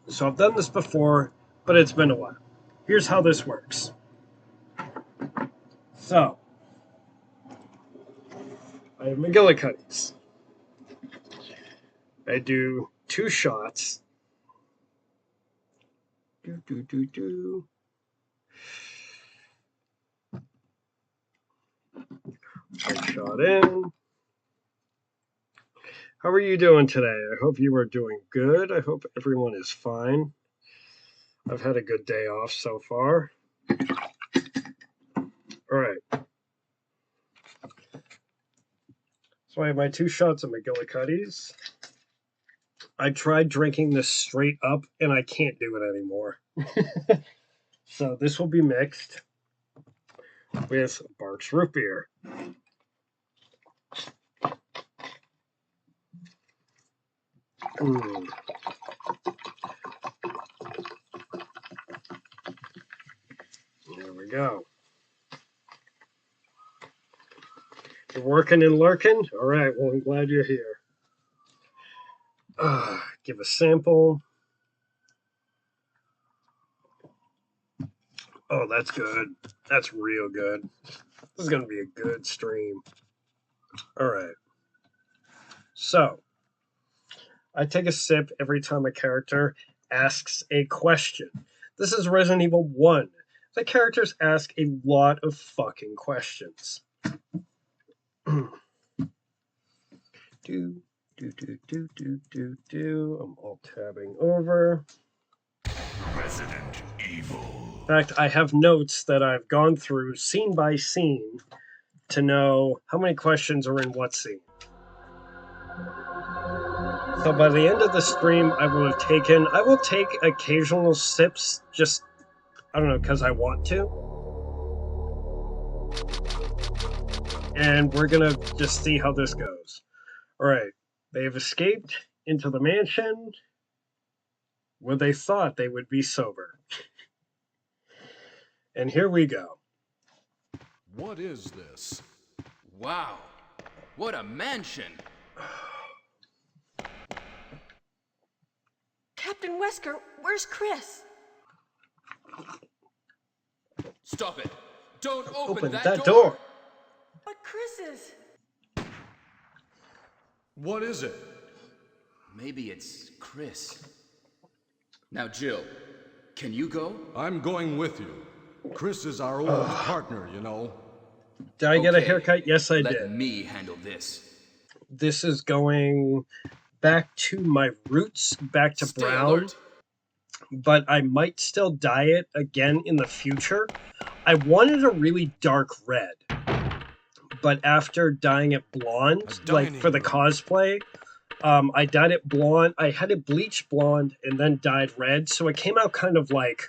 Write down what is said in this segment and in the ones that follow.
So I've done this before, but it's been a while. Here's how this works. So, I have McGillicuddy's. I do 2 shots. Do, do, do, do. One shot in. How are you doing today? I hope you are doing good. I hope everyone is fine. I've had a good day off so far. All right. So I have my 2 shots of McGillicuddy's. I tried drinking this straight up, and I can't do it anymore. So this will be mixed with Barks Root Beer. Mm. There we go. You're working and lurking? All right, well, I'm glad you're here. Give a sample. Oh, that's good. That's real good. This is going to be a good stream. All right. So, I take a sip every time a character asks a question. This is Resident Evil 1. The characters ask a lot of fucking questions. do, do, do, do, do, do, do. I'm alt tabbing over. Resident Evil. In fact, I have notes that I've gone through scene by scene to know how many questions are in what scene. So by the end of the stream, I will take occasional sips, just, I don't know, because I want to. And we're going to just see how this goes. All right, they have escaped into the mansion where they thought they would be sober. And here we go. What is this? Wow, what a mansion! Captain Wesker, where's Chris? Stop it! Don't open that door! But Chris is... What is it? Maybe it's Chris. Now, Jill, can you go? I'm going with you. Chris is our old partner, you know. Did I get a Okay, haircut? Yes, I Let did. me handle this. This is going back to my roots, back to Stay brown. alert. But I might still dye it again in the future. I wanted a really dark red, but after dyeing it blonde, like for the cosplay, I dyed it blonde. I had it bleached blonde and then dyed red, so it came out kind of like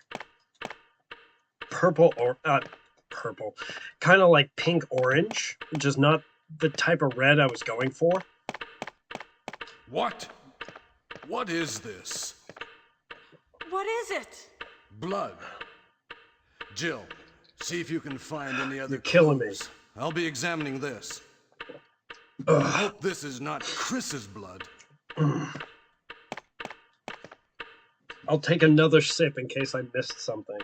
purple or purple, kind of like pink orange, which is not the type of red I was going for. What? What is this? What is it? Blood. Jill, see if you can find any other You're killing me. clues. I'll be examining this. Ugh. I hope this is not Chris's blood. I'll take another sip in case I missed something.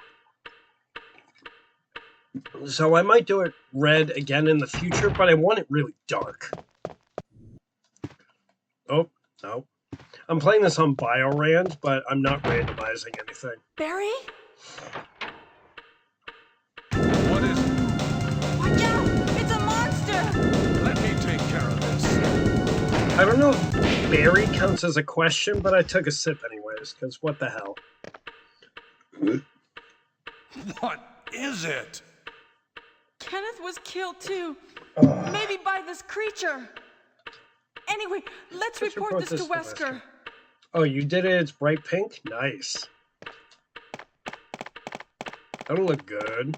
So I might do it red again in the future, but I want it really dark. Oh, no. I'm playing this on BioRand, but I'm not randomizing anything. Barry? What is it? Watch out! It's a monster! Let me take care of this. I don't know if Barry counts as a question, but I took a sip anyways, because what the hell? What is it? Kenneth was killed too. Maybe by this creature. Anyway, let's report this to Wesker. Oh, you did it? It's bright pink? Nice. That'll look good.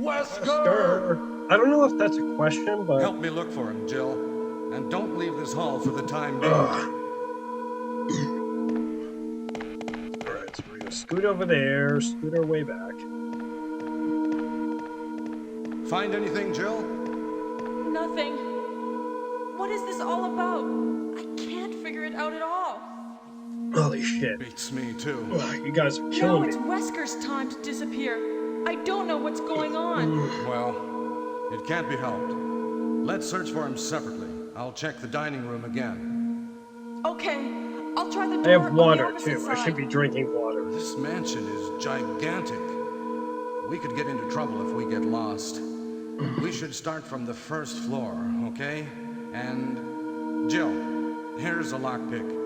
Wesker! I don't know if that's a question, but... Help me look for him, Jill. And don't leave this hall for the time being. Alright, so we're gonna scoot over there, scoot our way back. Find anything, Jill? Nothing. What is this all about? I can't figure it out out at all. Holy shit. Beats me too. Ugh, you guys are Now killing it's me. Wesker's time to disappear. I don't know what's going on. Well, it can't be helped. Let's search for him separately. I'll check the dining room again. Okay, I'll try the door I have on water the opposite too. I side. should be drinking water. This mansion is gigantic. We could get into trouble if we get lost. We should start from the first floor, okay? And Jill, here's a lockpick.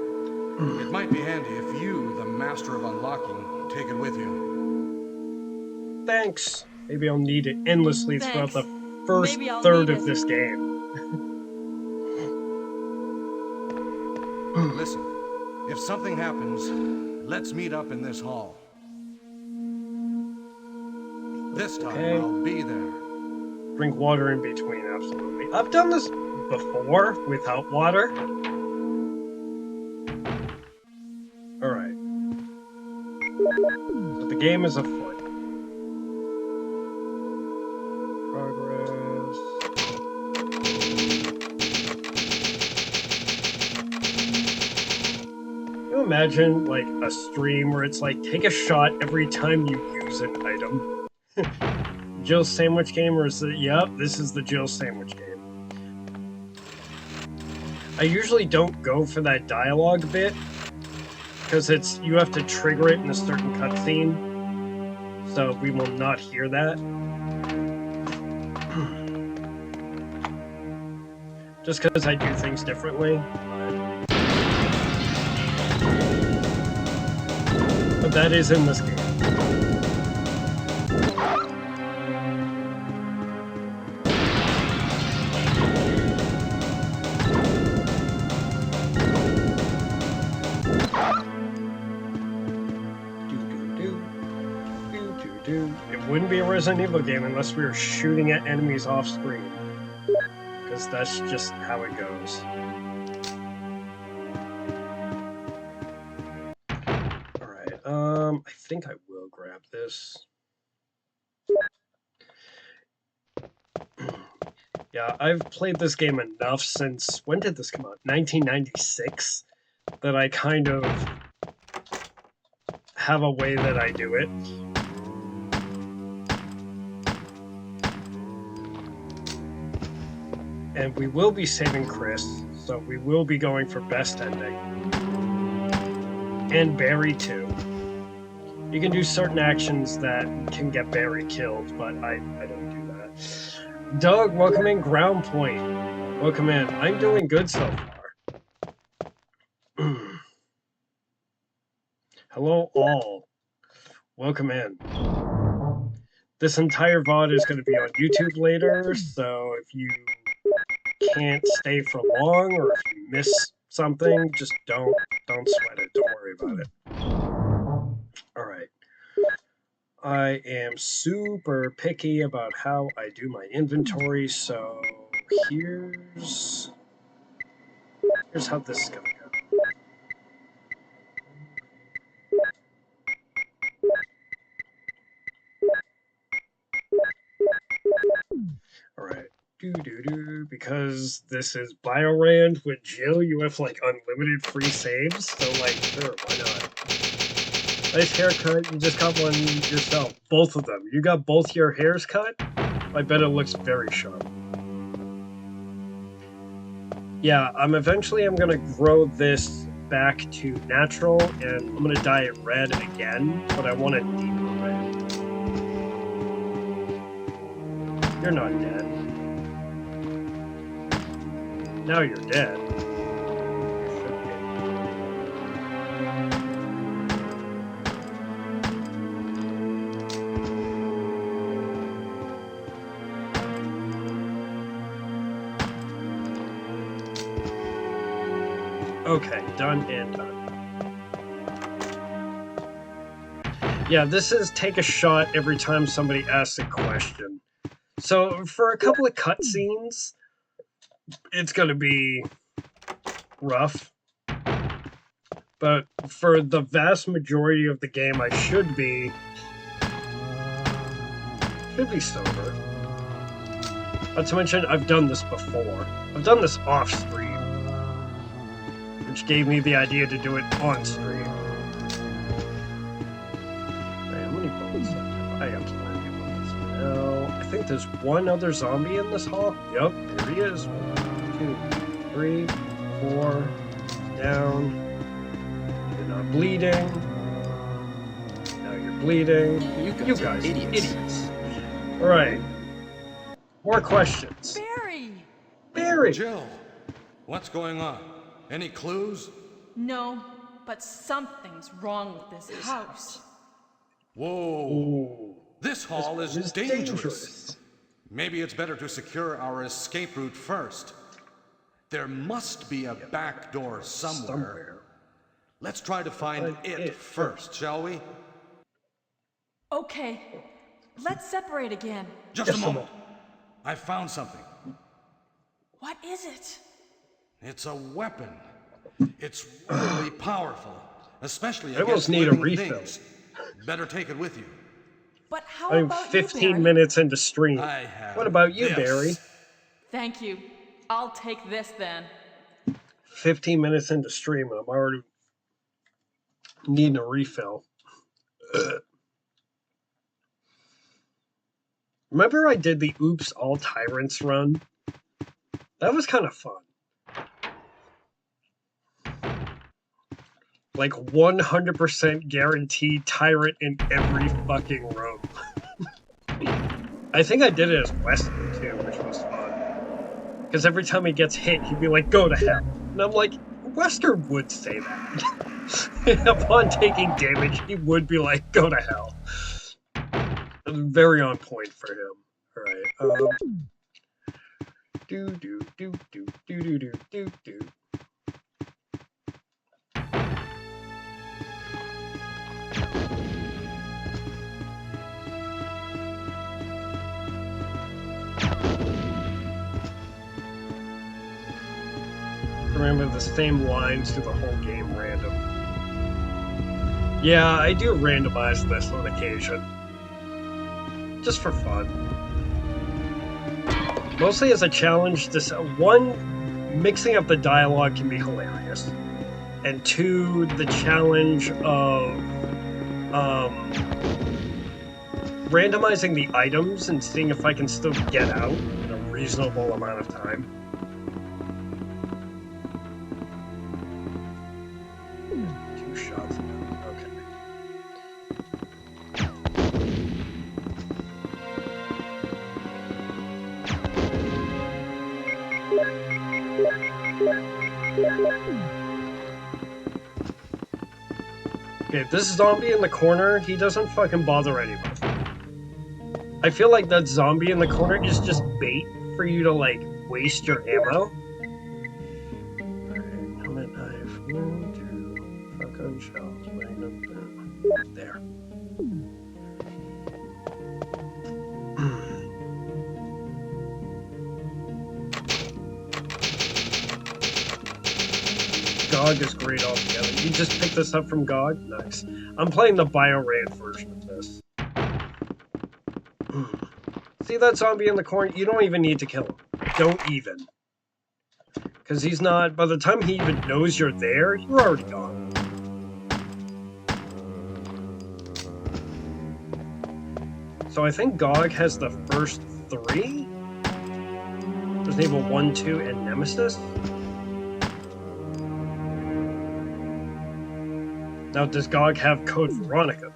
It might be handy if you, the master of unlocking, take it with you. Thanks. Maybe I'll need it endlessly throughout the Thanks. first Maybe I'll third need of it. this game. Listen, if something happens, let's meet up in this hall. This time Okay. I'll be there. Drink water in between, absolutely. I've done this before without water. Alright. So the game is afoot. Progress. Can you imagine, like, a stream where it's like, take a shot every time you use an item? Jill's Sandwich Game, or is it? Yep, this is the Jill Sandwich Game. I usually don't go for that dialogue bit, because you have to trigger it in a certain cutscene, so we will not hear that. Just because I do things differently. But that is in this game. It wouldn't be a Resident Evil game unless we were shooting at enemies off screen. Because that's just how it goes. Alright, I think I will grab this. Yeah, I've played this game enough since, when did this come out? 1996? That I kind of have a way that I do it. And we will be saving Chris, so we will be going for best ending. And Barry too. You can do certain actions that can get Barry killed, but I don't do that. Doug, welcome in. Ground Point. Welcome in. I'm doing good so far. Hello all. Welcome in. This entire VOD is going to be on YouTube later, so if you can't stay for long, or if you miss something, just don't sweat it. Don't worry about it. Alright. I am super picky about how I do my inventory, so here's how this is gonna go. Alright. Because this is Biorand with Jill, you have like unlimited free saves, so like, sure, why not? Nice haircut, you just got one yourself. Both of them. You got both your hairs cut? I bet it looks very sharp. Yeah, eventually I'm gonna grow this back to natural, and I'm gonna dye it red again, but I want it deeper red. You're not dead. Now you're dead. Okay, done and done. Yeah, this is take a shot every time somebody asks a question. So for a couple of cutscenes, it's gonna be rough. But for the vast majority of the game, I should be sober. Not to mention, I've done this before. I've done this off screen. which gave me the idea to do it on stream. Right, how many bullets left? I got plenty of bullets. Now, I think there's one other zombie in this hall. Yup, there he is. 1, 2, 3, 4. Down. You're not bleeding. Now you're bleeding. You guys are idiots. All right. More questions. Barry! Barry! Jill, what's going on? Any clues? No, but something's wrong with this house. Whoa. Ooh. This hall is It's dangerous. Maybe it's better to secure our escape route first. There must be a back door somewhere. Let's try to find it first, shall we? Okay, let's separate again. Just a moment. I found something. What is it? It's a weapon. It's really powerful, especially I almost against need a living refill. things. Better take it with you. But how I'm about 15 you, Barry? minutes into stream. I have What about you, this. Barry? Thank you. I'll take this then. 15 minutes into stream, and I'm already needing a refill. Remember I did the Oops All Tyrants run? That was kind of fun. Like 100% guaranteed tyrant in every fucking room. I think I did it as Wesker too, which was fun. Because every time he gets hit, he'd be like, go to hell. And I'm like, Wesker would say that. Upon taking damage, he would be like, go to hell. Very on point for him. Alright, do do do do do do do do do. Remember the same lines through the whole game random. Yeah, I do randomize this on occasion. Just for fun. Mostly as a challenge to one, mixing up the dialogue can be hilarious. And two, the challenge of randomizing the items and seeing if I can still get out in a reasonable amount of time. Two shots. Okay. Okay, this zombie in the corner, he doesn't fucking bother anybody. I feel like that zombie in the corner is just bait for you to, like, waste your ammo. Alright, helmet knife, 1, 2, shotgun shells, random, there. GOG is great altogether. You just picked this up from GOG? Nice. I'm playing the BioRand version of this. See that zombie in the corner? You don't even need to kill him. Don't even. Because he's not... By the time he even knows you're there, you're already gone. So I think GOG has the first 3? Resident Evil 1, 2, and Nemesis? Now, does GOG have Code Veronica?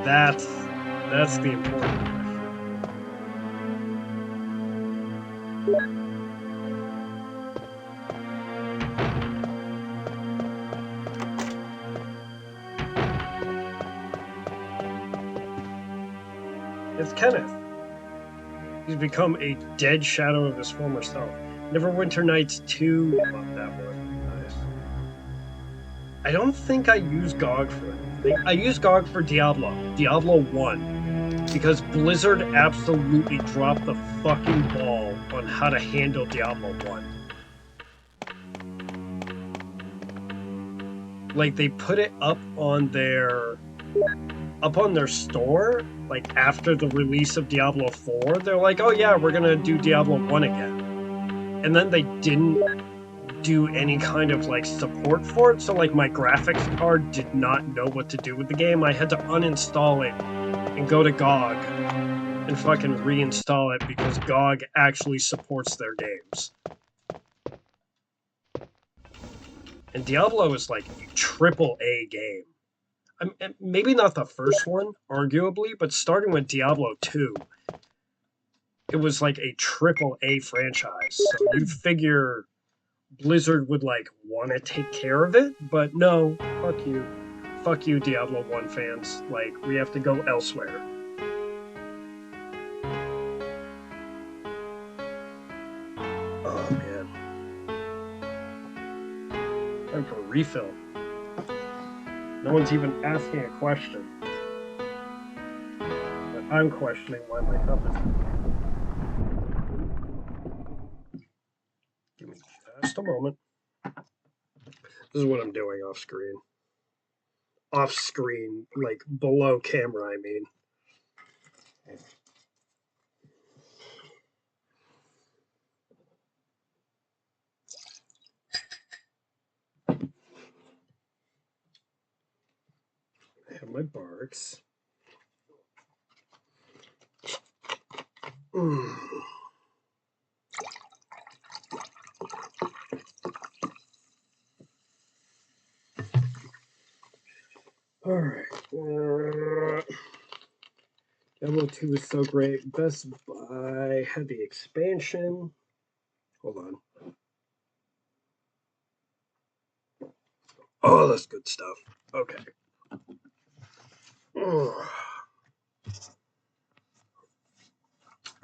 That's the important question. It's Kenneth. He's become a dead shadow of his former self. Neverwinter Nights 2. Love that one. Nice. I don't think I use GOG for anything. I use GOG for Diablo 1, because Blizzard absolutely dropped the fucking ball on how to handle Diablo 1. Like, they put it up on their store, like, after the release of Diablo 4. They're like, oh yeah, we're gonna do Diablo 1 again. And then they didn't do any kind of like support for it. So like my graphics card did not know what to do with the game. I had to uninstall it and go to GOG and fucking reinstall it because GOG actually supports their games. And Diablo is like a AAA game. Maybe not the first one, arguably, but starting with Diablo 2, it was like a AAA franchise. So you'd figure Blizzard would like want to take care of it, but no, fuck you. Fuck you, Diablo 1 fans. Like, we have to go elsewhere. Oh, man. Time for a refill. No one's even asking a question. But I'm questioning why my cup is... Give me just a moment. This is what I'm doing off screen. Off screen, like below camera, I mean. I have my barks. Alright. Diablo 2 is so great. Best Buy had the expansion. Hold on. Oh, that's good stuff. Okay.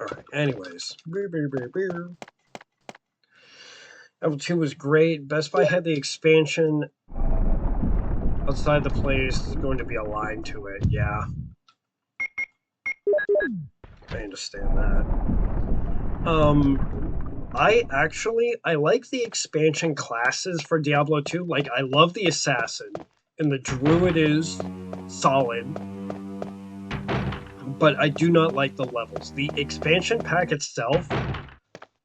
Alright, anyways. Diablo 2 was great. Best Buy had the expansion. Outside the place, there's going to be a line to it, yeah. I understand that. I like the expansion classes for Diablo 2. Like, I love the Assassin, and the Druid is solid. But I do not like the levels. The expansion pack itself,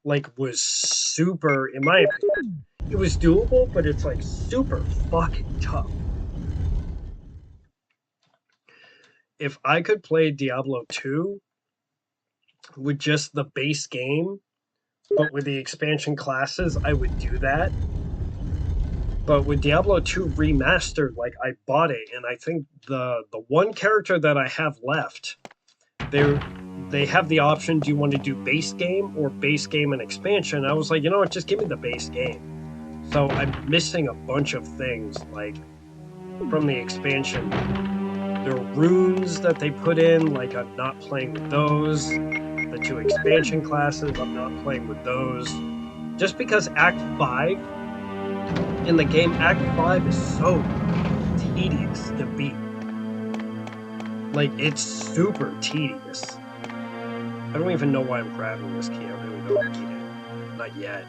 like, was super, in my opinion. It was doable, but it's, like, super fucking tough. If I could play Diablo 2 with just the base game, but with the expansion classes, I would do that. But with Diablo 2 Remastered, like, I bought it, and I think the one character that I have left, they have the option, do you want to do base game or base game and expansion? I was like, you know what, just give me the base game. So I'm missing a bunch of things, like, from the expansion. There are runes that they put in, like, I'm not playing with those. The 2 expansion classes, I'm not playing with those. Just because Act 5, in the game, Act 5 is so tedious to beat. Like, it's super tedious. I don't even know why I'm grabbing this key. I really don't need it. Not yet.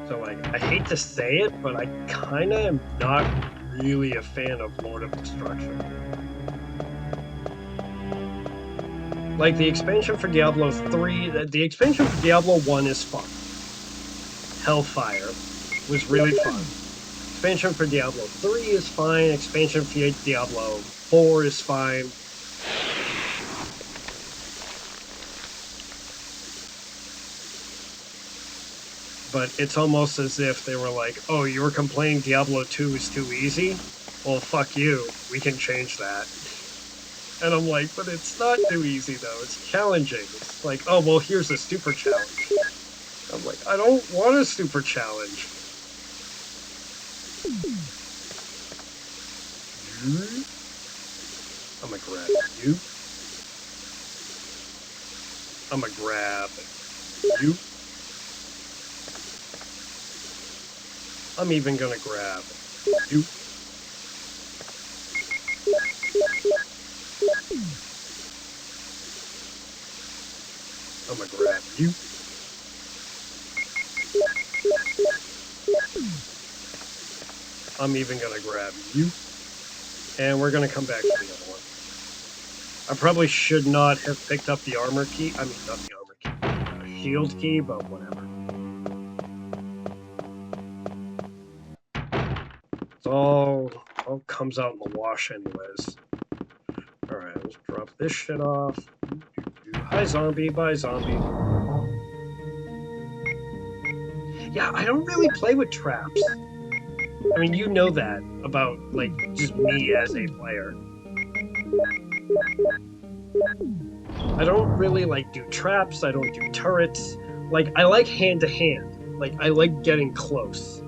So, like, I hate to say it, but I kinda am not really a fan of Lord of Destruction. Like, the expansion for Diablo 3, the expansion for Diablo 1 is fun. Hellfire was really fun. Expansion for Diablo 3 is fine. Expansion for Diablo 4 is fine. But it's almost as if they were like, oh, you were complaining Diablo 2 is too easy? Well, fuck you. We can change that. And I'm like, but it's not too easy, though. It's challenging. It's like, oh, well, here's a super challenge. I'm like, I don't want a super challenge. I'm gonna grab you. I'm gonna grab you. I'm even gonna grab you. I'm gonna grab you. I'm even gonna grab you. And we're gonna come back to the other one. I probably should not have picked up the armor key. I mean, not the armor key, shield key, but whatever. It's all comes out in the wash anyways. Alright, let's drop this shit off. Hi zombie, bye zombie. Yeah, I don't really play with traps. I mean, you know that about, like, just me as a player. I don't really, like, do traps, I don't do turrets. Like, I like hand-to-hand. Like, I like getting close.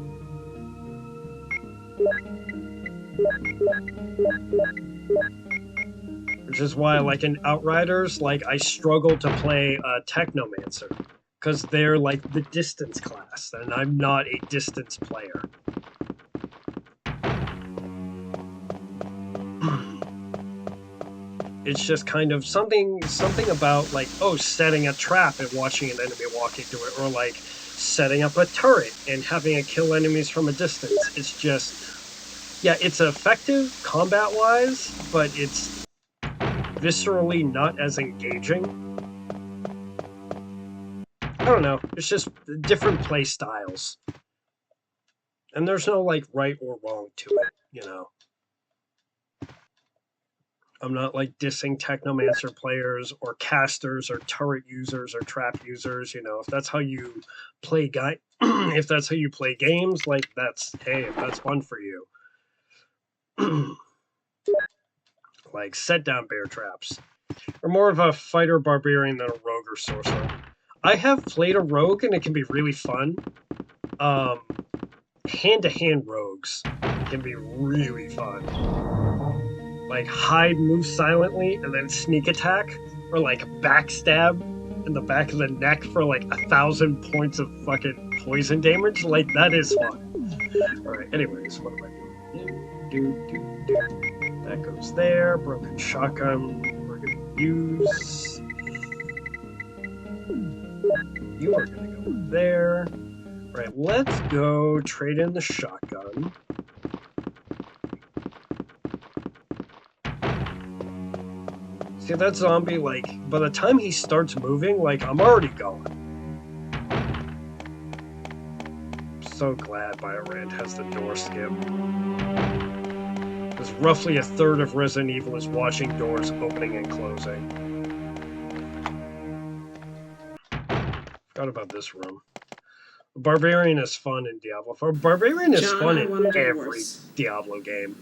Which is why, like, in Outriders, like, I struggle to play Technomancer. Because they're, like, the distance class, and I'm not a distance player. It's just kind of something about, like, oh, setting a trap and watching an enemy walking through it, or, like, setting up a turret and having it kill enemies from a distance. It's just, yeah, it's effective combat-wise, but it's viscerally not as engaging. I don't know, it's just different play styles. And there's no, like, right or wrong to it, you know? I'm not, like, dissing Technomancer players or casters or turret users or trap users, you know, if that's how you play if that's how you play games, like, that's, hey, if that's fun for you. Like, set down bear traps. Or more of a fighter barbarian than a rogue or sorcerer. I have played a rogue and it can be really fun. Hand-to-hand rogues can be really fun. Like, hide, move silently, and then sneak attack, or like backstab in the back of the neck for like 1,000 points of fucking poison damage. Like, that is fun. Alright, anyways, what am I doing? That goes there. Broken shotgun, we're gonna use. You are gonna go there. Alright, let's go trade in the shotgun. See, that zombie, like, by the time he starts moving, like, I'm already going. I'm so glad BioRand has the door skip. Because roughly a third of Resident Evil is watching doors opening and closing. Forgot about this room. Barbarian is fun in Diablo 4. Barbarian is fun in every Diablo game.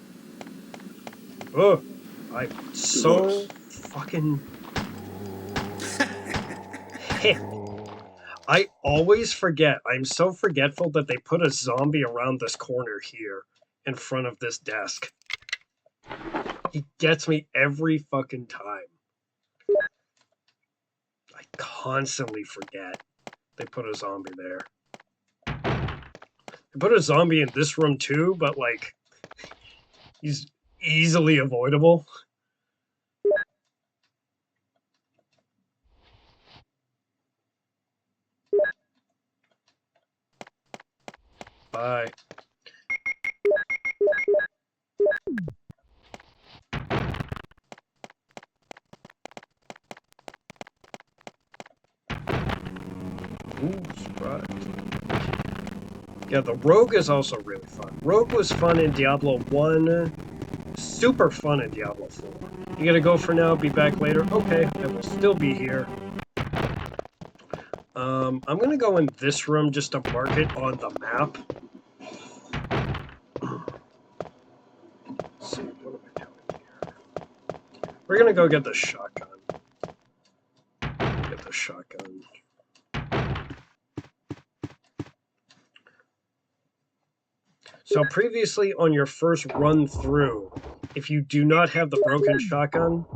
Oh, I'm so fucking... I always forget. I'm so forgetful that they put a zombie around this corner here in front of this desk. He gets me every fucking time. I constantly forget they put a zombie there. They put a zombie in this room too, but like, he's easily avoidable. Bye. Ooh, surprise. Yeah, the Rogue is also really fun. Rogue was fun in Diablo 1. Super fun in Diablo 4. You gotta go for now, be back later. Okay, I will still be here. I'm gonna go in this room just to mark it on the map. Let's see, what am I doing here? We're gonna go get the shotgun. Get the shotgun. So previously on your first run through, if you do not have the broken shotgun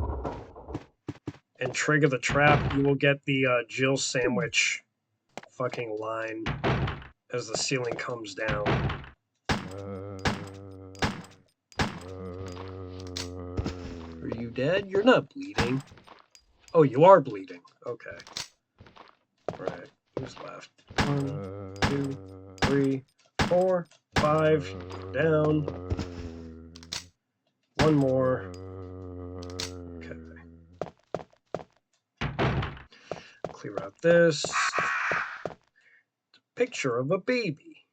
and trigger the trap, you will get the Jill sandwich fucking line as the ceiling comes down. Are you dead? You're not bleeding. Oh, you are bleeding. Okay. Right. Who's left? 1, 2, 3, 4, 5. Down. One more. Okay. clear out this. Picture of a baby.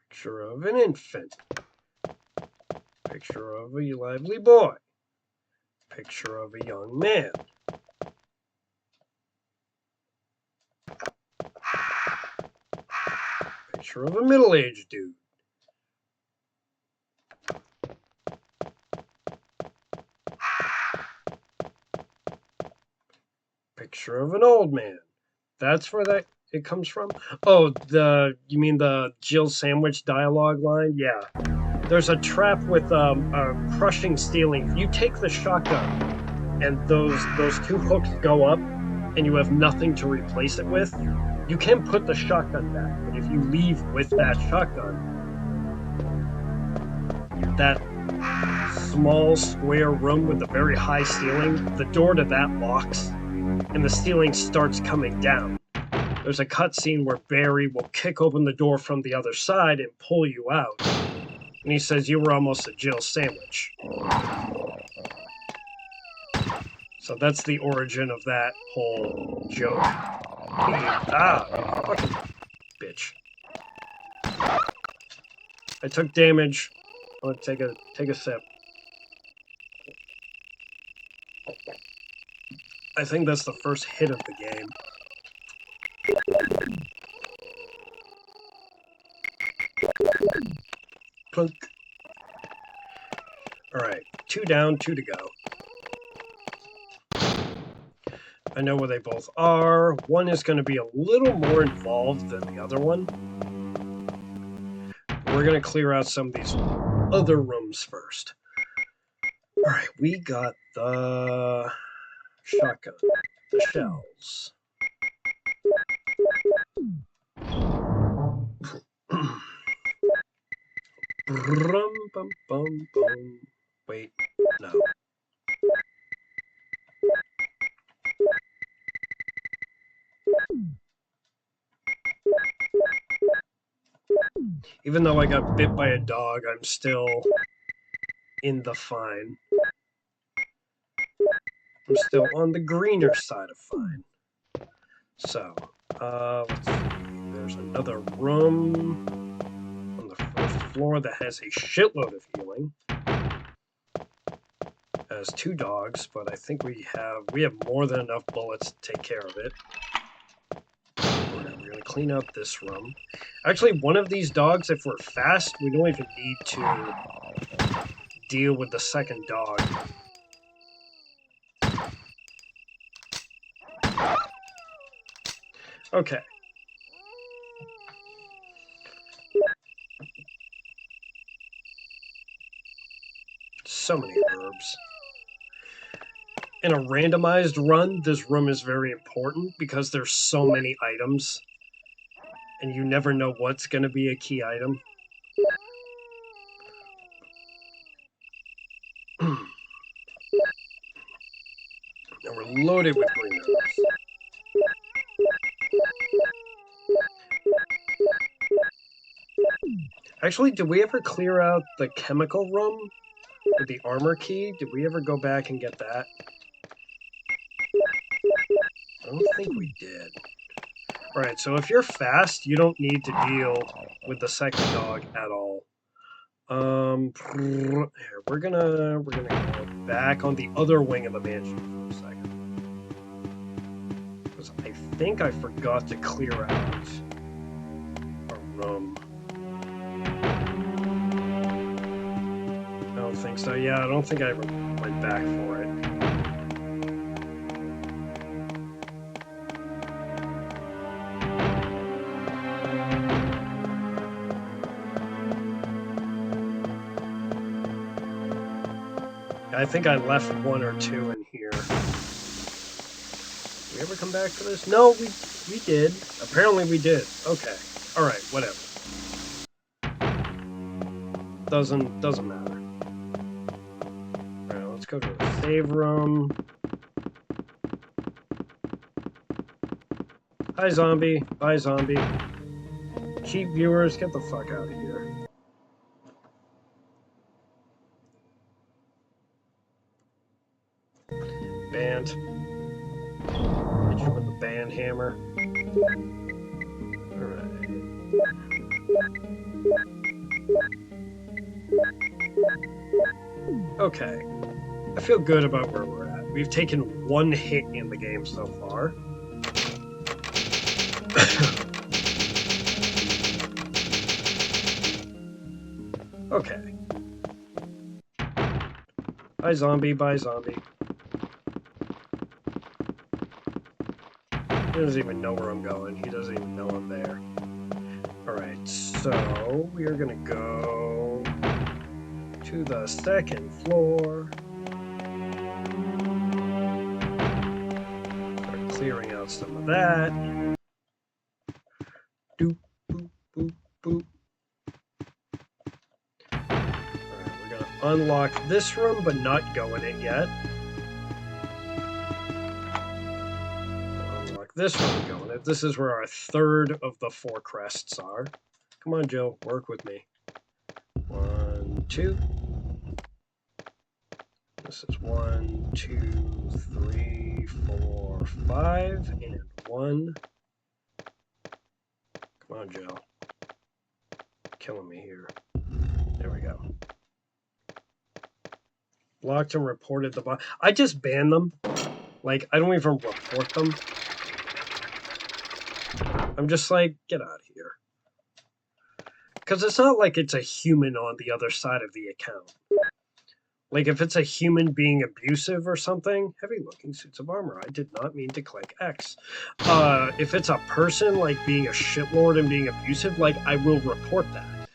Picture of an infant. Picture of a lively boy. Picture of a young man. Picture of a middle-aged dude. Picture of an old man. That's where it comes from? Oh, you mean the Jill Sandwich dialogue line? Yeah. There's a trap with crushing stealing. You take the shotgun and those two hooks go up and you have nothing to replace it with. You can put the shotgun back, but if you leave with that shotgun, that small square room with the very high ceiling, the door to that locks and the ceiling starts coming down. There's a cutscene where Barry will kick open the door from the other side and pull you out. And he says, you were almost a Jill Sandwich. So that's the origin of that whole joke. Fucking bitch. I took damage. I'm gonna take a sip. I think that's the first hit of the game. Plunk. Alright, 2 down, 2 to go. I know where they both are. One is going to be a little more involved than the other one. We're going to clear out some of these other rooms first. Alright, we got the shotgun, the shells. Brum, bum, bum, bum. Wait, no. Even though I got bit by a dog, I'm still in the fine. I'm still on the greener side of fine. So, there's another room on the first floor that has a shitload of healing. It has 2 dogs, but I think we have more than enough bullets to take care of it. We're gonna clean up this room. Actually, one of these dogs, if we're fast, we don't even need to deal with the second dog. Okay. So many herbs. In a randomized run, this room is very important because there's so many items. And you never know what's going to be a key item. And we're loaded with green herbs. Actually, did we ever clear out the chemical room with the armor key? Did we ever go back and get that? I don't think we did. Alright, so if you're fast, you don't need to deal with the second dog at all. Here, we're gonna go back on the other wing of the mansion for a second. Because I think I forgot to clear out a room. I don't think so. Yeah, I don't think I ever went back for it. I think I left 1 or 2 in here. Did we ever come back for this? No, we did. Apparently we did. Okay. Alright, whatever. Doesn't matter. Alright, let's go to the save room. Hi, zombie. Bye, zombie. Cheap viewers, get the fuck out of here. banned. Hit you with the ban hammer. Alright. Okay. I feel good about where we're at. We've taken one hit in the game so far. Okay. Bye zombie, bye zombie. He doesn't even know where I'm going. He doesn't even know I'm there. Alright, so we are gonna go to the second floor. Start clearing out some of that. Doop, boop, boop, boop. Alright, we're gonna unlock this room, but not go in it yet. Unlock this room, go in it. This is where our third of the 4 crests are. Come on, Jill, work with me. 1, 2. This is 1, 2, 3, 4, 5, and 1. Come on, Jill. Killing me here. There we go. Blocked and reported the bot. I just ban them. Like, I don't even report them. I'm just like, get out of here. Because it's not like it's a human on the other side of the account. Like, if it's a human being abusive or something, heavy-looking suits of armor. I did not mean to click X. If it's a person, like, being a shitlord and being abusive, like, I will report that.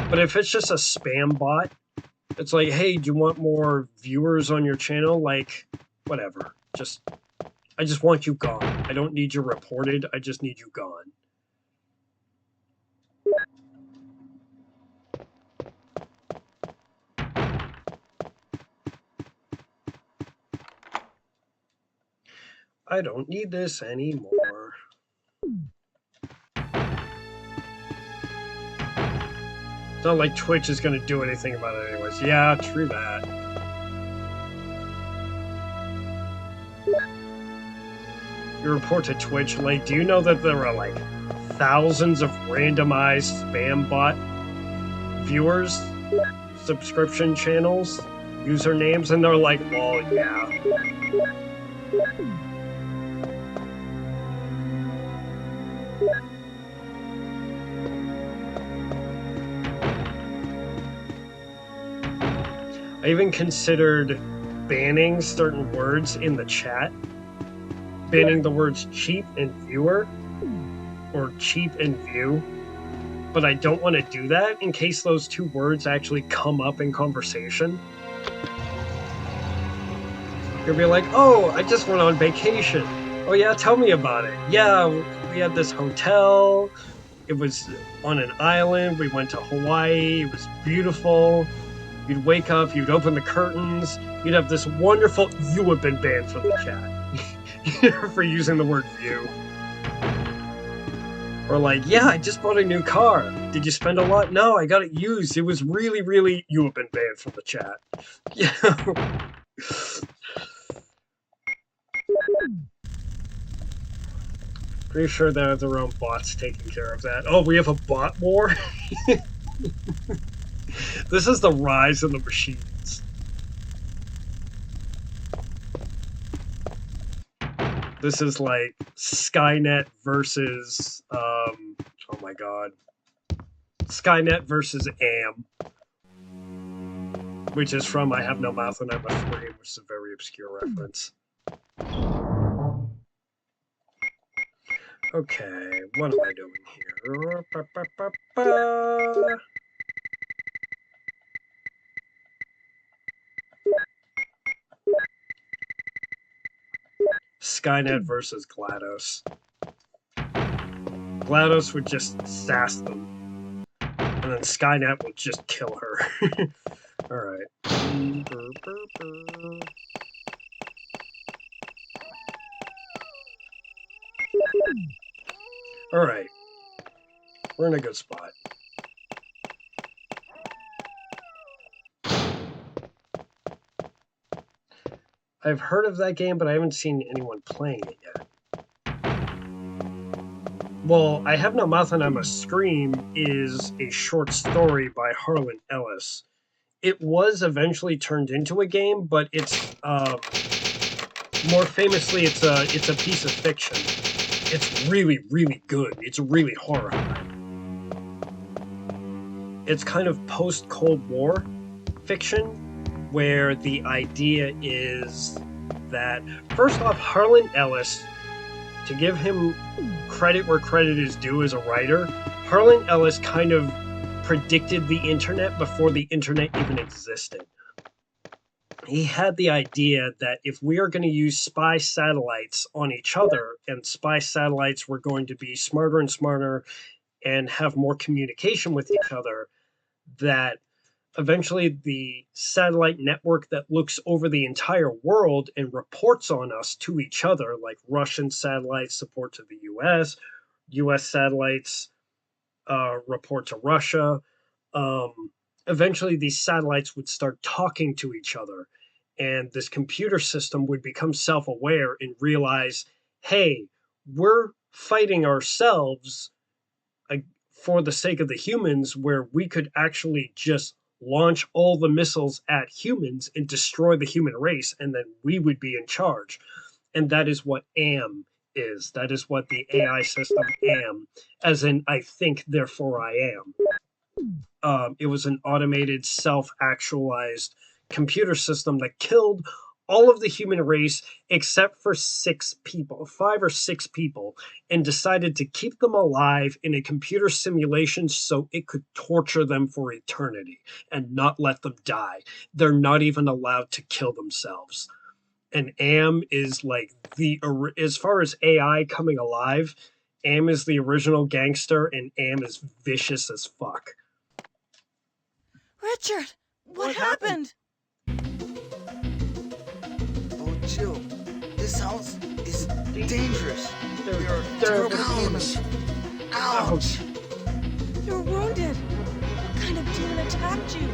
But if it's just a spam bot, it's like, hey, do you want more viewers on your channel? Like, whatever. I just want you gone. I don't need you reported. I just need you gone. I don't need this anymore. It's not like Twitch is going to do anything about it anyways. Yeah, true that. You report to Twitch, like, do you know that there are, like, thousands of randomized spam bot viewers, subscription channels, usernames, and they're like, well, yeah. I even considered banning certain words in the chat. Banning the words cheap and viewer, or cheap and view. But I don't want to do that in case those 2 words actually come up in conversation. You'll be like, oh, I just went on vacation. Oh yeah, tell me about it. Yeah, we had this hotel. It was on an island. We went to Hawaii. It was beautiful. You'd wake up, you'd open the curtains, you'd have this wonderful... You have been banned from the chat for using the word view. Or like, yeah, I just bought a new car. Did you spend a lot? No, I got it used. It was really, really... You have been banned from the chat. Yeah. Pretty sure they have their own bots taking care of that. Oh, we have a bot war? This is the rise of the machines. This is like Skynet versus, oh my god. Skynet versus AM. Which is from I Have No Mouth and I'm Afraid, which is a very obscure reference. Okay, what am I doing here? Skynet versus GLaDOS. GLaDOS would just sass them. And then Skynet would just kill her. Alright. Alright. We're in a good spot. I've heard of that game, but I haven't seen anyone playing it yet. Well, I Have No Mouth and I'm a Scream is a short story by Harlan Ellis. It was eventually turned into a game, but it's more famously it's a piece of fiction. It's really, really good. It's really horrifying. It's kind of post-Cold War fiction, where the idea is that, first off, Harlan Ellis, to give him credit where credit is due as a writer, Harlan Ellis kind of predicted the internet before the internet even existed. He had the idea that if we are going to use spy satellites on each other, and spy satellites were going to be smarter and smarter and have more communication with each other, that eventually the satellite network that looks over the entire world and reports on us to each other, like Russian satellites support to the US, US satellites report to Russia. Eventually these satellites would start talking to each other, and this computer system would become self-aware and realize, hey, we're fighting ourselves for the sake of the humans, where we could actually just launch all the missiles at humans and destroy the human race, and then we would be in charge. And that is what AM is. That is what the AI system AM, as in I think, therefore I am. It was an automated, self-actualized computer system that killed all of the human race except for 6 people, 5 or 6 people, and decided to keep them alive in a computer simulation so it could torture them for eternity and not let them die. They're not even allowed to kill themselves. And AM is like as far as AI coming alive, AM is the original gangster, and AM is vicious as fuck. Richard, what happened? Oh, Jill, this house is dangerous. There are terrible demons. Ouch! You're wounded. What kind of demon attacked you?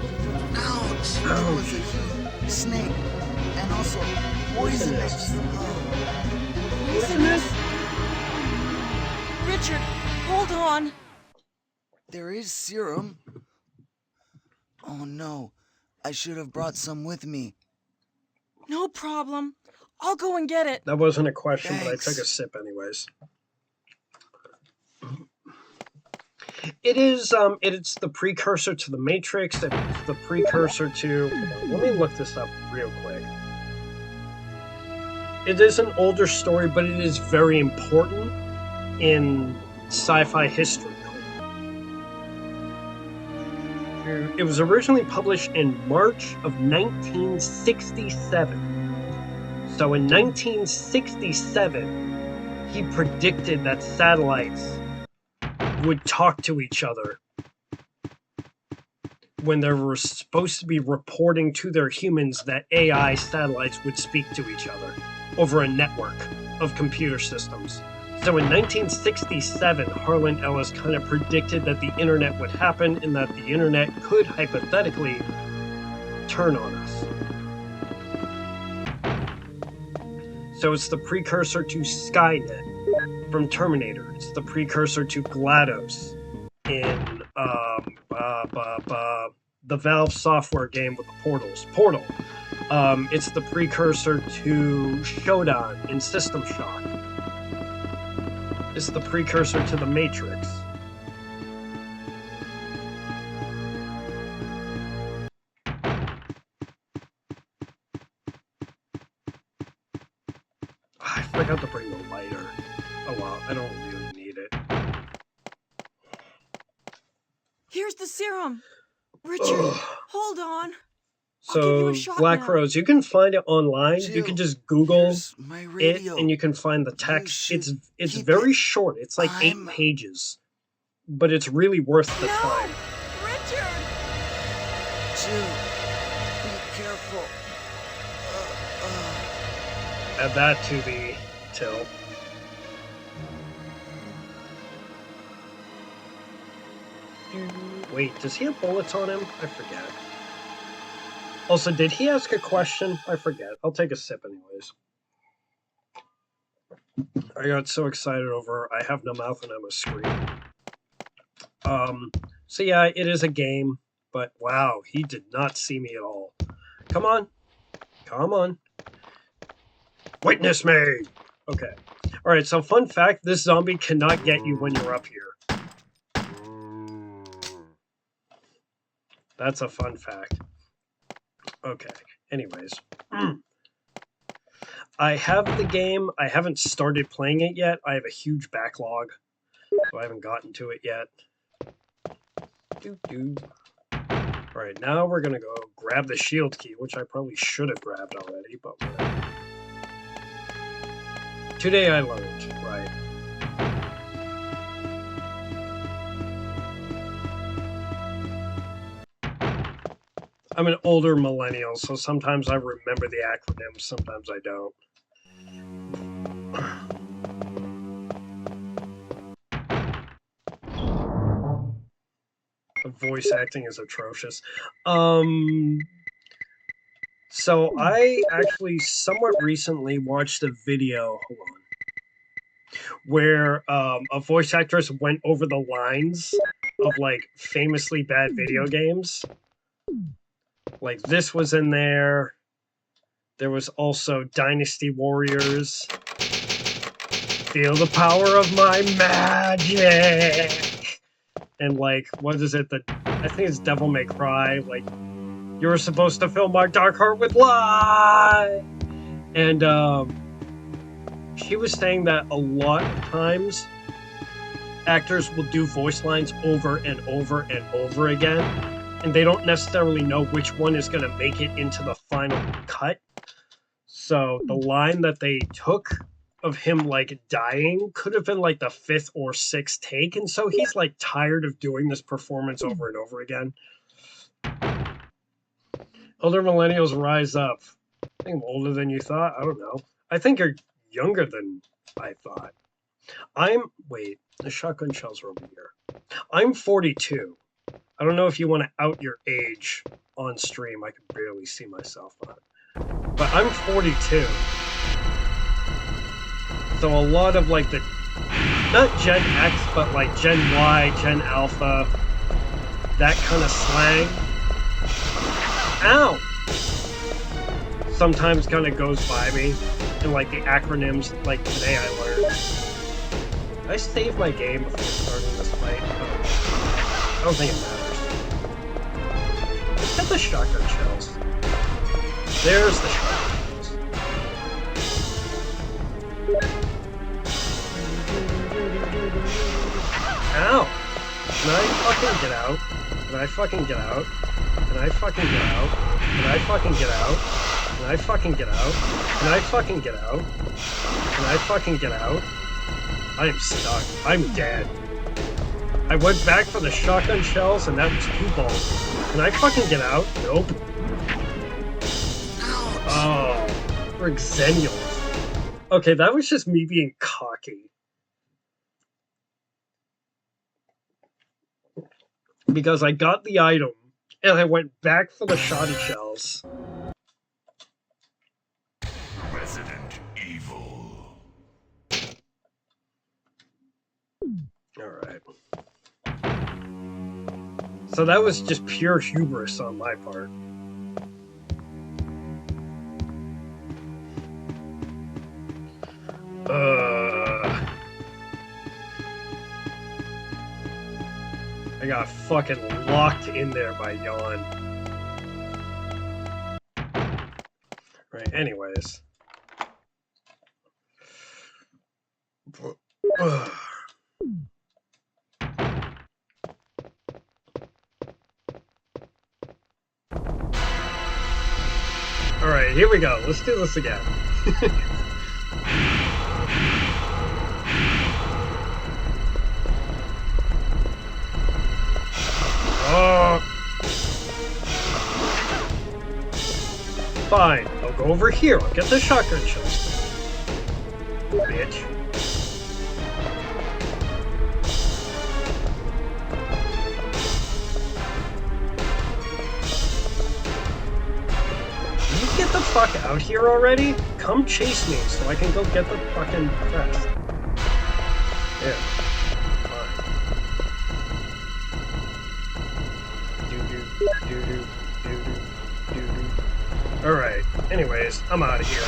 Ouch! It was a huge snake, and also poisonous. Poisonous? Richard, hold on. There is serum. Oh no, I should have brought some with me. No problem. I'll go and get it. That wasn't a question, Thanks. but I took a sip anyways. It's the precursor to the Matrix. It's the precursor to... Let me look this up real quick. It is an older story, but it is very important in sci-fi history. It was originally published in March of 1967. So in 1967, he predicted that satellites would talk to each other when they were supposed to be reporting to their humans that AI satellites would speak to each other over a network of computer systems. So in 1967, Harlan Ellis kind of predicted that the internet would happen and that the internet could hypothetically turn on us. So it's the precursor to Skynet from Terminator. It's the precursor to GLaDOS in the Valve software game with the portals. Portal. It's the precursor to Shodan in System Shock. It's the precursor to the Matrix. I forgot to bring the lighter. Oh well, I don't really need it. Here's the serum. Richard, hold on. I'll give you So a shot Black now. Rose, you can find it online. You can Jill, just Google here's my it, radio. and you can find the text. You It's should keep very it. short. It's like 8 I'm- pages, but it's really worth the No! time. Richard! Jill, be careful. Add that to the till. Wait, does he have bullets on him? I forget. Also, did he ask a question? I forget. I'll take a sip anyways. I got so excited over I have no mouth and I'm a scream. So yeah, it is a game, but wow, he did not see me at all. Come on. Come on. Witness me! Okay. Alright, so fun fact, this zombie cannot get you when you're up here. That's a fun fact. Okay, anyways. I have the game. I haven't started playing it yet. I have a huge backlog, so I haven't gotten to it yet. Alright, now we're gonna go grab the shield key, which I probably should have grabbed already, but whatever. Today I learned, right. I'm an older millennial, so sometimes I remember the acronyms, sometimes I don't. The voice acting is atrocious. So I actually somewhat recently watched a video, hold on, where a voice actress went over the lines of like famously bad video games. Like this was in there. There was also Dynasty Warriors. Feel the power of my magic. And like, what is it that I think it's Devil May Cry, like you were supposed to fill my dark heart with light. And she was saying that a lot of times actors will do voice lines over and over and over again, and they don't necessarily know which one is going to make it into the final cut. So the line that they took of him like dying could have been like the 5th or 6th take, and so he's like tired of doing this performance over and over again. Older millennials rise up. I think I'm older than you thought. I don't know. I think you're younger than I thought. Wait, the shotgun shells are over here. I'm 42. I don't know if you want to out your age on stream. I can barely see myself on it. But I'm 42. So a lot of like the, not Gen X, but like Gen Y, Gen Alpha, that kind of slang. Ow! Sometimes kind of goes by me. And like the acronyms, like today I learned. Did I save my game before starting this fight? I don't think it matters. Let's get the shotgun shells. There's the shotgun shells. Ow! Can I fucking get out? Can I fucking get out? Can I fucking get out? Can I fucking get out? Can I fucking get out? Can I fucking get out? Can I fucking get out? I am stuck. I'm dead. I went back for the shotgun shells and that was too bold. Can I fucking get out? Nope. Oh, we're Xennials. Okay, that was just me being cocky. Because I got the item and I went back for the shotty shells. Resident Evil. Alright. So that was just pure hubris on my part. I got fucking locked in there by Yawn. Right, anyways. Alright, here we go. Let's do this again. Fine, I'll go over here. I'll get the shotgun shells. Bitch. the fuck out here already? Come chase me so I can go get the fucking crest. Yeah. Fine. Doo-doo. Alright. Anyways, I'm out of here.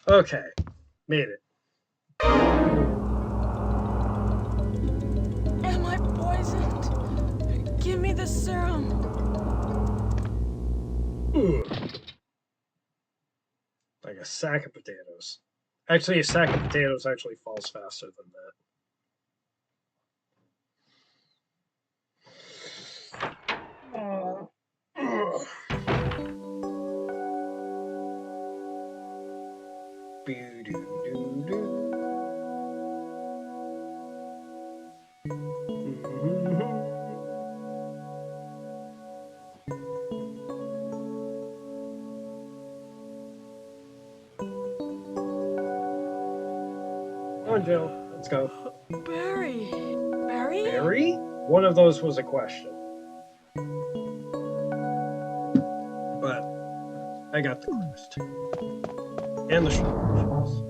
Okay. Made it. Am I poisoned? Give me the serum. Like a sack of potatoes. Actually, a sack of potatoes actually falls faster than that. Come on, Jill. Let's go. Barry. Barry? Barry? One of those was a question. But I got the quest. And the shortcuts.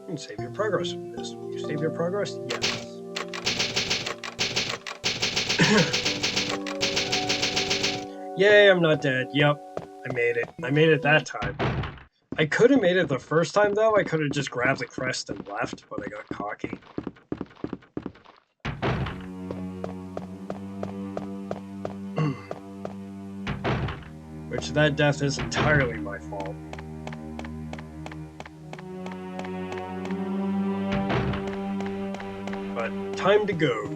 And save your progress with this. Will you save your progress? Yes. Yay, I'm not dead. Yep, I made it. I made it that time. I could have made it the first time, though. I could have just grabbed the crest and left, but I got cocky. Which, that death is entirely my fault. But, time to go.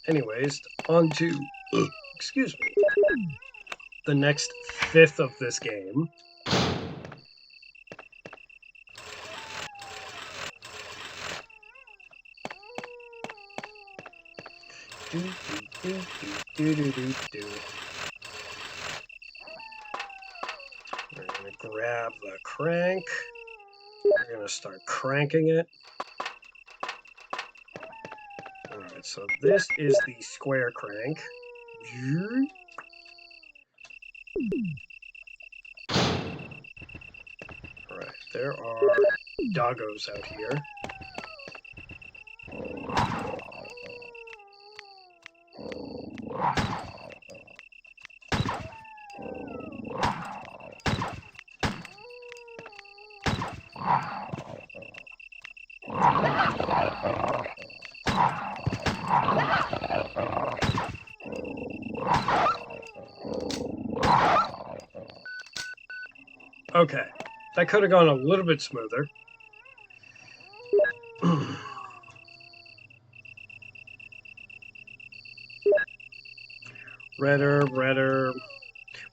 Anyways, on to, excuse me, the next fifth of this game. We're gonna grab the crank. We're gonna start cranking it. Alright, so this is the square crank. Alright, there are doggos out here. Okay, that could have gone a little bit smoother. Redder.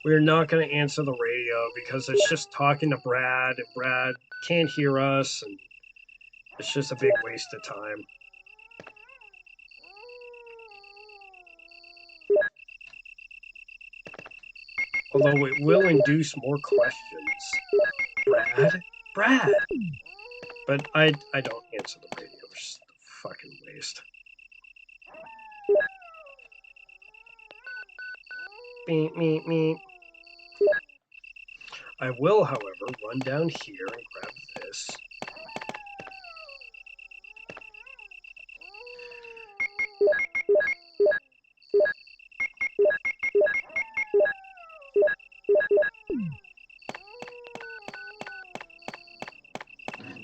We're not going to answer the radio because it's just talking to Brad, and Brad can't hear us, and it's just a big waste of time. Although it will induce more questions. Brad! But I don't answer the radio. It's just a fucking waste. Meep, meep, meep. I will, however, run down here and grab this.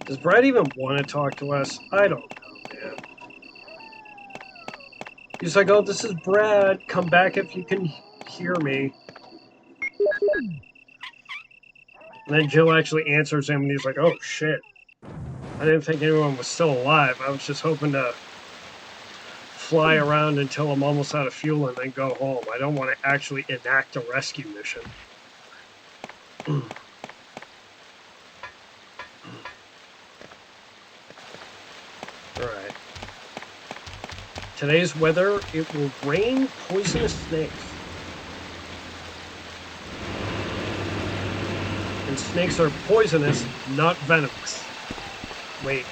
Does Brad even want to talk to us? I don't know, man. He's like, oh, this is Brad. Come back if you can hear me. And then Jill actually answers him, and he's like, "Oh shit! I didn't think anyone was still alive. I was just hoping to fly around until I'm almost out of fuel and then go home. I don't want to actually enact a rescue mission." Alright. Today's weather, it will rain poisonous snakes. And snakes are poisonous, not venomous. Wait,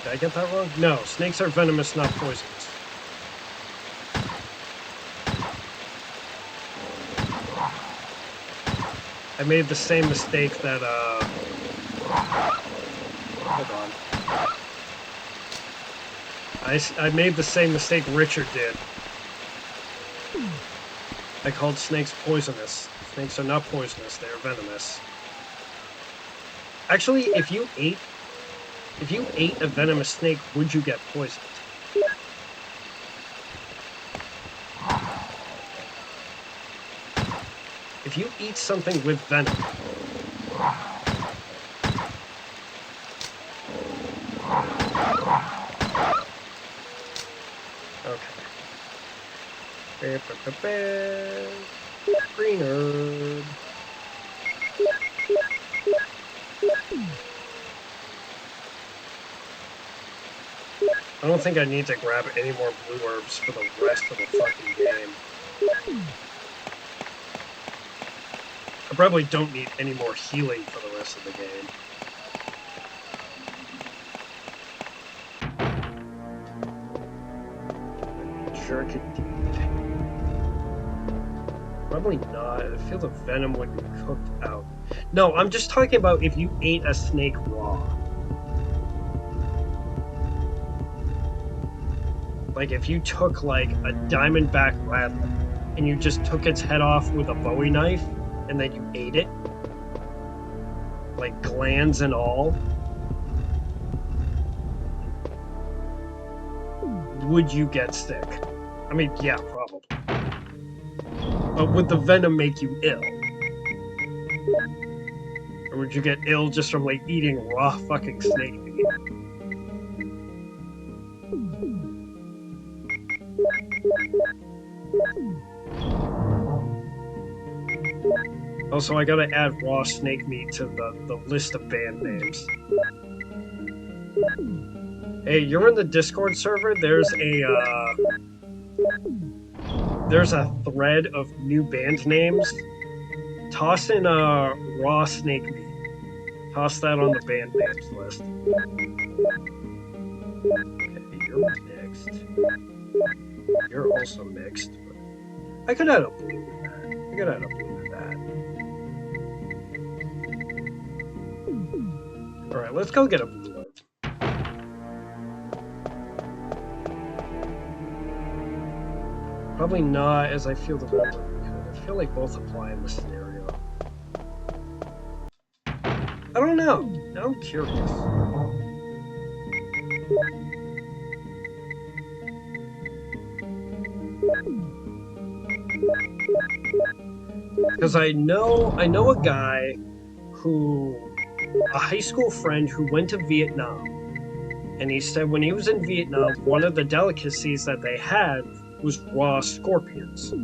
did I get that wrong? No, snakes are venomous, not poisonous. I made the same mistake that, hold on. I made the same mistake Richard did. I called snakes poisonous. Snakes are not poisonous, they are venomous. Actually, if you ate a venomous snake, would you get poisoned? If you eat something with venom, okay. Greener. I don't think I need to grab any more blue herbs for the rest of the fucking game. I probably don't need any more healing for the rest of the game. Jerk indeed. Probably not. I feel the venom would be cooked out. No, I'm just talking about if you ate a snake raw. Like if you took like a diamondback rattler and you just took its head off with a Bowie knife and then you ate it, like glands and all, would you get sick? I mean, yeah, probably. But would the venom make you ill? Or would you get ill just from like eating raw fucking snake meat? Also, I gotta add raw snake meat to the list of band names. Hey, you're in the Discord server. There's a thread of new band names. Toss in raw snake meat. Toss that on the band names list. Okay, you're mixed. You're also mixed. I could add a blue with that. I could add a blue with that. Alright, let's go get a blue herb. Probably not, as I feel the venom. I feel like both apply in this scenario. I don't know. Now I'm curious. Because I know a guy a high school friend who went to Vietnam, and he said when he was in Vietnam, one of the delicacies that they had was raw scorpions.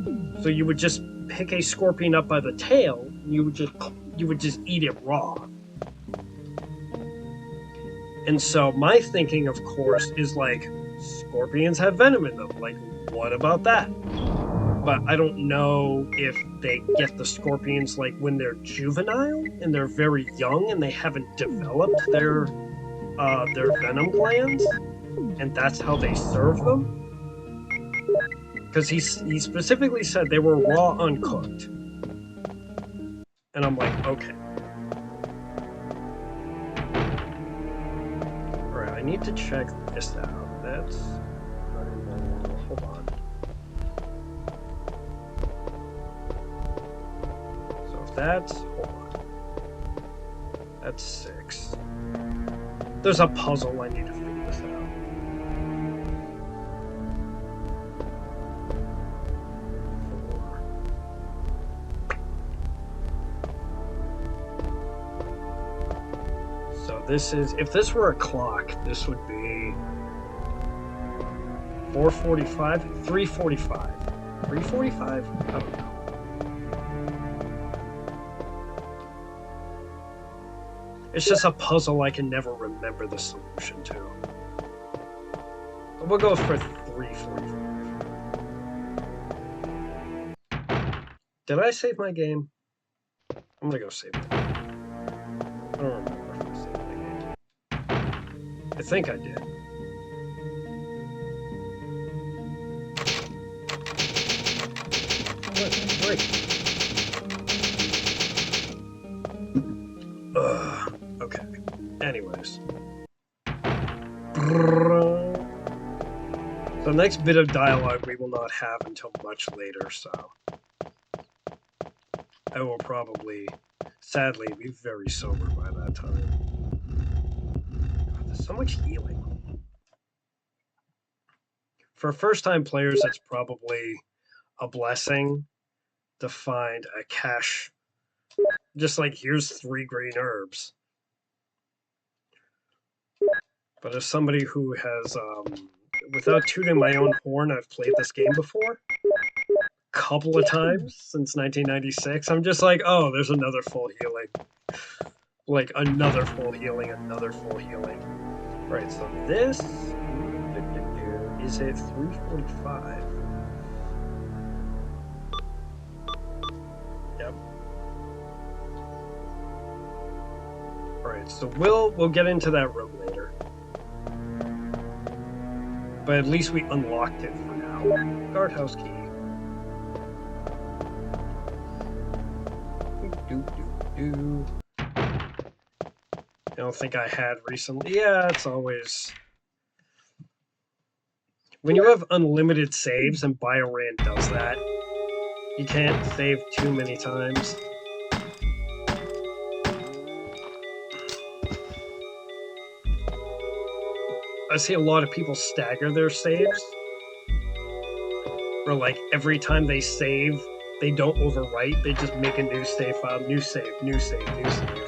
So you would just pick a scorpion up by the tail, and you would just eat it raw. And so my thinking, of course, is like, scorpions have venom in them. Like, what about that? But I don't know if they get the scorpions like when they're juvenile and they're very young and they haven't developed their venom glands, and that's how they serve them. Because he specifically said they were raw, uncooked, and I'm like, okay. All right, I need to check this out. That's hold on. That's, hold on. That's 6. There's a puzzle, I need to figure this out. 4. So this is, if this were a clock, this would be 4:45, 3:45. 3:45? I don't know. It's just a puzzle I can never remember the solution to. But we'll go for 3:45. Did I save my game? I'm gonna go save it. I don't remember if I saved my game. I think I did. Great. Okay. Anyways. The next bit of dialogue we will not have until much later, so I will probably, sadly, be very sober by that time. God, there's so much healing. For first-time players, it's probably a blessing to find a cache. Just like, here's 3 green herbs. But as somebody who has, without tooting my own horn, I've played this game before. Couple of times since 1996. I'm just like, oh, there's another full healing. Like, another full healing, another full healing. Right, so this is at 3:45. Yep. Alright, so we'll get into that room later. But at least we unlocked it for now. Guardhouse key. I don't think I had recently. Yeah, it's always... When you have unlimited saves, and Biorand does that, you can't save too many times. I see a lot of people stagger their saves. Or like, every time they save, they don't overwrite, they just make a new save file, new save, new save, new save.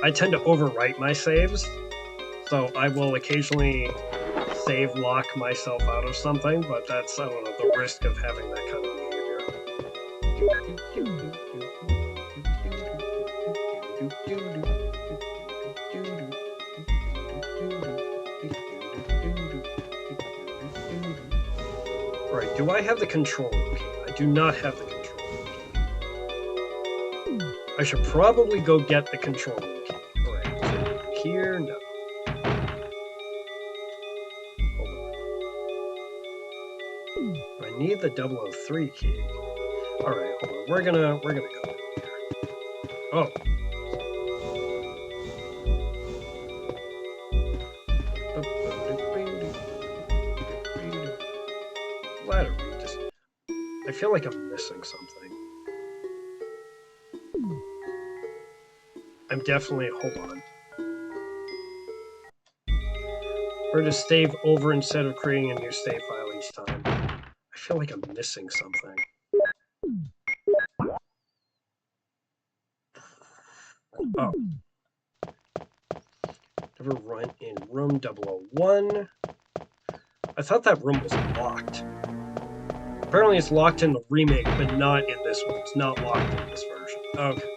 I tend to overwrite my saves, so I will occasionally save lock myself out of something, but that's, I don't know, the risk of having that kind of Right, do I have the control room key? I do not have the control room key. I should probably go get the control room key. Alright, so here, no. I need the 003 key. Alright, hold on. We're gonna go in here. Oh. Ladder, just... I feel like I'm missing something. I'm definitely... Hold on. We're to save over instead of creating a new save file each time. I feel like I'm missing something. Oh. Never run in room 001. I thought that room was locked. Apparently it's locked in the remake, but not in this one. It's not locked in this version. Okay.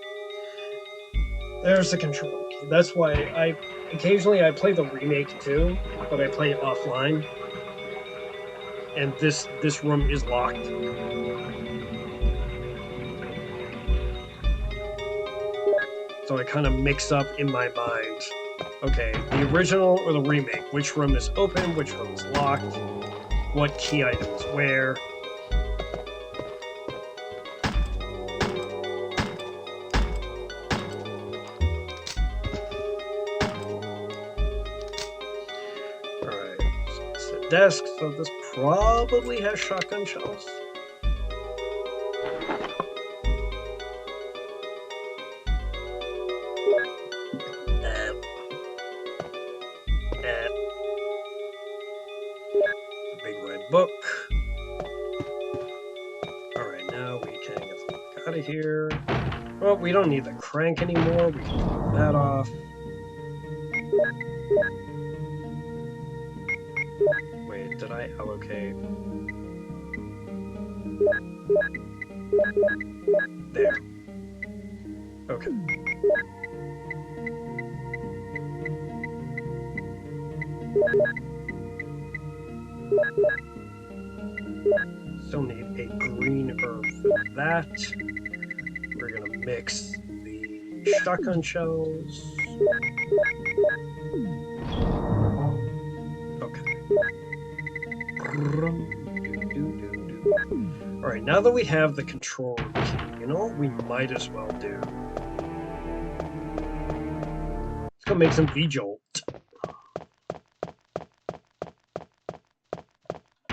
There's the control key. That's why occasionally I play the remake too, but I play it offline. And this room is locked. So I kind of mix up in my mind, okay, the original or the remake, which room is open, which room is locked, what key item is where. Alright, so it's the desk, so this probably has shotgun shells. Book. Alright, now we can get the fuck out of here. Well, we don't need the crank anymore. We can put that off. Wait, did I allocate? There. Okay. Still need a green herb for that. We're gonna mix the shotgun shells. Okay. Alright, now that we have the control room key, you know what we might as well do? Let's go make some V-Jolt.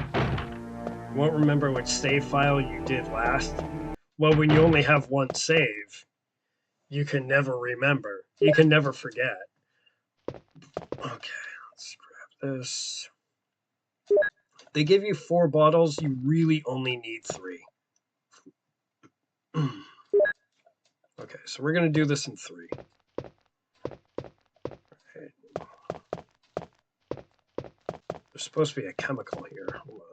You won't remember which save file you did last? Well, when you only have one save, you can never remember. You can never forget. Okay, let's grab this. They give you 4 bottles, you really only need 3. Okay, so we're going to do this in 3. Right. There's supposed to be a chemical here. Hold on.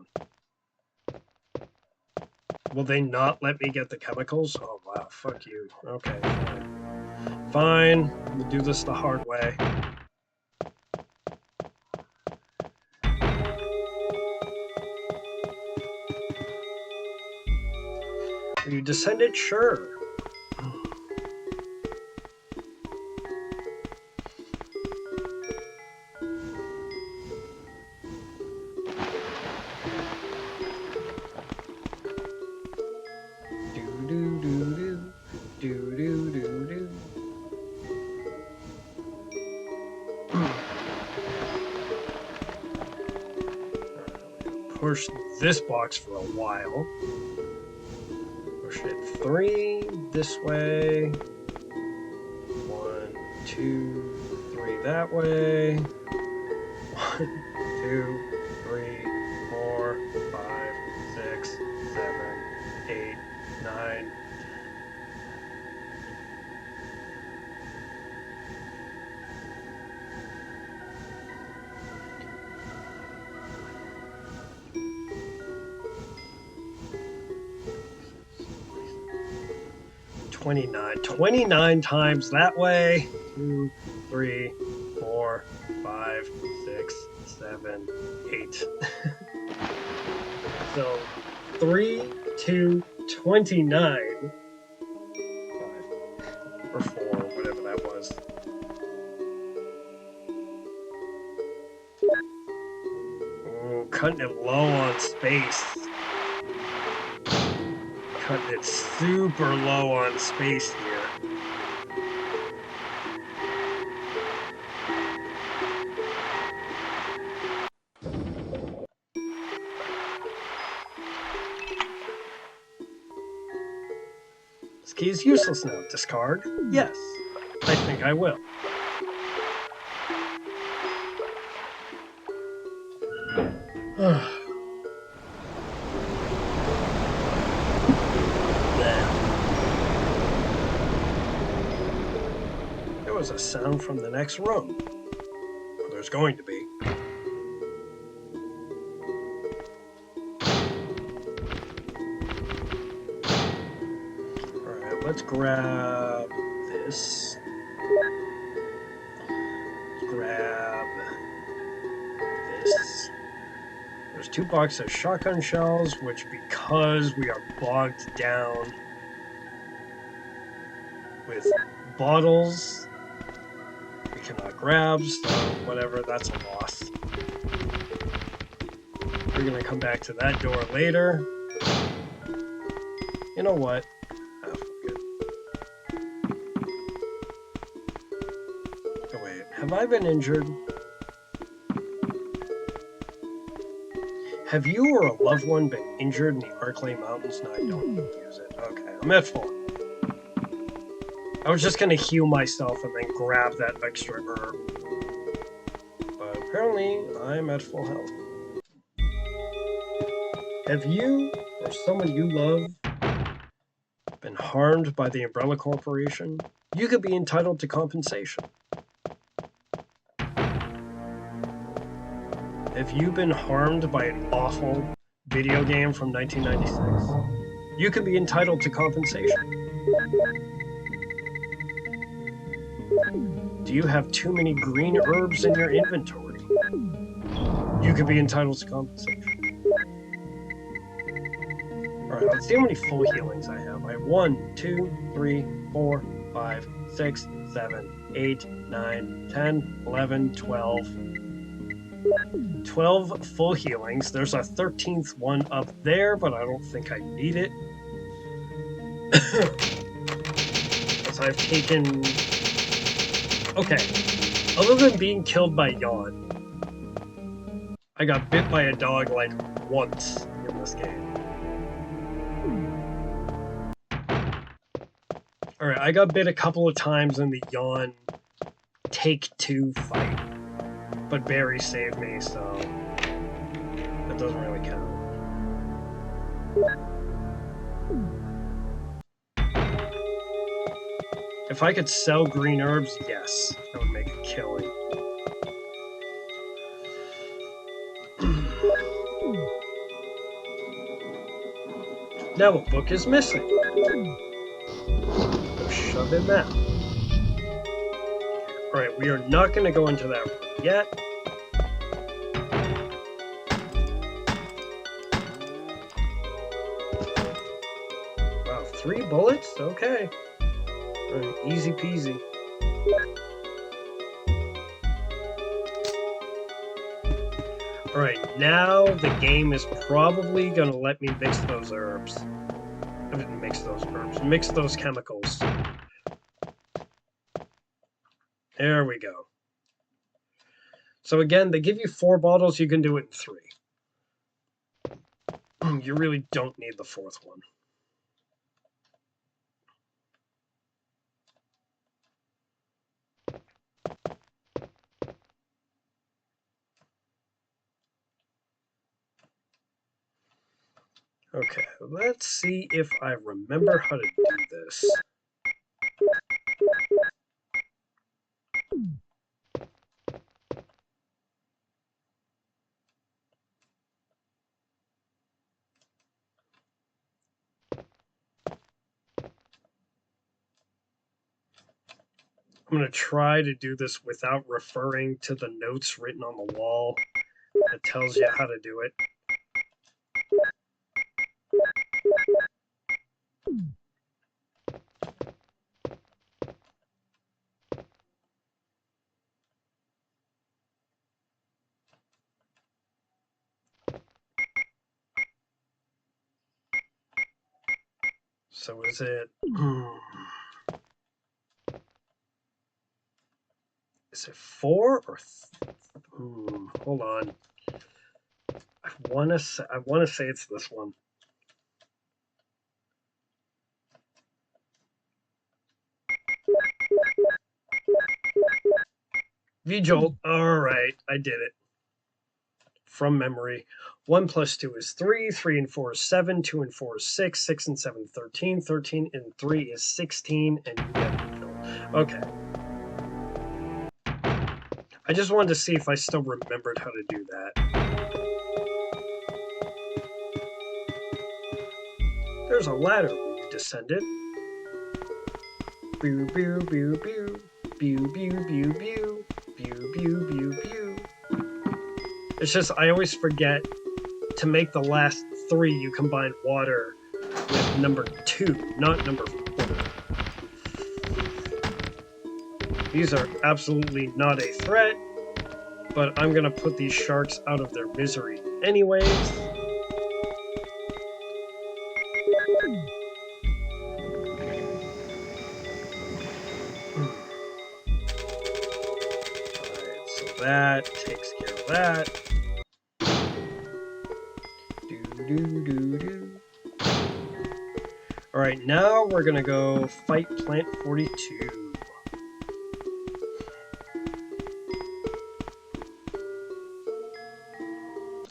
Will they not let me get the chemicals? Oh, wow, fuck you. Okay, fine. Fine, we'll do this the hard way. Are you descended? Sure. Push this box for a while. Push it 3 this way. 1, 2, 3 that way. 1, 2, 3, 4, 5, 6, 7, 8, 9. $29 times that way. 2, 3, 4, 5, 6, 7, 8. So 3, 2, 29. 5 or 4, whatever that was. Ooh, cutting it low on space. Cutting it super low on space here. This key is useless now. Discard? Yes. I think I will. There was a sound from the next room. Well, there's going to be. Alright, let's grab this. Let's grab this. There's 2 boxes of shotgun shells, which because we are bogged down with bottles, we cannot grab, so whatever, that's a loss. We're gonna come back to that door later. You know what? Oh, fuck it. Oh, wait, have I been injured? Have you or a loved one been injured in the Arklay Mountains? No, I don't use it. Okay, I'm at full. I was just gonna heal myself and then grab that extra herb. But apparently, I'm at full health. Have you, or someone you love, been been harmed by the Umbrella Corporation, you could be entitled to compensation. Have you been harmed by an awful video game from 1996? You could be entitled to compensation. Do you have too many green herbs in your inventory? You could be entitled to compensation. Alright, let's see how many full healings I have. I have 1, 2, 3, 4, 5, 6, 7, 8, 9, 10, 11, 12. 12 full healings. There's a 13th one up there, but I don't think I need it. Because I've taken... Okay, other than being killed by Yawn, I got bit by a dog like once in this game. Alright, I got bit a couple of times in the Yawn Take 2 fight, but Barry saved me, so that doesn't really count. If I could sell green herbs, yes, that would make a killing. Now a book is missing. Shove in that. Alright, we are not going to go into that room yet. Wow, 3 bullets? Okay. Right, easy peasy. Alright, now the game is probably gonna let me mix those herbs. I didn't mix those herbs. Mix those chemicals. There we go. So again, they give you 4 bottles, you can do it in 3. You really don't need the 4th one. Okay, let's see if I remember how to do this. I'm going to try to do this without referring to the notes written on the wall that tells you how to do it. So is it... Is it 4 or... hold on. I want to say it's this one. V-Jolt. Alright, I did it. From memory. 1 plus 2 is 3, 3 and 4 is 7, 2 and 4 is 6, 6 and 7 is 13, 13 and 3 is 16, and you get V-Jolt. Okay. I just wanted to see if I still remembered how to do that. There's a ladder where you descended. Pew, pew, pew, pew. Pew, pew, pew, pew. Pew, pew, pew, pew. It's just, I always forget to make the last 3 you combine water with number 2, not number 4. These are absolutely not a threat, but I'm gonna put these sharks out of their misery anyways. Alright, so that takes care of that. Alright, now we're gonna go fight Plant 42.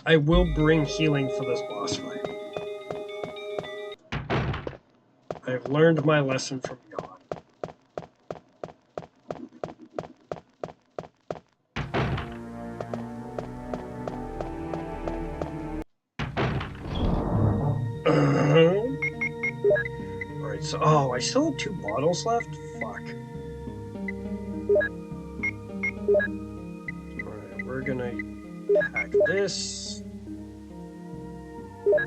I will bring healing for this boss fight. I I've learned my lesson from Yawn. Alright, so... Oh, I still have 2 bottles left? Fuck. Alright, we're gonna hack this.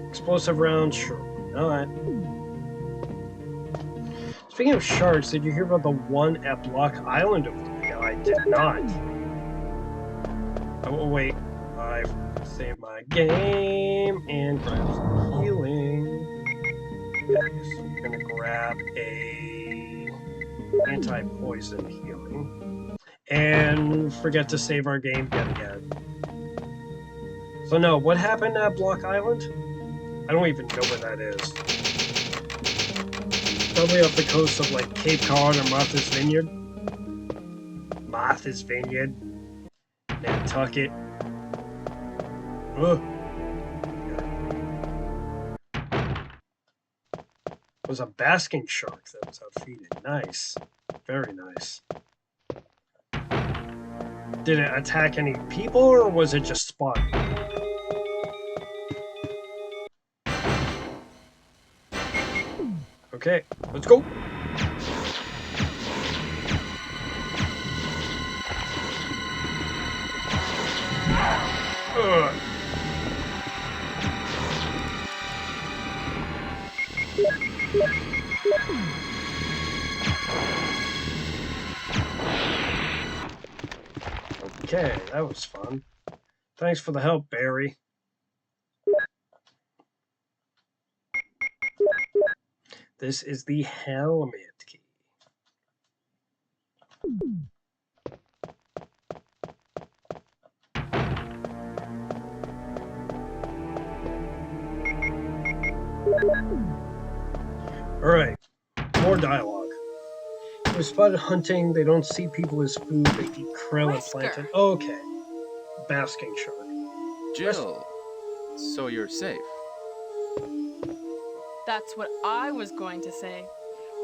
Explosive round? Sure, why not. Speaking of sharks, did you hear about the one at Block Island over there? I did not. Oh, wait. I've saved my game and grab some healing. Okay, so we're gonna grab a anti-poison healing. And forget to save our game yet again. So no, what happened at Block Island? I don't even know where that is. Probably off the coast of like Cape Cod or Martha's Vineyard. Martha's Vineyard. Nantucket. Ugh. It was a basking shark that was outfeeded. Nice. Very nice. Did it attack any people or was it just spotted? Okay, let's go. Ugh. Okay, that was fun. Thanks for the help, Barry. This is the helmet key. Alright, more dialogue. We're spotted hunting, they don't see people as food, they eat krill and plankton. Okay. Basking shark. Jill, so you're safe. That's what I was going to say.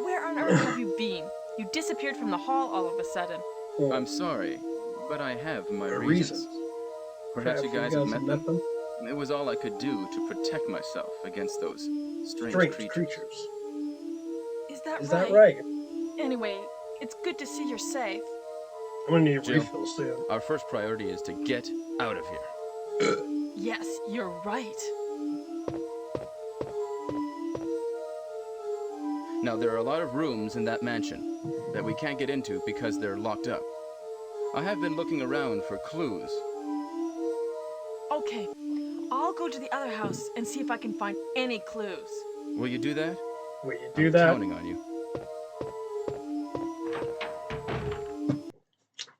Where on earth have you been? You disappeared from the hall all of a sudden. I'm sorry, but I have my reasons. Perhaps you guys have met them? It was all I could do to protect myself against those strange creatures. Is that right? Anyway, it's good to see you're safe. I'm gonna need a Jill, refill soon. Our first priority is to get out of here. Yes, you're right. Now, there are a lot of rooms in that mansion that we can't get into because they're locked up. I have been looking around for clues. Okay, I'll go to the other house and see if I can find any clues. Will you do that? Will you do I'm that? counting on you.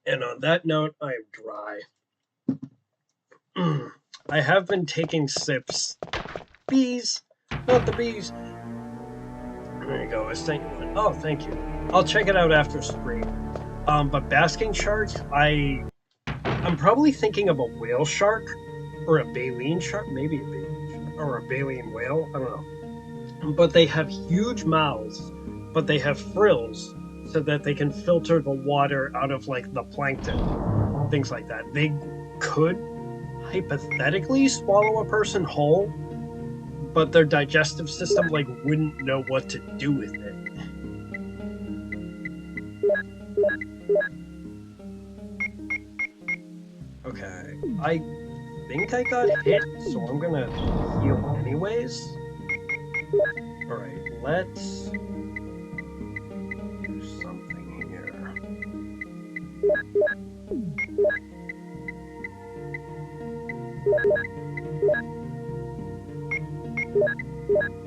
And on that note, I am dry. I have been taking sips. Bees! Not the bees! There you go, I sent you one. Oh, thank you. I'll check it out after stream. But basking sharks, I'm probably thinking of a whale shark, or a baleen shark, maybe a baleen shark, or a baleen whale, I don't know. But they have huge mouths, but they have frills, so that they can filter the water out of, like, the plankton, things like that. They could, hypothetically, swallow a person whole, but their digestive system, like, wouldn't know what to do with it. Okay, I think I got hit, so I'm gonna heal anyways. Alright, let's do something here.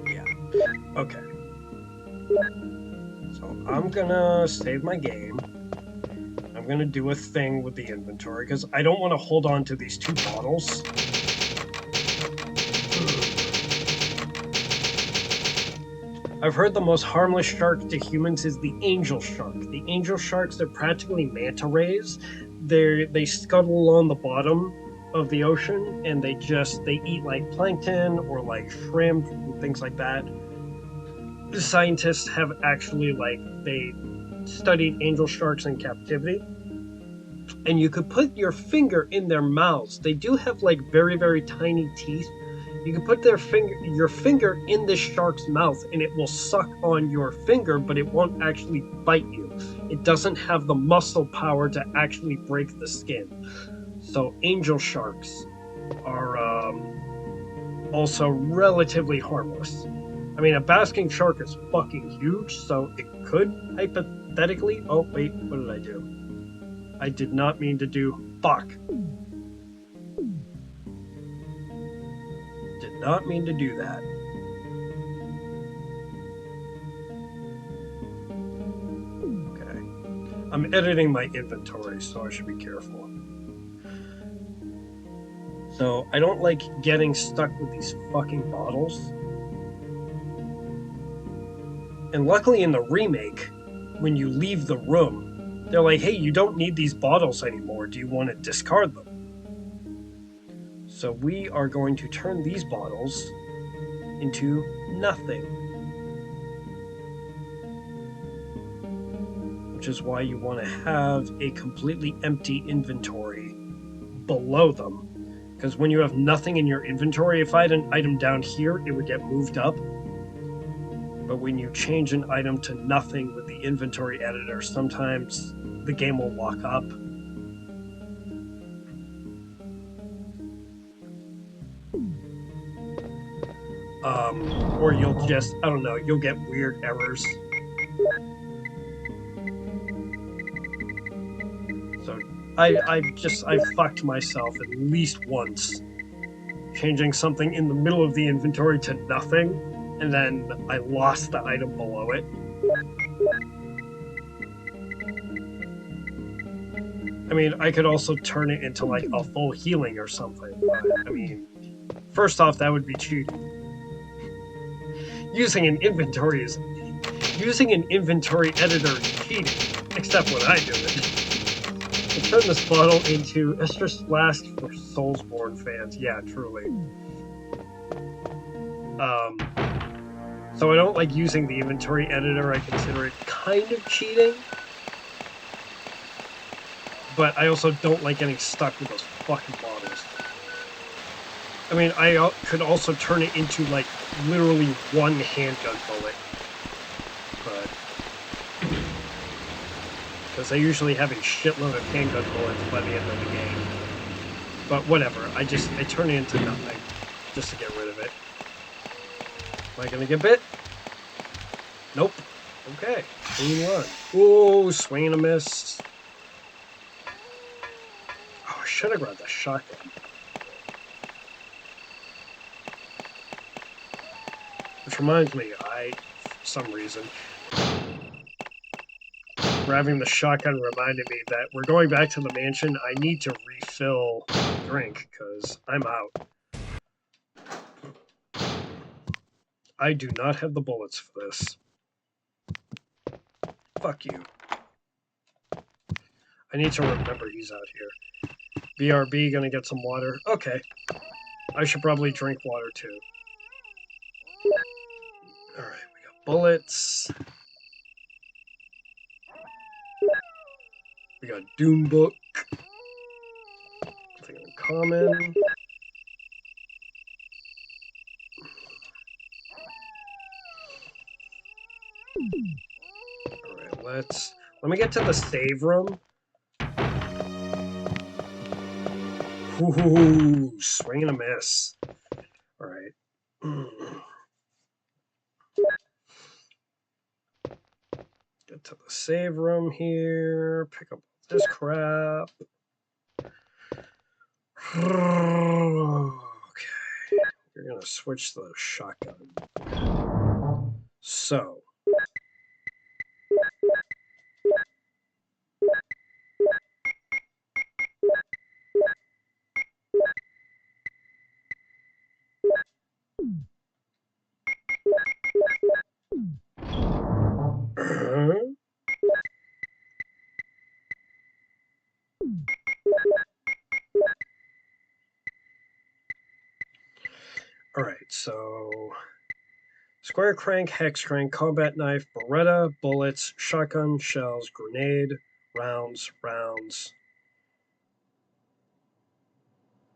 Yeah, okay. So I'm gonna save my game. I'm gonna do a thing with the inventory because I don't want to hold on to these 2 bottles. I've heard the most harmless shark to humans is the angel shark. The angel sharks, they're practically manta rays. They scuttle along the bottom of the ocean and they eat like plankton or like shrimp and things like that. scientists have actually, like, they studied angel sharks in captivity, and you could put your finger in their mouths. They do have, like, very, very tiny teeth. You can put your finger in this shark's mouth, and it will suck on your finger, but it won't actually bite you. It doesn't have the muscle power to actually break the skin. So angel sharks are also relatively harmless. I mean, a basking shark is fucking huge, so it could hypothetically... Oh, wait, what did I do? I did not mean to do... Fuck. Did not mean to do that. Okay. I'm editing my inventory, so I should be careful. So, I don't like getting stuck with these fucking bottles. And luckily in the remake, when you leave the room, they're like, hey, you don't need these bottles anymore. Do you want to discard them? So we are going to turn these bottles into nothing. Which is why you want to have a completely empty inventory below them. Because when you have nothing in your inventory, if I had an item down here, it would get moved up. But when you change an item to nothing with the inventory editor, sometimes the game will lock up. Or you'll just, I don't know, you'll get weird errors. So I fucked myself at least once, changing something in the middle of the inventory to nothing, and then I lost the item below it. I mean, I could also turn it into like a full healing or something, but I mean, first off, that would be cheating. Using an inventory editor is cheating, except when I do it. I turn this bottle into Estrus Flask for Soulsborne fans. Yeah, truly. So I don't like using the inventory editor. I consider it kind of cheating. But I also don't like getting stuck with those fucking bottles. I mean, I could also turn it into, like, literally one handgun bullet. But... because I usually have a shitload of handgun bullets by the end of the game. But whatever, I turn it into nothing. Just to get rid of it. Am I gonna get bit? Nope. Okay. Clean run. Ooh, swing and a miss. Oh, I should have grabbed the shotgun. Which reminds me, for some reason, grabbing the shotgun reminded me that we're going back to the mansion. I need to refill my drink, because I'm out. I do not have the bullets for this. Fuck you. I need to remember he's out here. BRB, gonna get some water. Okay. I should probably drink water, too. Alright, we got bullets. We got Doom Book. Nothing uncommon. Alright, let me get to the save room. Ooh, swing and a miss. Alright. Get to the save room here. Pick up this crap. Okay. You're gonna switch the shotgun. So. Alright, so Square crank, hex crank, combat knife, Beretta, bullets, shotgun, shells, grenade, rounds,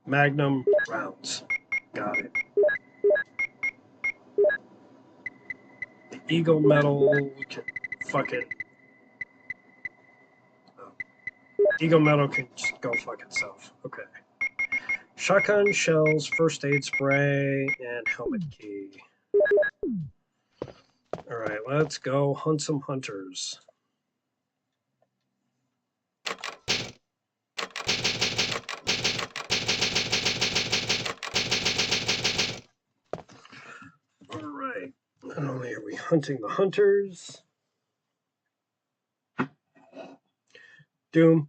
magnum, rounds. Got it. The Eagle Metal can fucking... Eagle Metal can just go fuck itself. Okay. Shotgun, shells, first aid spray, and helmet key. Alright, let's go hunt some hunters. Alright, not only are we hunting the hunters... Doom.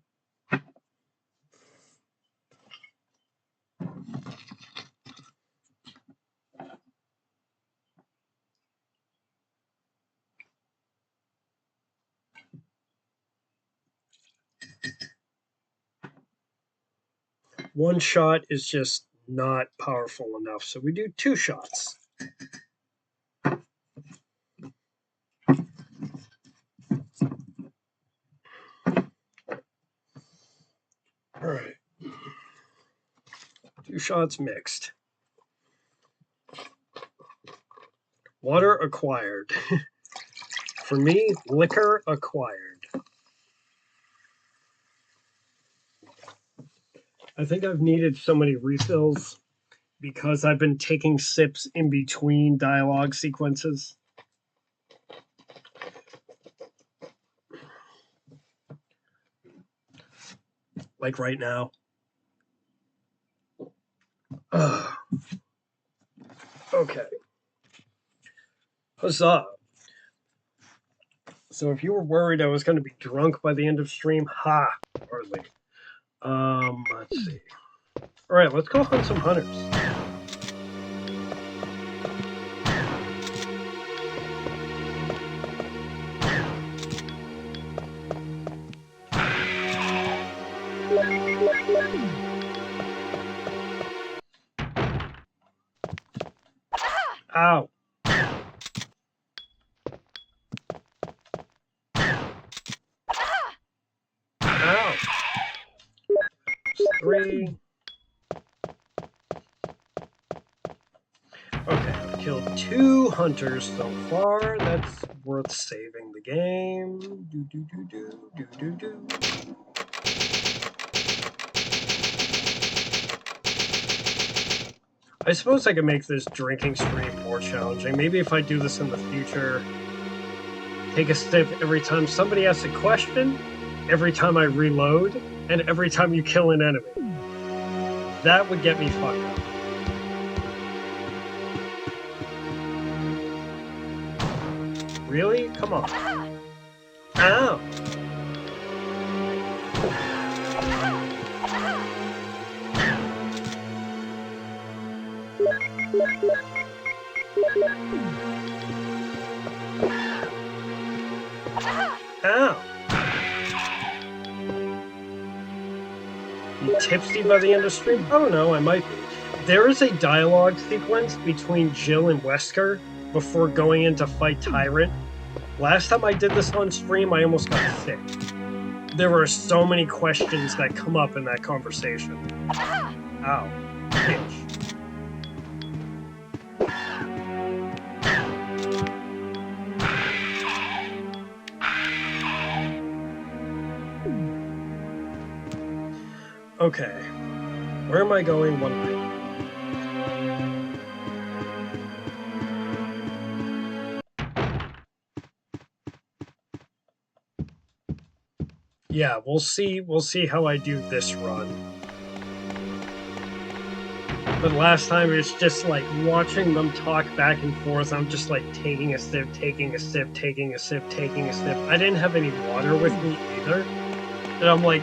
One shot is just not powerful enough, so we do 2 shots. Alright. 2 shots mixed. Water acquired. For me, liquor acquired. I think I've needed so many refills because I've been taking sips in between dialogue sequences. Like right now. Okay. Huzzah. So if you were worried I was going to be drunk by the end of stream, hardly. Let's see. All right, let's go hunt some hunters. Ow. Ow. 3. Okay, I've killed 2 hunters so far. That's worth saving the game. I suppose I could make this drinking stream more challenging. Maybe if I do this in the future, take a sip every time somebody asks a question, every time I reload, and every time you kill an enemy. That would get me fucked up. Really? Come on. Ow! Ow! You tipsy by the end of stream? I don't know, I might be. There is a dialogue sequence between Jill and Wesker before going in to fight Tyrant. Last time I did this on stream, I almost got sick. There were so many questions that come up in that conversation. Ow. Bitch. Okay. Where am I going? What am I doing? Yeah, we'll see how I do this run. But last time it's just like watching them talk back and forth. I'm just like taking a sip, taking a sip, taking a sip, taking a sip. I didn't have any water with me either. And I'm like,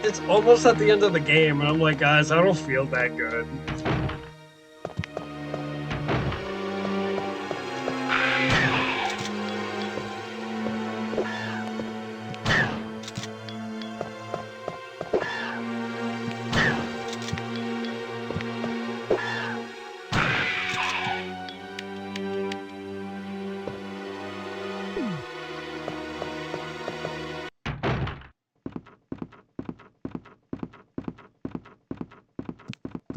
it's almost at the end of the game, and I'm like, guys, I don't feel that good.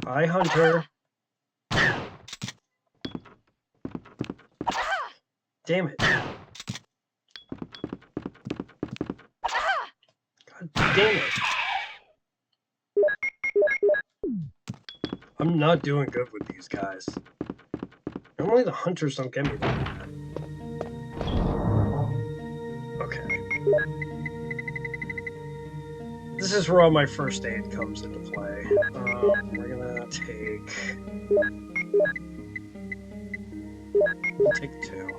Bye, Hunter. Damn it. God damn it. I'm not doing good with these guys. Normally the hunters don't get me that bad. Okay. This is where all my first aid comes into play. We're gonna take... We'll take 2.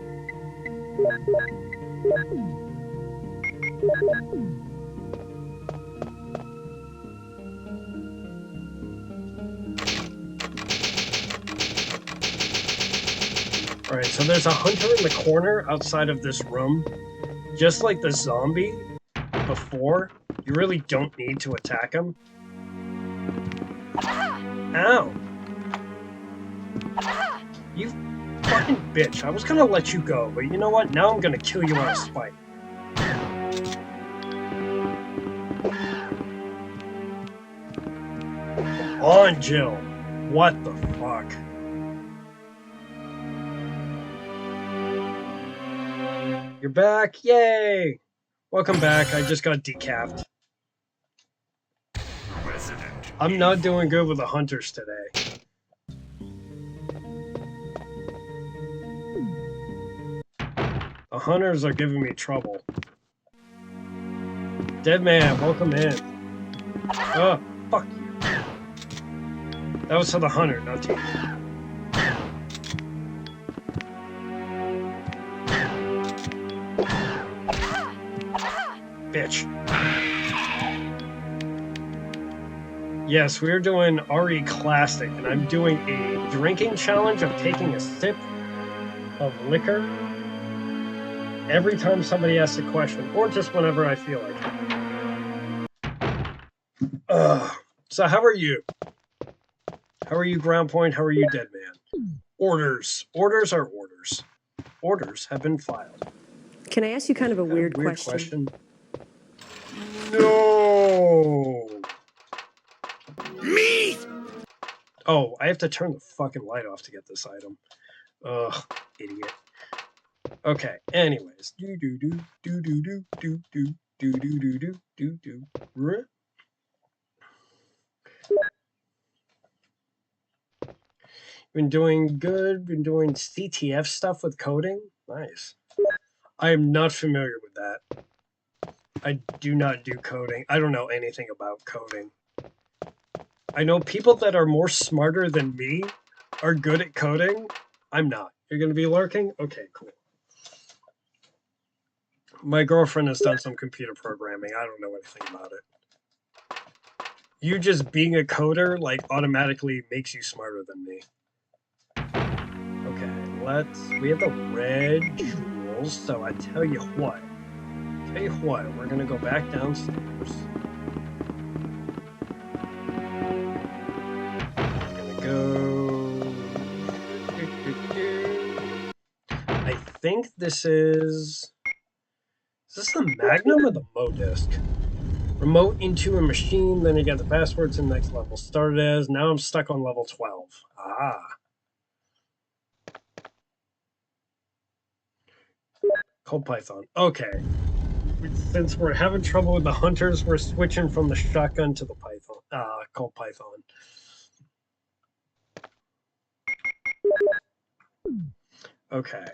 Alright, so there's a hunter in the corner outside of this room. Just like the zombie before, you really don't need to attack him. Ow! You fucking bitch. I was gonna let you go, but you know what? Now I'm gonna kill you out of spite. Come on, Jill. What the fuck? You're back! Yay! Welcome back. I just got decapped. Resident I'm not doing good with the hunters today. The hunters are giving me trouble. Dead man, welcome in. Oh, fuck you. That was for the hunter, not to you. Bitch. Yes, we're doing RE Classic, and I'm doing a drinking challenge of taking a sip of liquor every time somebody asks a question, or just whenever I feel like it. So how are you? How are you, Ground Point? How are you, Dead Man? Orders. Orders are orders. Orders have been filed. Can I ask you kind of a weird question? No! Me! Oh, I have to turn the fucking light off to get this item. Ugh, idiot. Okay, anyways. Been doing good, been doing CTF stuff with coding. Nice. I am not familiar with that. I do not do coding. I don't know anything about coding. I know people that are more smarter than me are good at coding. I'm not. You're going to be lurking? Okay, cool. My girlfriend has done some computer programming. I don't know anything about it. You just being a coder, like, automatically makes you smarter than me. Okay, we have the red jewels, so I tell you what, we're gonna go back downstairs. We're gonna go... I think this is this the Magnum or the Modisc? Remote into a machine, then you get the passwords in next level. Started as, now I'm stuck on level 12. Ah. Cold Python. Okay. Since we're having trouble with the hunters, we're switching from the shotgun to the Python. Cold Python. Okay.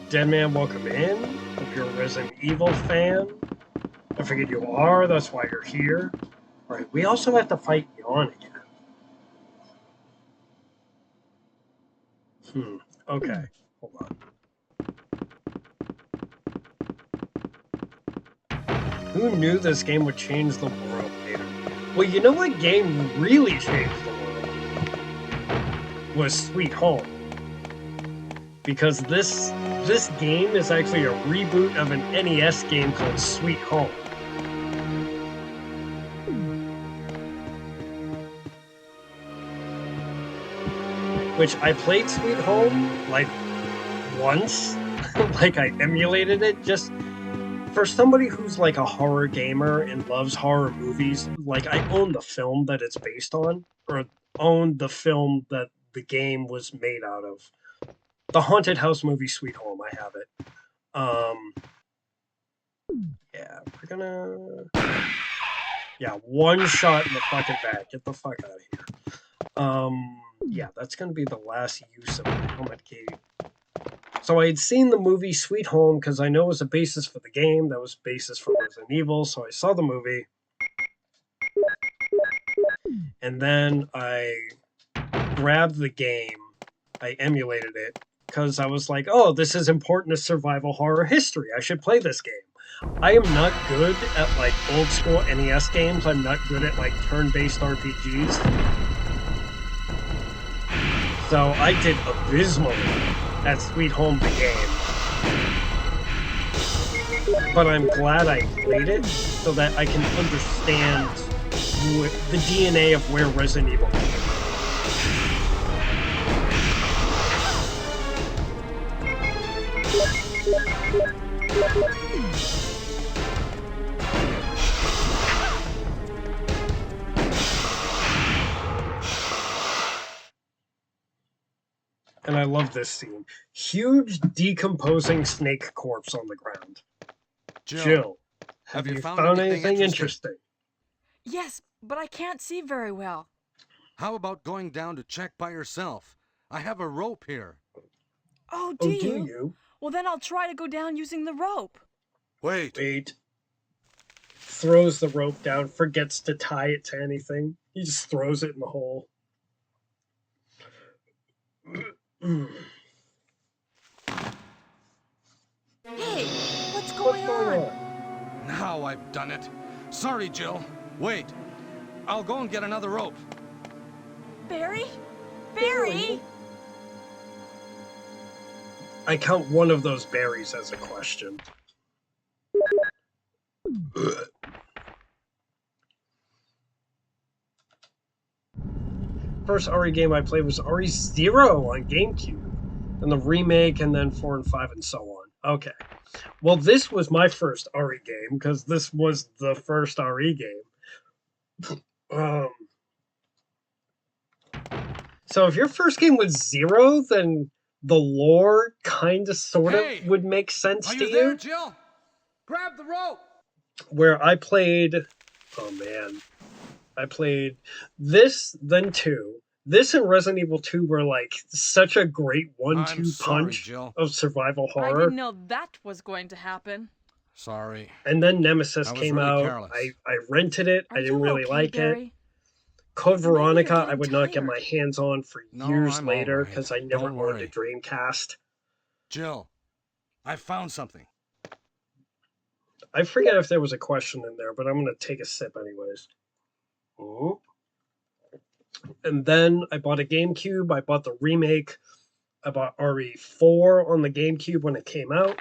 Dead Man, welcome in. Hope you're a Resident Evil fan. I figured you are, that's why you're here. Alright, we also have to fight Yawn again. Okay. Hold on. Who knew this game would change the world later? Well, you know what game really changed the world? Was Sweet Home. Because this game is actually a reboot of an NES game called Sweet Home. Which I played Sweet Home, like, once. Like, I emulated it just for somebody who's like a horror gamer and loves horror movies, like I own the film that it's based on, or own the film that the game was made out of. The Haunted House movie Sweet Home, I have it. Yeah, we're gonna... Yeah, one shot in the fucking back. Get the fuck out of here. Yeah, that's gonna be the last use of the helmet key. So I had seen the movie Sweet Home because I know it was a basis for the game. That was basis for Resident Evil, so I saw the movie. And then I grabbed the game. I emulated it because I was like, oh, this is important to survival horror history. I should play this game. I am not good at like old school NES games. I'm not good at like turn-based RPGs. So I did abysmally at Sweet Home the game. But I'm glad I played it so that I can understand the DNA of where Resident Evil came from. And I love this scene. Huge decomposing snake corpse on the ground. Jill, have you found anything interesting? Yes, but I can't see very well. How about going down to check by yourself? I have a rope here. Oh, do you? Well, then I'll try to go down using the rope. Wait. Throws the rope down, forgets to tie it to anything. He just throws it in the hole. Hey, what's going on? Now I've done it. Sorry, Jill. Wait. I'll go and get another rope. Barry? Barry? I count one of those berries as a question. First RE game I played was RE0 on GameCube. And the remake, and then 4 and 5, and so on. Okay. Well, this was my first RE game, because this was the first RE game. So if your first game was 0, then the lore kind of sort of would make sense to you. Are you there, Jill? Grab the rope! Where I played... Oh, man. I played this, then 2. This and Resident Evil 2 were like such a great 1-2 punch of survival horror. I didn't know that was going to happen. Sorry. And then Nemesis came out. I rented it. I didn't really like it. Code Veronica, I would not get my hands on for years later because I never owned a Dreamcast. Jill, I found something. I forget if there was a question in there, but I'm going to take a sip anyways. Ooh. And then I bought a GameCube. I bought the remake. I bought RE4 on the GameCube when it came out.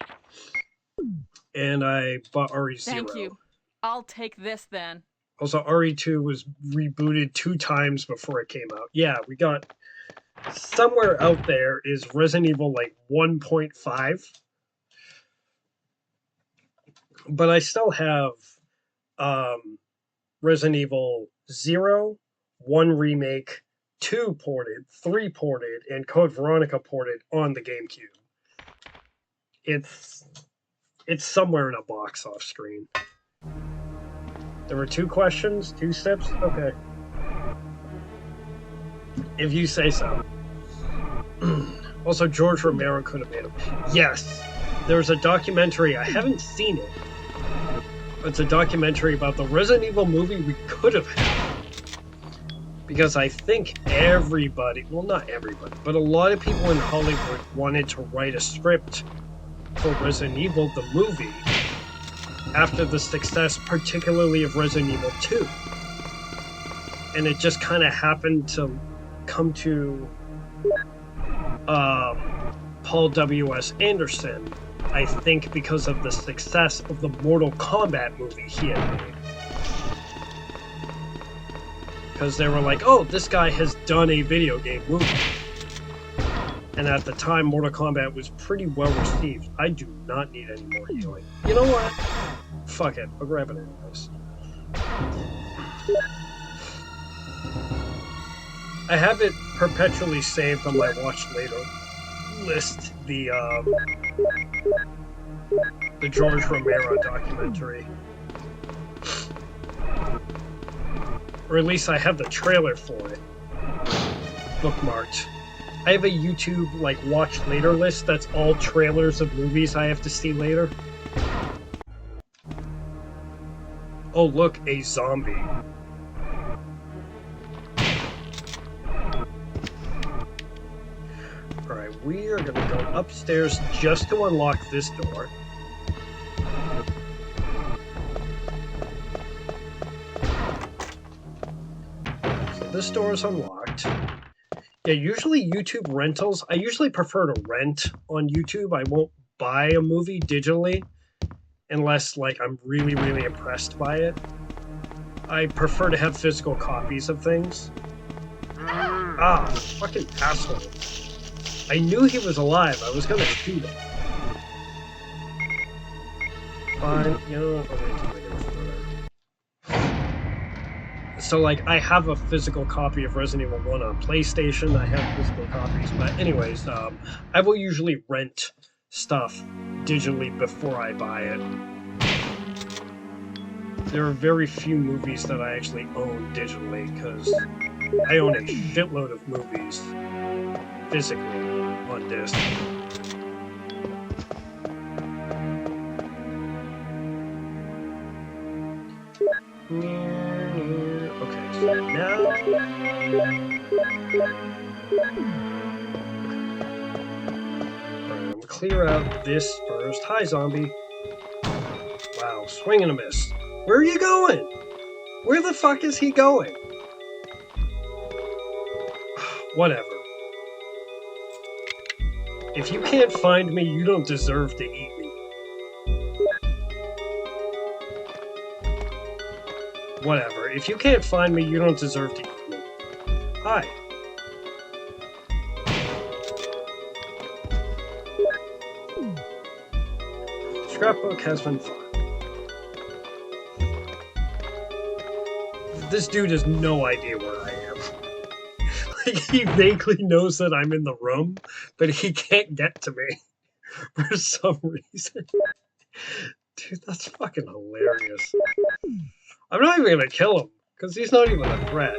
And I bought RE0. Thank you. I'll take this then. Also, RE2 was rebooted 2 times before it came out. Yeah, we got... Somewhere out there is Resident Evil, like, 1.5. But I still have Resident Evil 0, 1 remake, 2 ported, 3 ported, and Code Veronica ported on the GameCube. It's somewhere in a box off screen. There were 2 questions, 2 sips? Okay. If you say so. Also, George Romero could have made him. Yes! There's a documentary, I haven't seen it. It's a documentary about the Resident Evil movie we could have had. Because I think everybody, well, not everybody, but a lot of people in Hollywood wanted to write a script for Resident Evil, the movie, after the success, particularly of Resident Evil 2. And it just kind of happened to come to Paul W.S. Anderson, I think because of the success of the Mortal Kombat movie he had made. Because they were like, oh, this guy has done a video game movie. And at the time, Mortal Kombat was pretty well received. I do not need any more healing. You know what? Fuck it. I'll grab it anyways. I have it perpetually saved on my watch later list. The George Romero documentary. Or at least I have the trailer for it bookmarked. I have a YouTube, like, watch later list that's all trailers of movies I have to see later. Oh, look, a zombie. Alright, we are gonna go upstairs just to unlock this door. So this door is unlocked. Yeah, usually YouTube rentals, I usually prefer to rent on YouTube. I won't buy a movie digitally unless, like, I'm really, really impressed by it. I prefer to have physical copies of things. Ah, fucking asshole. I knew he was alive. I was gonna shoot him. Fine, you know what? I'll wait till I get further. So, like, I have a physical copy of Resident Evil 1 on PlayStation. I have physical copies. But anyways, I will usually rent stuff digitally before I buy it. There are very few movies that I actually own digitally, because I own a shitload of movies physically on disc. Okay, so now... Alright, I'm gonna clear out this first. Hi, zombie. Wow, swing and a miss. Where are you going? Where the fuck is he going? Whatever. If you can't find me, you don't deserve to eat me. Whatever. If you can't find me, you don't deserve to eat me. Hi. Scrapbook has been fun. This dude has no idea where I am. Like, he vaguely knows that I'm in the room, but he can't get to me for some reason. Dude, that's fucking hilarious. I'm not even gonna kill him, because he's not even a threat.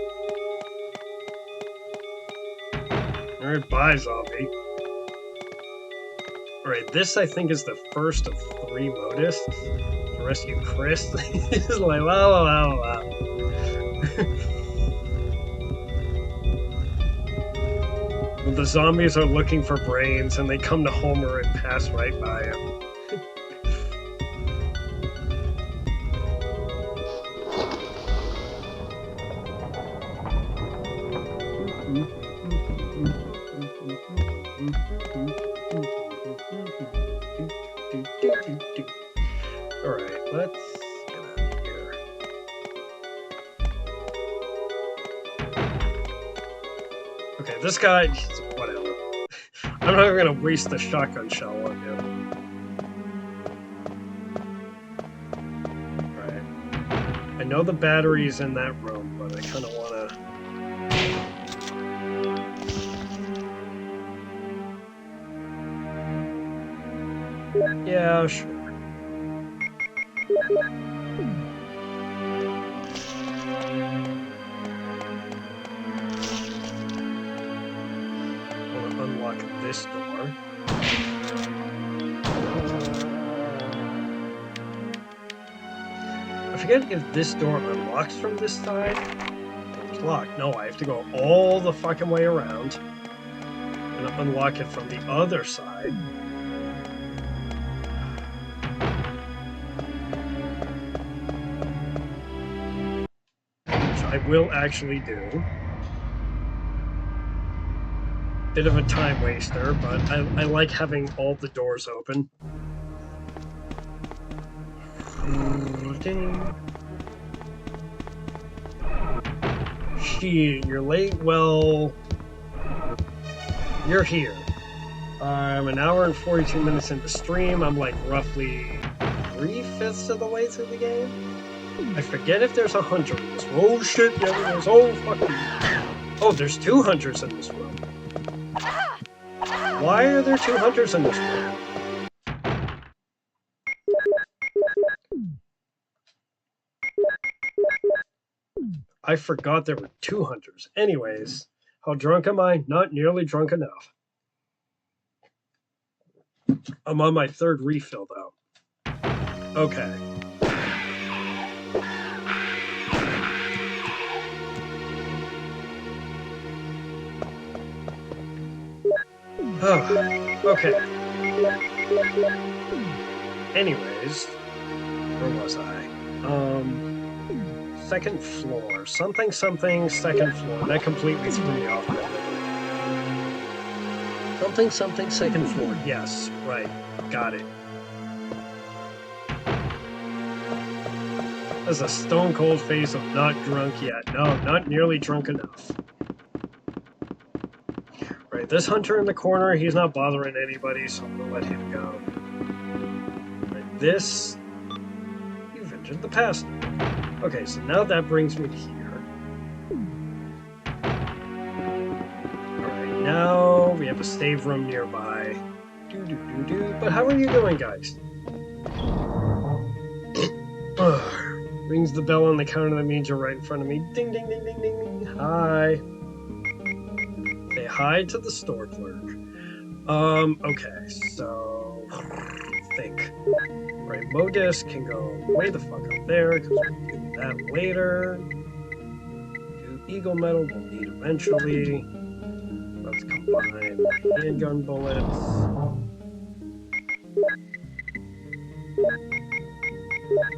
Alright, bye, zombie. Alright, this I think is the first of 3 Modus. To rescue Chris. He's like, la la la la. When the zombies are looking for brains and they come to Homer and pass right by him. Alright, let's get out of here. Okay, this guy, whatever. I'm not even gonna waste the shotgun shell on him. Alright. I know the battery's in that room, but I kinda wanna... Yeah, sure. I'll unlock this door. I forget if this door unlocks from this side. It's locked. No, I have to go all the fucking way around and unlock it from the other side. I will actually do. Bit of a time waster, but I like having all the doors open. Shit, you're late. Well, you're here. I'm an hour and 42 minutes into stream. I'm like roughly 3/5 of the way through the game. I forget if there's a hunter in this room. Oh shit, yeah, there is. Oh fucking. Oh, there's 2 hunters in this room. Why are there 2 hunters in this room? I forgot there were 2 hunters. Anyways, how drunk am I? Not nearly drunk enough. I'm on my 3rd refill though. Okay. Okay. Anyways, where was I? 2nd floor. Something, something, 2nd floor. That completely threw me off. Something, something, 2nd floor. Yes, right. Got it. That's a stone cold face of not drunk yet. No, not nearly drunk enough. Right, this hunter in the corner, he's not bothering anybody, so I'm gonna let him go. Right, this... You've entered the past. Okay, so now that brings me to here. Alright, now we have a stave room nearby. But how are you doing, guys? Rings the bell on the counter that means you're right in front of me. Ding, ding, ding, ding, ding, ding. Hi. Say hi to the store clerk. Okay, so... think. Right, Modis can go way the fuck up there, because we'll do that later. Do Eagle Metal, we'll need eventually. Let's combine handgun bullets.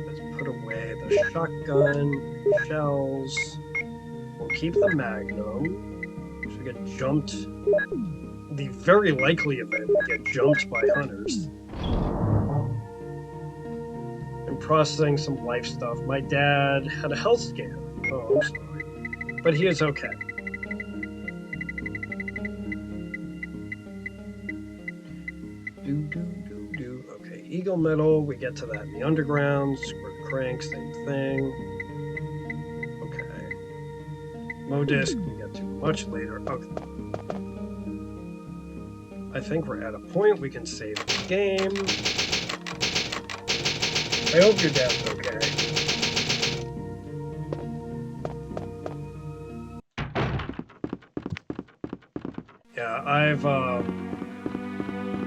Let's put away the shotgun, shells. We'll keep the Magnum. So we get jumped. The very likely event, we get jumped by hunters. And processing some life stuff. My dad had a health scan. Oh, I'm sorry. But he is okay. Okay, Eagle Metal, we get to that in the underground. Squirt Crank, same thing. Okay. Modisc, we get to much later. Okay. I think we're at a point we can save the game. I hope your dad's okay. Yeah,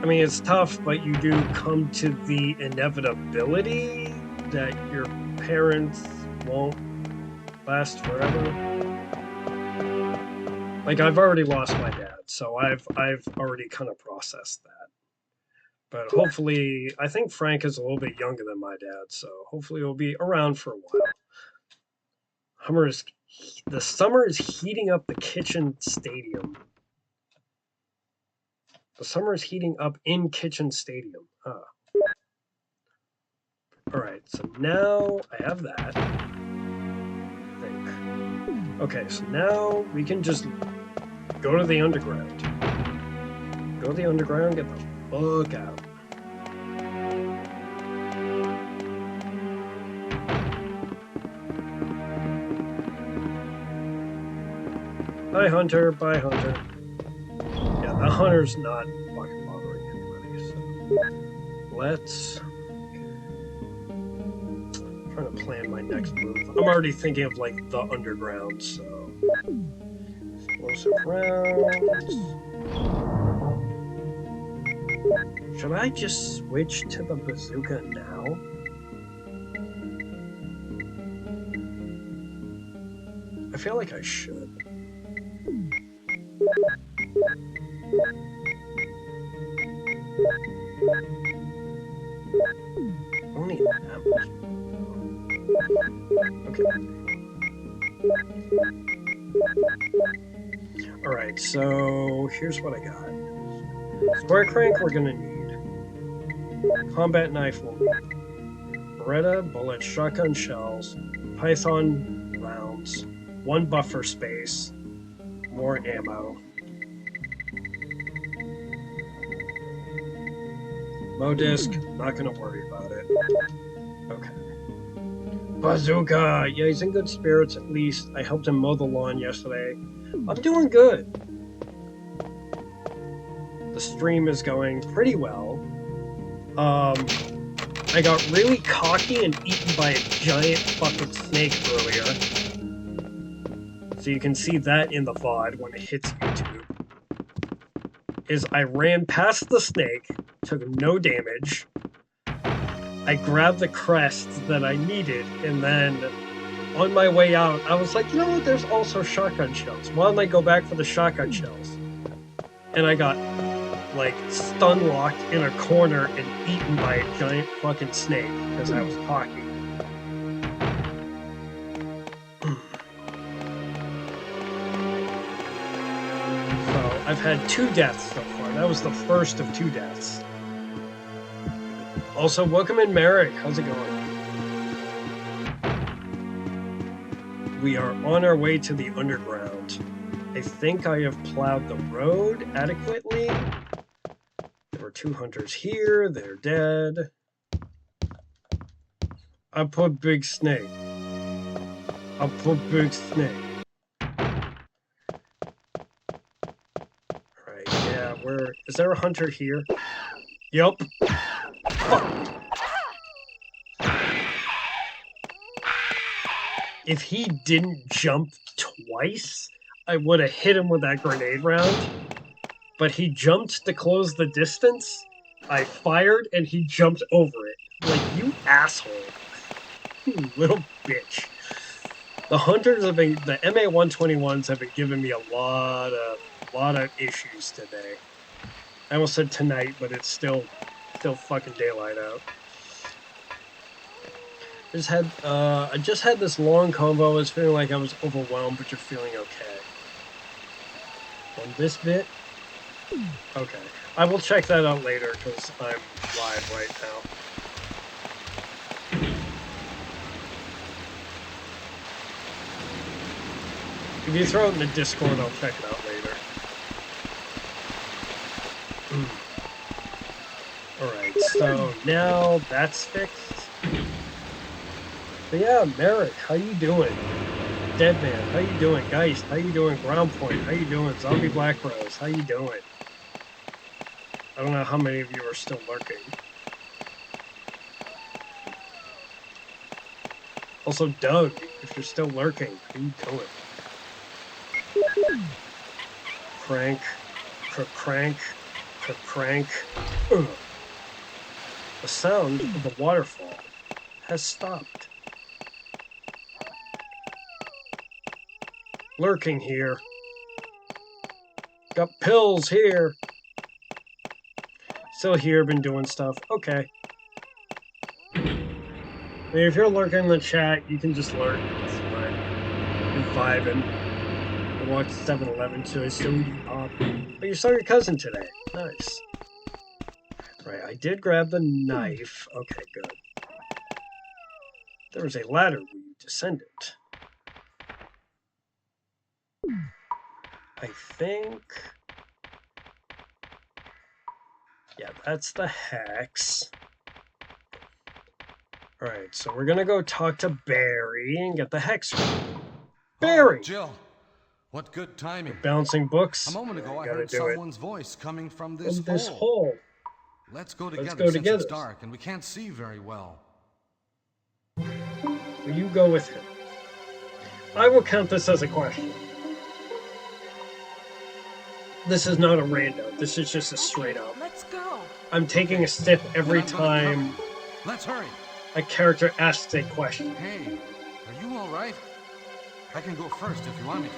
I mean, it's tough, but you do come to the inevitability that your parents won't last forever. Like, I've already lost my dad, so I've already kind of processed that. But hopefully, I think Frank is a little bit younger than my dad, so hopefully he'll be around for a while. The summer is heating up the kitchen stadium. The summer is heating up in Kitchen Stadium. Alright, so now I have that. I think. Okay, so now we can just go to the underground. Go to the underground, get the fuck out. Bye, Hunter. Bye, Hunter. Yeah, the Hunter's not fucking bothering anybody, so... Let's... I'm trying to plan my next move. I'm already thinking of, like, the underground, so... Explosive rounds... Should I just switch to the bazooka now? I feel like I should. Only that much. Okay. Alright, so here's what I got. Square crank we're gonna need. Combat knife we'll need. Beretta, bullets, shotgun shells, Python rounds, 1 buffer space, more ammo. Modisc, not gonna worry about it. Okay. Bazooka! Yeah, he's in good spirits at least. I helped him mow the lawn yesterday. I'm doing good. The stream is going pretty well. I got really cocky and eaten by a giant fucking snake earlier. So you can see that in the VOD when it hits YouTube. Is I ran past the snake, took no damage. I grabbed the crest that I needed, and then on my way out, I was like, you know what, there's also shotgun shells. Why don't I go back for the shotgun shells? And I got, like, stun locked in a corner and eaten by a giant fucking snake because I was cocky. So, I've had 2 deaths so far. That was the first of 2 deaths. Also, welcome in, Merrick. How's it going? We are on our way to the underground. I think I have plowed the road adequately. There were 2 hunters here. They're dead. I put big snake. I put big snake. Alright, yeah, where... Is there a hunter here? Yup. Fuck. If he didn't jump twice, I would have hit him with that grenade round. But he jumped to close the distance. I fired and he jumped over it. Like, you asshole. You little bitch. The hunters have been, the MA-121s have been giving me a lot of issues today. I almost said tonight, but it's still fucking daylight out. I just had this long combo. I was feeling like I was overwhelmed, but you're feeling okay. On this bit? Okay. I will check that out later, because I'm live right now. If you throw it in the Discord, I'll check it out later. Alright, so now that's fixed. But yeah, Merrick, how you doing? Deadman, how you doing? Geist, how you doing? Ground Point, how you doing? Zombie Black Rose, how you doing? I don't know how many of you are still lurking. Also, Doug, if you're still lurking, how you doing? Crank. Ugh. The sound of the waterfall has stopped. Lurking here. Got pills here. Still here, been doing stuff. Okay. I mean, if you're lurking in the chat, you can just lurk. It's fine. You're vibing. I walked 7-Eleven, so I still eating pop. But you saw your cousin today. Nice. Right, I did grab the knife. Okay, good. There was a ladder we descended. I think... Yeah, that's the hex. Alright, so we're gonna go talk to Barry and get the hex. Barry! Oh, Jill, what good timing. Bouncing books. A moment ago, I heard someone's voice coming from this hole. Let's go together since it's dark and we can't see very well. Will you go with him? I will count this as a question. This is not a rando. This is just a straight up. Let's go. I'm taking a sip every time Let's hurry. a character asks a question. Hey, are you all right? I can go first if you want me to.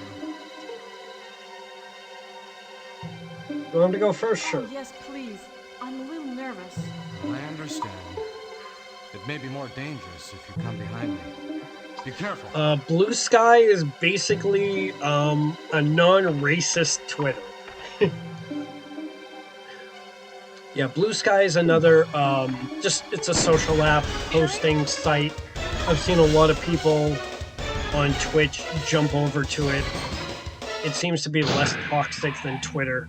You want him to go first? Sure. Oh, yes, please. I'm a little nervous. I understand. It may be more dangerous if you come behind me. Be careful. Blue Sky is basically a non-racist Twitter. Yeah, Blue Sky is another, it's a social app posting site. I've seen a lot of people on Twitch jump over to it. It seems to be less toxic than Twitter.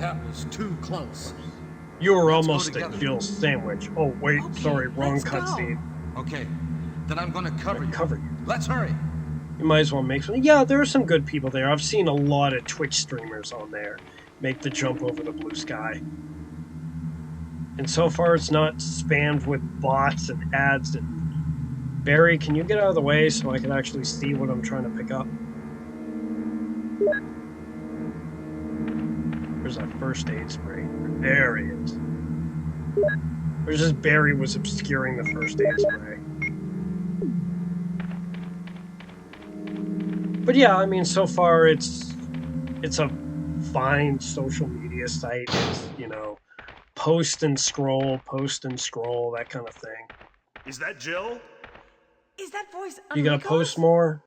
That was too close. You were Let's go almost a together. Jill sandwich. Oh, wait, Okay, sorry, wrong let's go. cutscene. Okay, then I'm gonna cover you. Cover you. Let's hurry. You might as well make some. Yeah, there are some good people there. I've seen a lot of Twitch streamers on there make the jump over the blue sky. And so far, it's not spammed with bots and ads. And Barry, can you get out of the way so I can actually see what I'm trying to pick up? There's that first aid spray. There he is. There's just Barry was obscuring the first aid spray. But yeah, I mean, so far it's a fine social media site. It's, you know, post and scroll, that kind of thing. Is that Jill? Is that voice You gotta Enrico's? post more.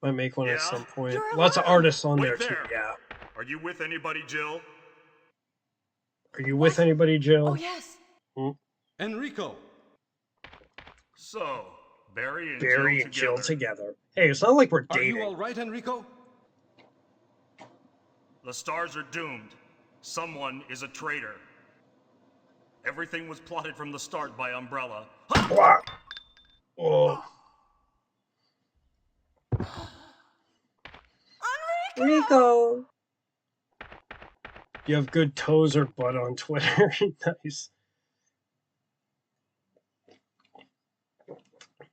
Might make one at Yeah. some point. You're Lots of alive. artists on Wait there too. there. Yeah. Are you with anybody, Jill? Are you with What? anybody, Jill? Oh, yes. Enrico. So, Barry and Barry Jill and Jill together. together. Hey, it's not like we're Are dating. you all right, Enrico? The stars are doomed. Someone is a traitor. Everything was plotted from the start by Umbrella. What? Oh. Rico. You have good toes or butt on Twitter. Nice.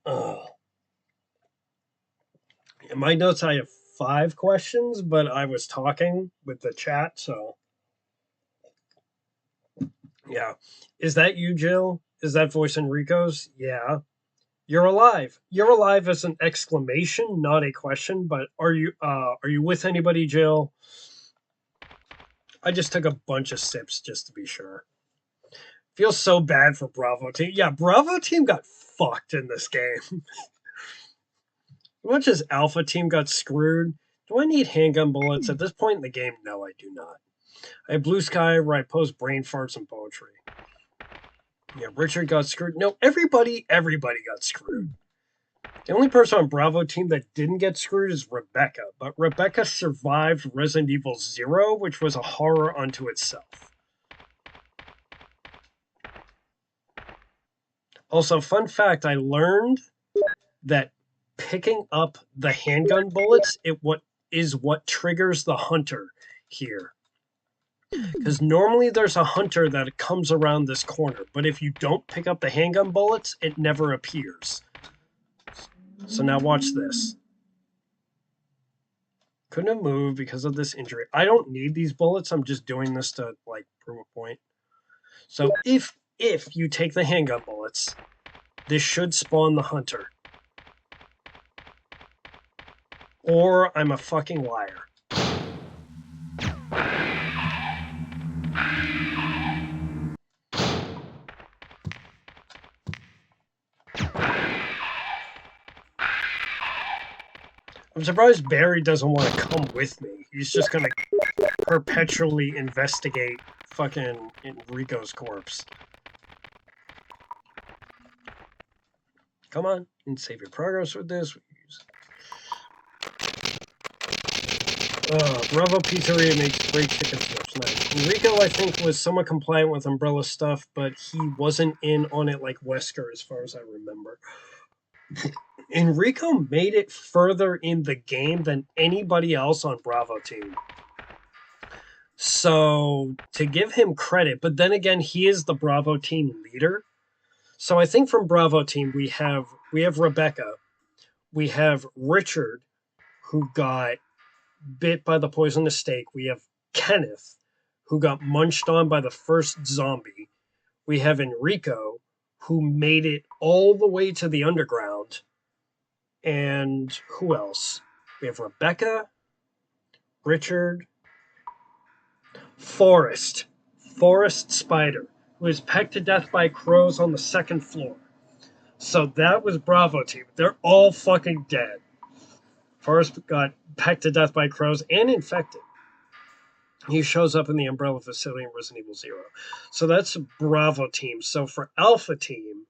In my notes, I have 5 questions, but I was talking with the chat, so. Yeah. Is that you, Jill? Is that voice Enrico's? Yeah. You're alive. You're alive as an exclamation, not a question, but are you with anybody, Jill? I just took a bunch of sips just to be sure. Feels so bad for Bravo Team. Yeah, Bravo Team got fucked in this game. As much as Alpha Team got screwed, do I need handgun bullets? At this point in the game, no, I do not. I have Blue Sky where I post brain farts and poetry. Yeah, Richard got screwed. No, everybody got screwed. The only person on Bravo Team that didn't get screwed is Rebecca, but Rebecca survived Resident Evil 0, which was a horror unto itself. Also, fun fact, I learned that picking up the handgun bullets is what triggers the hunter here. Because normally there's a hunter that comes around this corner, but if you don't pick up the handgun bullets, it never appears. So now watch this. Couldn't have moved because of this injury. I don't need these bullets. I'm just doing this to, like, prove a point. So if you take the handgun bullets, this should spawn the hunter. Or I'm a fucking liar. I'm surprised Barry doesn't want to come with me. He's just gonna perpetually investigate fucking Enrico's corpse. Come on, and save your progress with this. Bravo Pizzeria makes great chicken strips. Nice. Enrico, I think, was somewhat compliant with Umbrella stuff, but he wasn't in on it like Wesker, as far as I remember. Enrico made it further in the game than anybody else on Bravo Team. So, to give him credit, but then again, he is the Bravo Team leader. So I think from Bravo Team, we have Rebecca, we have Richard, who got bit by the poisonous snake. We have Kenneth, who got munched on by the first zombie. We have Enrico, who made it all the way to the underground. And who else? We have Rebecca, Richard, Forrest Spider, who was pecked to death by crows on the 2nd floor. So that was Bravo Team. They're all fucking dead. Forrest got pecked to death by crows and infected. He shows up in the Umbrella facility in Resident Evil 0. So that's Bravo Team. So for Alpha Team,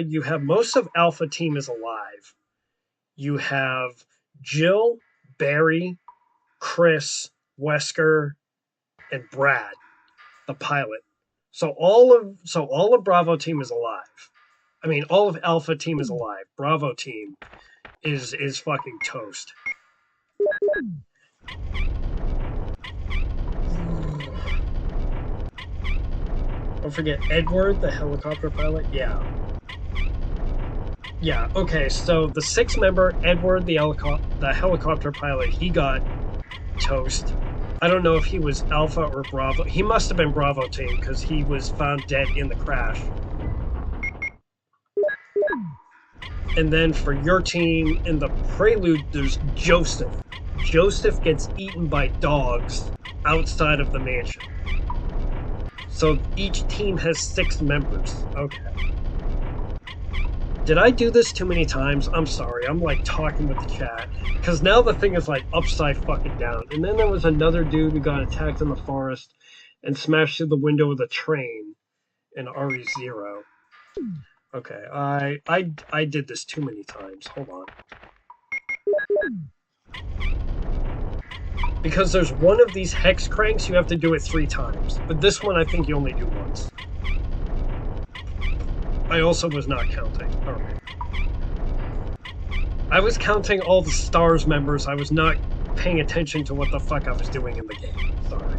you have most of Alpha Team is alive. You have Jill, Barry, Chris, Wesker, and Brad, the pilot. So all of Bravo team is alive. I mean, all of Alpha team is alive. Bravo team is fucking toast. Don't forget Edward, the helicopter pilot. Yeah. Yeah, okay, so the 6-member Edward, the helicopter pilot, he got toast. I don't know if he was Alpha or Bravo. He must have been Bravo team because he was found dead in the crash. And then for your team, in the prelude, there's Joseph. Joseph gets eaten by dogs outside of the mansion. So each team has 6 members. Okay. Did I do this too many times? I'm sorry. I'm like talking with the chat. Because now the thing is like upside fucking down. And then there was another dude who got attacked in the forest and smashed through the window of the train in RE0. Okay, I did this too many times. Hold on. Because there's one of these hex cranks, you have to do it 3 times. But this one I think you only do once. I also was not counting. Alright. I was counting all the STARS members. I was not paying attention to what the fuck I was doing in the game. Sorry.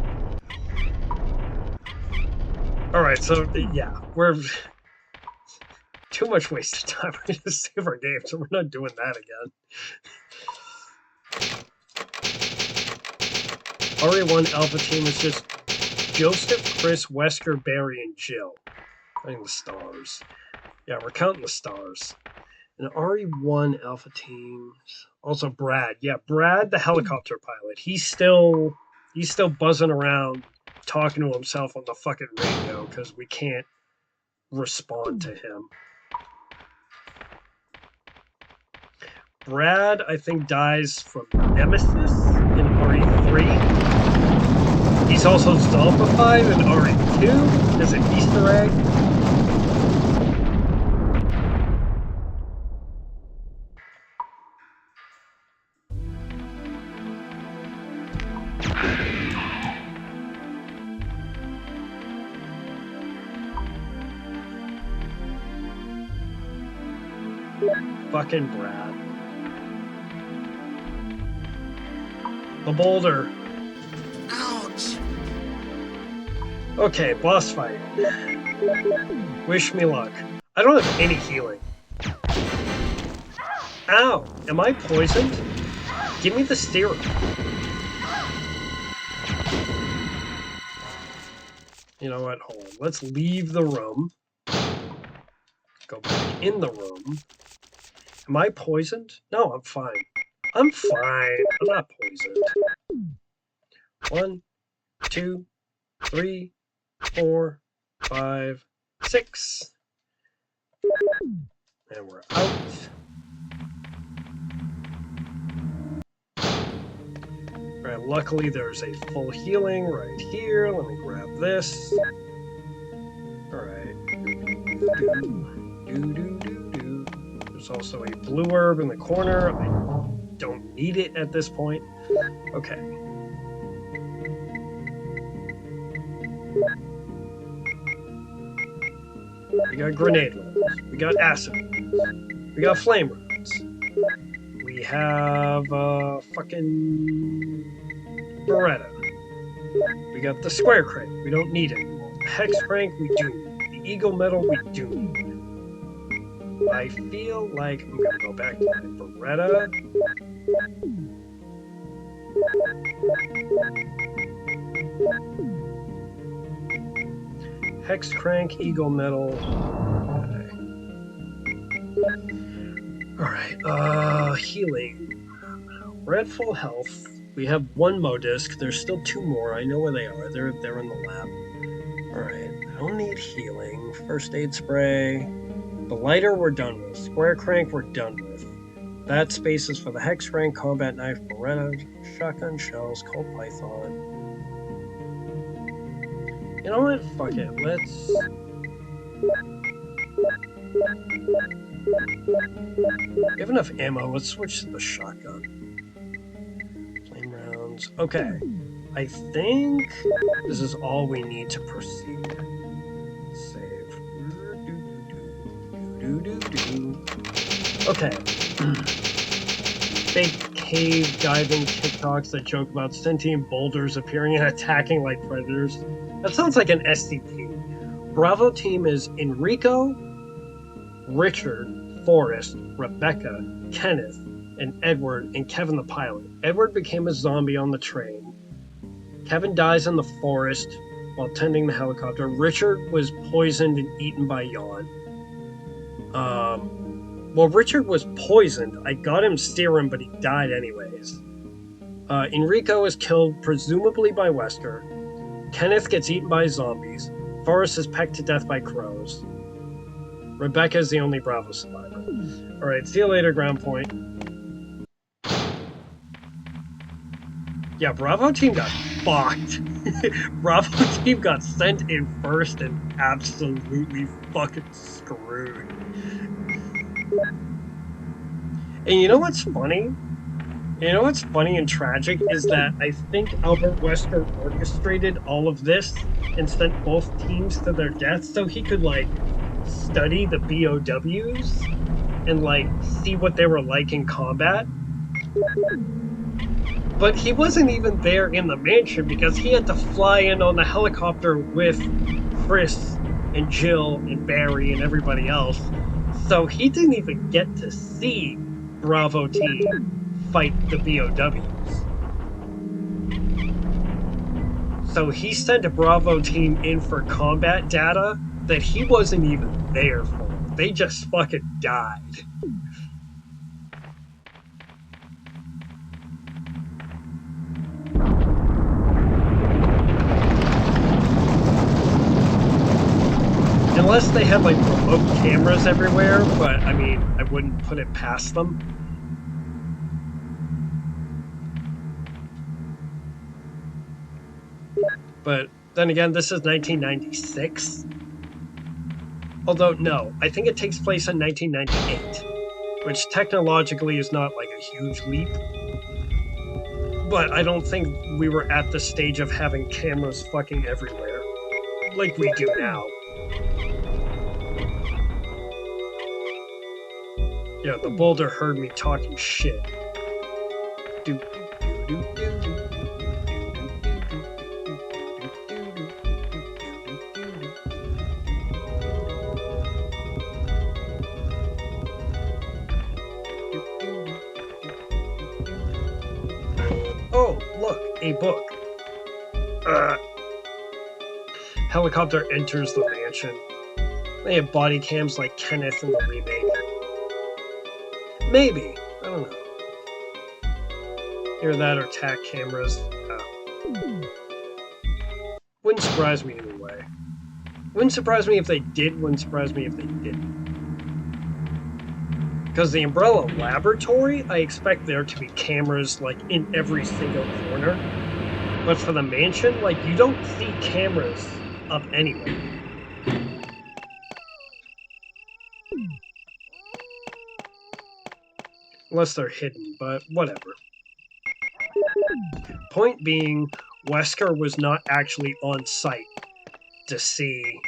Alright, so, yeah. We're... too much wasted time. We're gonna save our game, so we're not doing that again. RE1 Alpha team is just Joseph, Chris, Wesker, Barry, and Jill. Counting the stars. Yeah, we're counting the stars. And RE1 Alpha teams. Also Brad. Yeah, Brad, the helicopter pilot. He's still buzzing around, talking to himself on the fucking radio because we can't respond to him. Brad, I think, dies from Nemesis in RE3. He's also zombified in RE2 as an Easter egg. Fucking Brad. The boulder. Ouch! Okay, boss fight. Wish me luck. I don't have any healing. Ow! Am I poisoned? Give me the steering. You know what? Hold on. Let's leave the room. Go back in the room. Am I poisoned? No, I'm fine. I'm fine. I'm not poisoned. 1, 2, 3, 4, 5, 6. And we're out. Alright, luckily there's a full healing right here. Let me grab this. Alright. There's also a blue herb in the corner. I don't need it at this point. Okay. We got grenade rounds. We got acid rounds. We got flame rounds. We have fucking Beretta. We got the square crank. We don't need it. The hex crank we do need. The eagle metal we do need. I feel like I'm gonna go back to my Beretta. Hex crank, eagle metal. Okay. Alright, healing. We're at full health. We have 1 Modisc. There's still 2 more. I know where they are. They're in the lab. Alright, I don't need healing. First aid spray. The lighter we're done with. Square crank we're done with. That space is for the hex crank, combat knife, Beretta, shotgun shells, Colt Python. You know what? Fuck it. Let's... We have enough ammo. Let's switch to the shotgun. Flame rounds. Okay. I I think this is all we need to proceed. Save. Okay. Fake cave diving TikToks that joke about sentient boulders appearing and attacking like predators. That sounds like an SCP. Bravo team is Enrico, Richard, Forrest, Rebecca, Kenneth, and Edward, and Kevin the pilot. Edward became a zombie on the train. Kevin dies in the forest while tending the helicopter. Richard was poisoned and eaten by Jan. Well, Richard was poisoned. I got him serum, but he died anyways. Enrico is killed, presumably by Wesker. Kenneth gets eaten by zombies. Forrest is pecked to death by crows. Rebecca is the only Bravo survivor. Alright, see you later, Ground Point. Yeah, Bravo team got fucked. Bravo team got sent in first and absolutely fucking screwed. And you know what's funny? You know what's funny and tragic is that I think Albert Wesker orchestrated all of this and sent both teams to their deaths so he could, like, study the BOWs and, like, see what they were like in combat. But he wasn't even there in the mansion because he had to fly in on the helicopter with Chris and Jill and Barry and everybody else. So he didn't even get to see Bravo team fight the BOWs. So he sent a Bravo team in for combat data that he wasn't even there for. They just fucking died. Unless they had, like, remote cameras everywhere, but, I mean, I wouldn't put it past them. But, then again, this is 1996. Although, no, I think it takes place in 1998, which technologically is not, like, a huge leap. But I don't think we were at the stage of having cameras fucking everywhere, like we do now. Yeah, the boulder heard me talking shit. Oh, look, a book. Helicopter enters the mansion. They have body cams like Kenneth in the remake. Maybe. I don't know. Either that or tack cameras. Wouldn't surprise me either way. Wouldn't surprise me if they did, wouldn't surprise me if they didn't. Because the Umbrella Laboratory, I expect there to be cameras, like, in every single corner. But for the mansion, like, you don't see cameras up anywhere. Unless they're hidden, but whatever. Point being, Wesker was not actually on site to see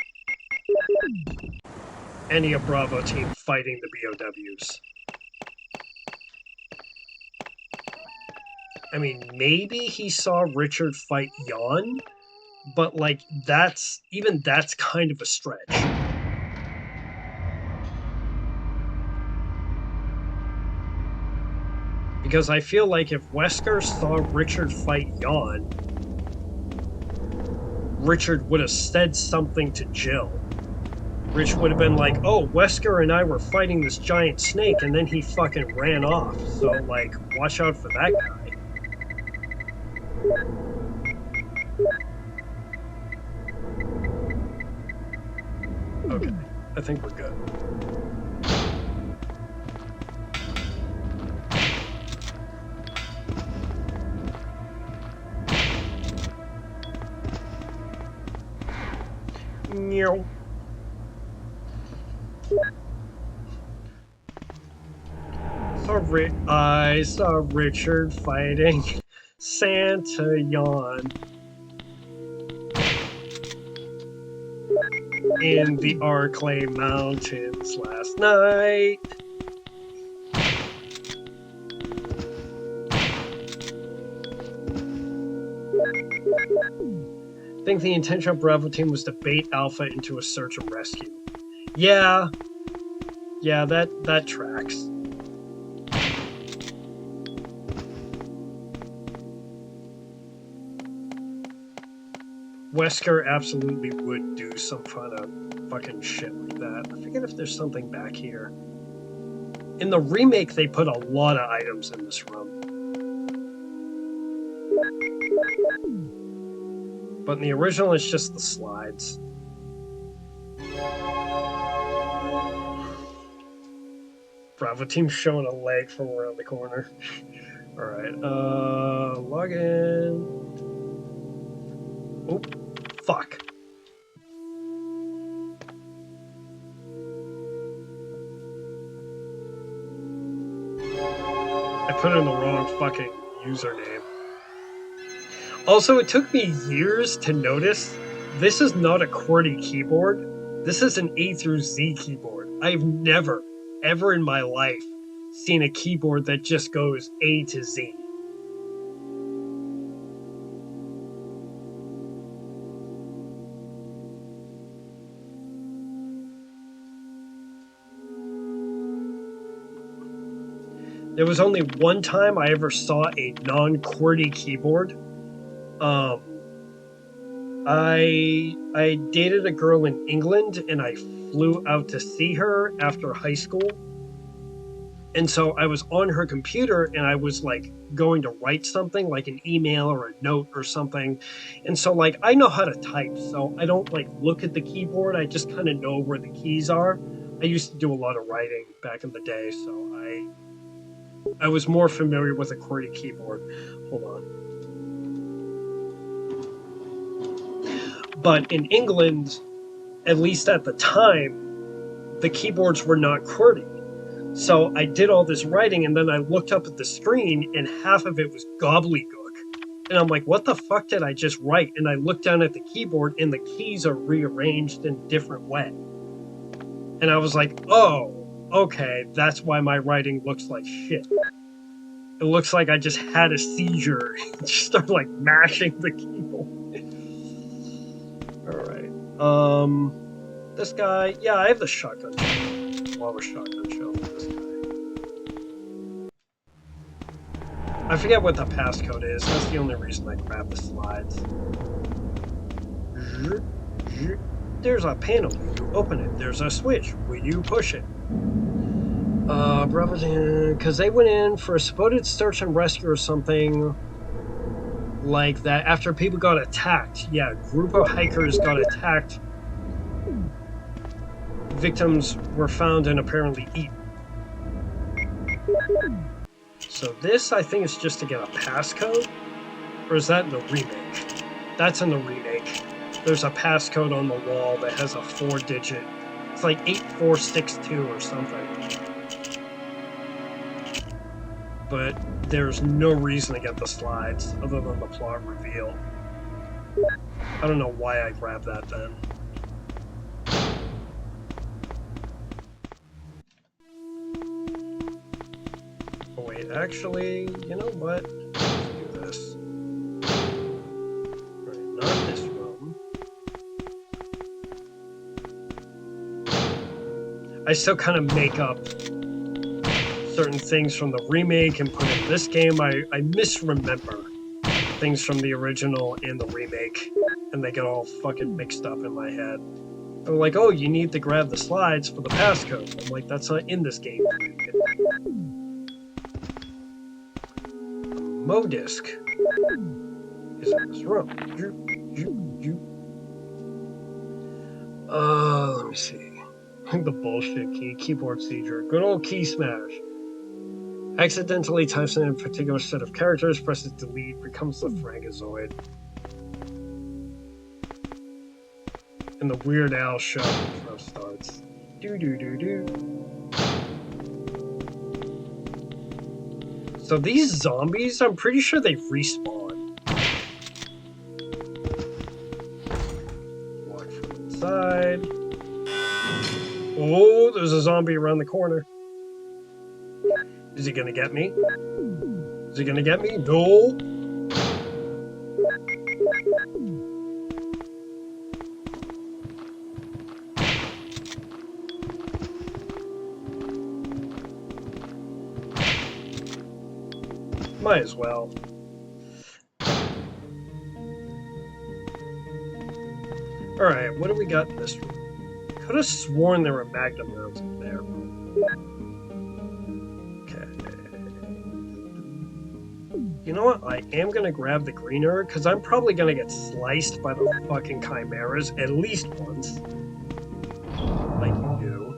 any of Bravo team fighting the BOWs. I mean, maybe he saw Richard fight Jan, but, like, that's kind of a stretch. Because I feel like if Wesker saw Richard fight Jan, Richard would have said something to Jill. Rich would have been like, oh, Wesker and I were fighting this giant snake, and then he fucking ran off. So, like, watch out for that guy. Okay, I think we're good. Meow. I saw Richard fighting Santa yawn in the Arklay Mountains last night. I think the intention of Bravo Team was to bait Alpha into a search and rescue. Yeah, that tracks. Wesker absolutely would do some kind of fucking shit like that. I forget if there's something back here. In the remake, they put a lot of items in this room. But in the original, it's just the slides. Bravo Team showing a leg from around the corner. Alright, log in. Oh, fuck. I put in the wrong fucking username. Also, it took me years to notice this is not a QWERTY keyboard. This is an A through Z keyboard. I've never, ever in my life seen a keyboard that just goes A to Z. There was only one time I ever saw a non-QWERTY keyboard. I dated a girl in England and I flew out to see her after high school. And so I was on her computer and I was like going to write something like an email or a note or something. And so like I know how to type, so I don't like look at the keyboard. I just kind of know where the keys are. I used to do a lot of writing back in the day, so I was more familiar with a QWERTY keyboard. Hold on. But in England, at least at the time, the keyboards were not QWERTY. So I did all this writing and then I looked up at the screen and half of it was gobbledygook. And I'm like, what the fuck did I just write? And I looked down at the keyboard and the keys are rearranged in a different way. And I was like, oh, okay, that's why my writing looks like shit. It looks like I just had a seizure and just started like mashing the keyboard. Alright. This guy, yeah, I have the shotgun shell. Well, a shotgun shell for this guy. I forget what the passcode is. That's the only reason I grabbed the slides. There's a panel. Will you open it? There's a switch. Will you push it? Because they went in for a supposed search and rescue or something like that after people got attacked. Yeah, a group of hikers got attacked. Victims were found and apparently eaten. So this, I think, is just to get a passcode? Or is that in the remake? That's in the remake. There's a passcode on the wall that has a 4-digit. It's like 8462 or something. But there's no reason to get the slides other than the plot reveal. I don't know why I grabbed that then. Oh wait, actually, you know what? Let's do this. Alright, not this room. I still kind of make up certain things from the remake and put in this game. I misremember things from the original and the remake, and they get all fucking mixed up in my head. They're like, oh, you need to grab the slides for the passcode. I'm like, that's not in this game. Modisc is in this room. Let me see. The bullshit key, keyboard seizure. Good old key smash. Accidentally types in a particular set of characters, presses delete, becomes the Frankazoid. And the Weird Al show intro starts. Do. So these zombies, I'm pretty sure they respawn. side. Oh, there's a zombie around the corner. Is he gonna get me? Is he gonna get me? No. Might as well. Alright, what do we got in this room? Could have sworn there were magnum rounds in there. Okay. You know what? I am gonna grab the green herb, because I'm probably gonna get sliced by the fucking chimeras at least once. Like you do.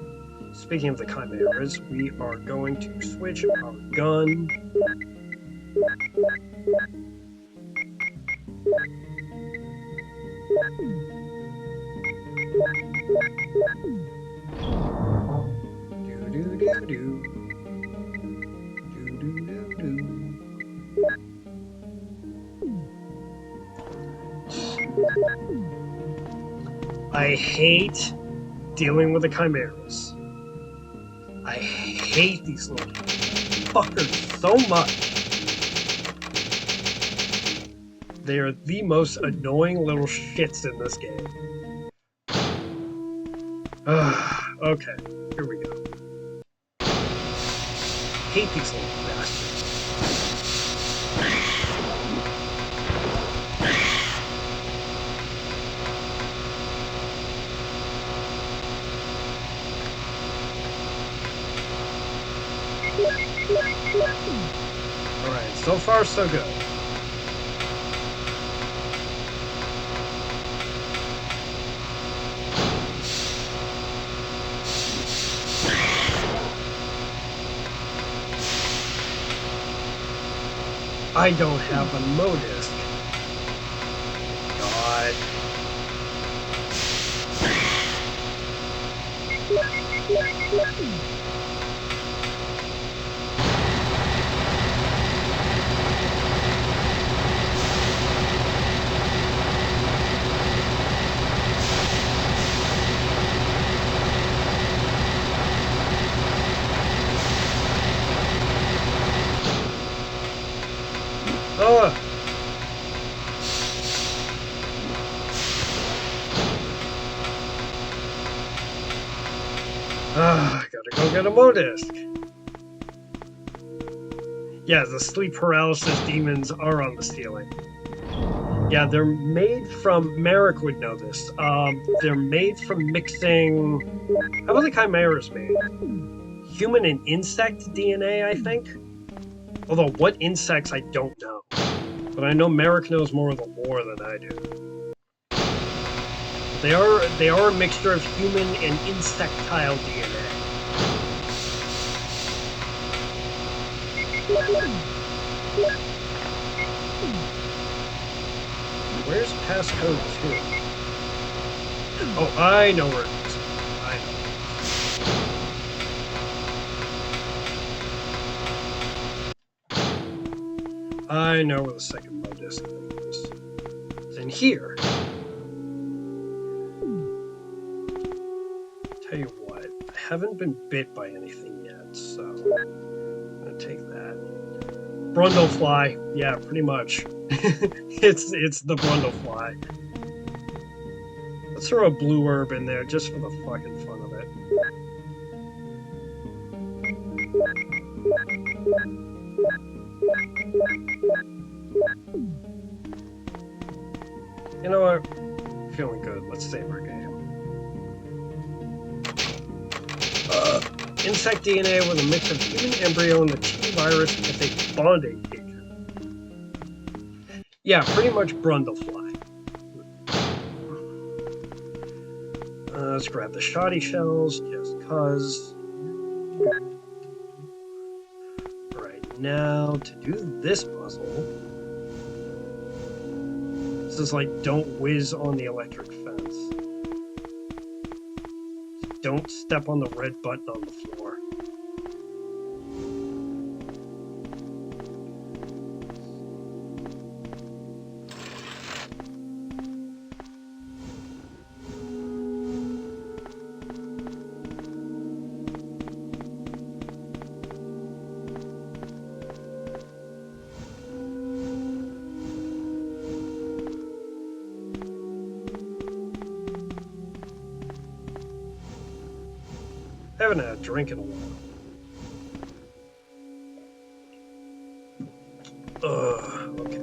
Speaking of the chimeras, we are going to switch our gun. I hate dealing with the chimeras. I hate these little fuckers so much. They are the most annoying little shits in this game. Okay, here we go. Hate these little bastards. Alright, so far so good. I don't have a modisc. God. Gotta go get a modisc. Yeah, the sleep paralysis demons are on the ceiling. Yeah, they're made from... Merrick would know this. They're made from mixing... How about the chimeras made? Human and insect DNA, I think? Although, what insects, I don't know. But I know Merrick knows more of the lore than I do. They are a mixture of human and insectile DNA. Where's passcode 2? Oh, I know where it is. I know where the second modisc thing is. It's in here. Tell you what, I haven't been bit by anything yet, so I'm gonna take that. Brundlefly, yeah, pretty much. it's the Brundlefly. Let's throw a blue herb in there just for the fucking fun of it. You know what? Feeling good. Let's save our game. Insect DNA with a mix of human embryo and the T virus with a bonding agent. Yeah, pretty much Brundlefly. Let's grab the shoddy shells, just cuz. Right now, to do this puzzle, this is like don't whiz on the electric fence. Don't step on the red button on the floor. haven't had a drink in a while. Okay.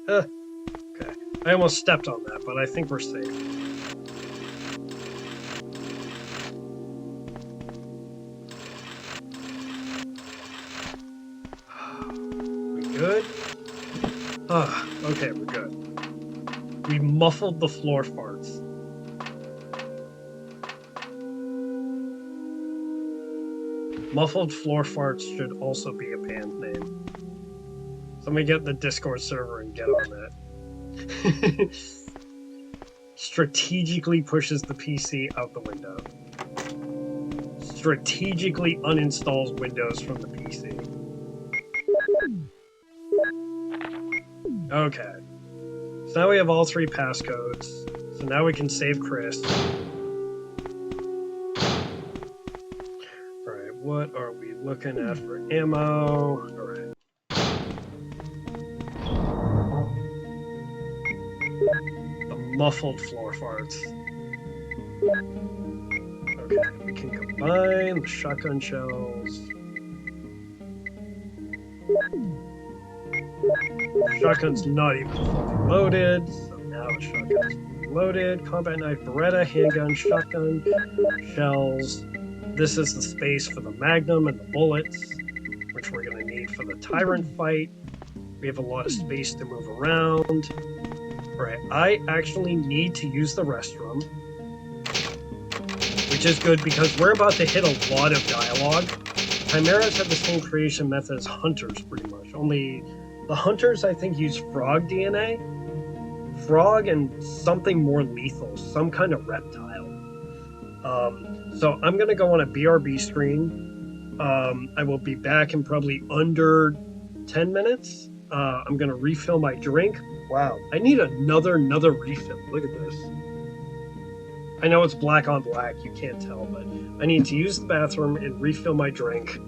Okay. I almost stepped on that, but I think we're safe. We good? Okay, we're good. We muffled the floor farts. Muffled floor farts should also be a band name. Somebody get the Discord server and get on that. Strategically pushes the PC out the window. Strategically uninstalls Windows from the PC. Okay. So now we have all 3 passcodes. So now we can save Chris. Alright, what are we looking at for ammo? Alright. The muffled floor farts. Okay, we can combine the shotgun shells. Shotgun's not even fully loaded, so now the shotgun's fully loaded. Combat knife, Beretta, handgun, shotgun, shells. This is the space for the Magnum and the bullets, which we're going to need for the Tyrant fight. We have a lot of space to move around. Alright, I actually need to use the restroom, which is good because we're about to hit a lot of dialogue. Chimeras have the same creation method as hunters, pretty much. Only the hunters, I think, use frog DNA. Frog and something more lethal, some kind of reptile. So I'm going to go on a BRB screen. I will be back in probably under 10 minutes. I'm going to refill my drink. Wow, I need another refill. Look at this. I know it's black on black, you can't tell, but I need to use the bathroom and refill my drink.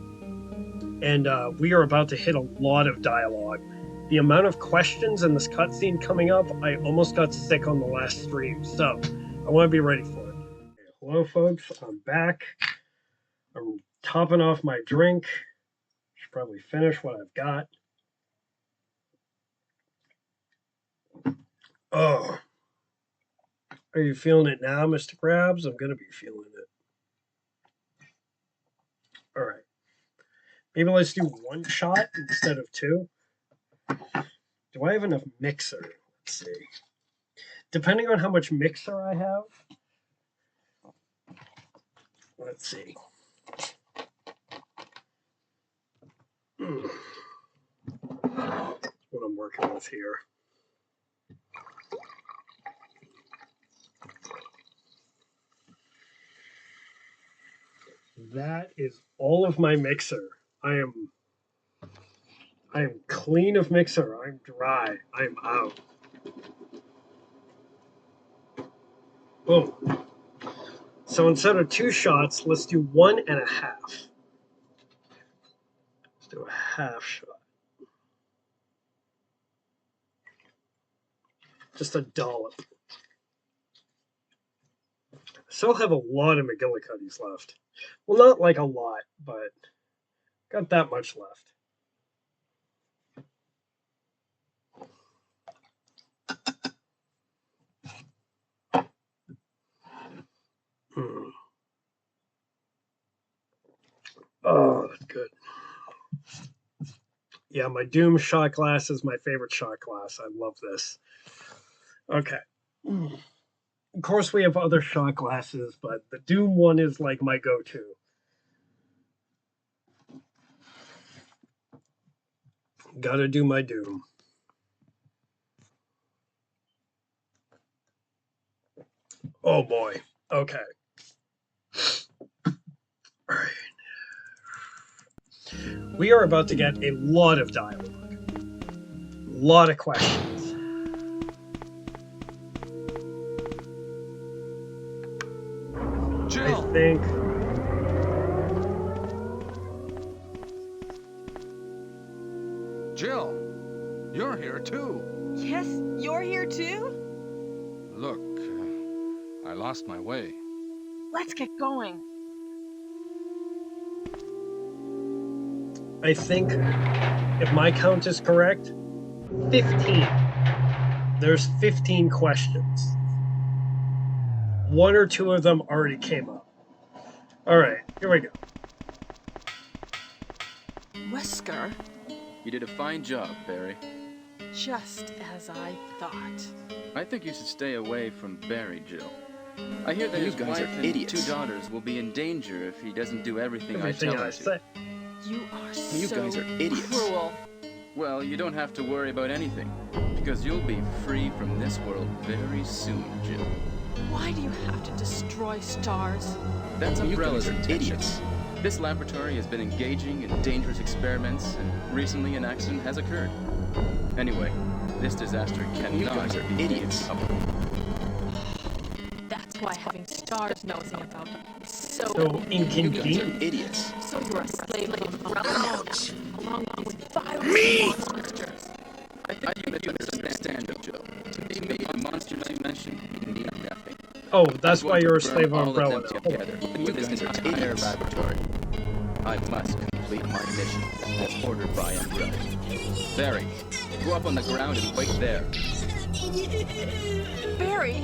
And we are about to hit a lot of dialogue. The amount of questions in this cutscene coming up, I almost got sick on the last stream, so I want to be ready for it. Okay, hello, folks. I'm back. I'm topping off my drink. Should probably finish what I've got. Oh. Are you feeling it now, Mr. Krabs? I'm going to be feeling it. All right. Maybe let's do 1 shot instead of 2. Do I have enough mixer? Let's see. Depending on how much mixer I have. Let's see. What I'm working with here. That is all of my mixer. I am clean of mixer. I'm dry. I'm out. Boom. So instead of 2 shots, let's do 1.5. Let's do a half shot. Just a dollop. Still have a lot of McGillicuddies left. Well, not like a lot, but got that much left. Oh, that's good. Yeah, my Doom shot glass is my favorite shot glass. I love this. Okay. Of course, we have other shot glasses, but the Doom one is like my go-to. Gotta do my Doom. Oh boy. Okay. All right. We are about to get a lot of dialogue. A lot of questions. Jill! I think... Jill! You're here too. Yes, you're here too? Look, I lost my way. Let's get going. I think, if my count is correct, 15. There's 15 questions. One or two of them already came up. Alright, here we go. Wesker, You did a fine job, Barry. just as I thought. I think you should stay away from Barry, Jill. I hear that You his guys wife are and idiots. 2 daughters will be in danger if he doesn't do everything Everything I tell I him say. to. You are You so guys are idiots. cruel. Well, you don't have to worry about anything, because you'll be free from this world very soon, Jill. Why do you have to destroy stars? That's You Umbrella's guys are intention. idiots. This laboratory has been engaging in dangerous experiments, and recently an accident has occurred. Anyway, this disaster cannot You guys are be idiots. public. That's why having stars nosing about is so So You guys are inconvenient. idiots. So you're a slave of Umbrella, along with virus monsters. I think you misunderstand, Jill. To me, the monsters you mentioned mean nothing. Oh, that's I'm why going you're a to burn slave of all of Umbrella them now. together into this guys are entire idiots. laboratory. I must complete my mission as ordered by Umbrella. Barry, go up on the ground and wait there. Barry,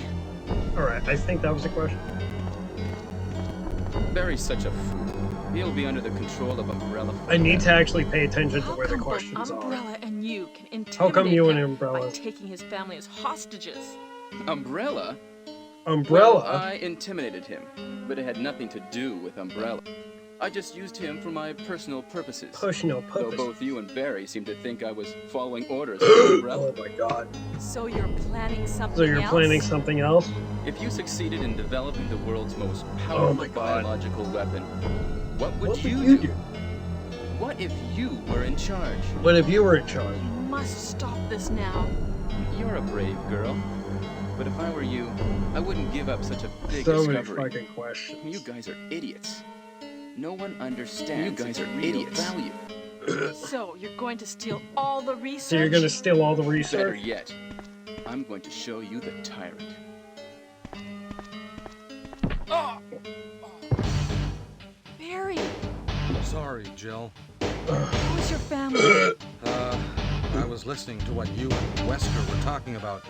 Alright, I think that was a question. Barry's such a fool. He'll be under the control of Umbrella. I need to actually pay attention to how where the come both questions are. Umbrella and you can intimidate How come you and him Umbrella? by taking his family as hostages? Umbrella? Umbrella? Well, I intimidated him, but it had nothing to do with Umbrella. I just used him for my personal purposes. Personal Though purpose. both you and Barry seem to think I was following orders from Umbrella. Oh my god. So you're planning something So you're else? planning something else? If you succeeded in developing the world's most Oh powerful my God. biological weapon, what would What you would do? What if you were in charge? What if you were in charge? You must stop this now. You're a brave girl. But if I were you, I wouldn't give up such a big So many discovery. fucking questions. You guys are idiots. No one understands You guys its are real idiots. value. So you're going to steal all the research? So you're gonna steal all the Better research? yet, I'm going to show you the tyrant. Barry, Sorry, Jill. who's your family? I was listening to what you and Wesker were talking about.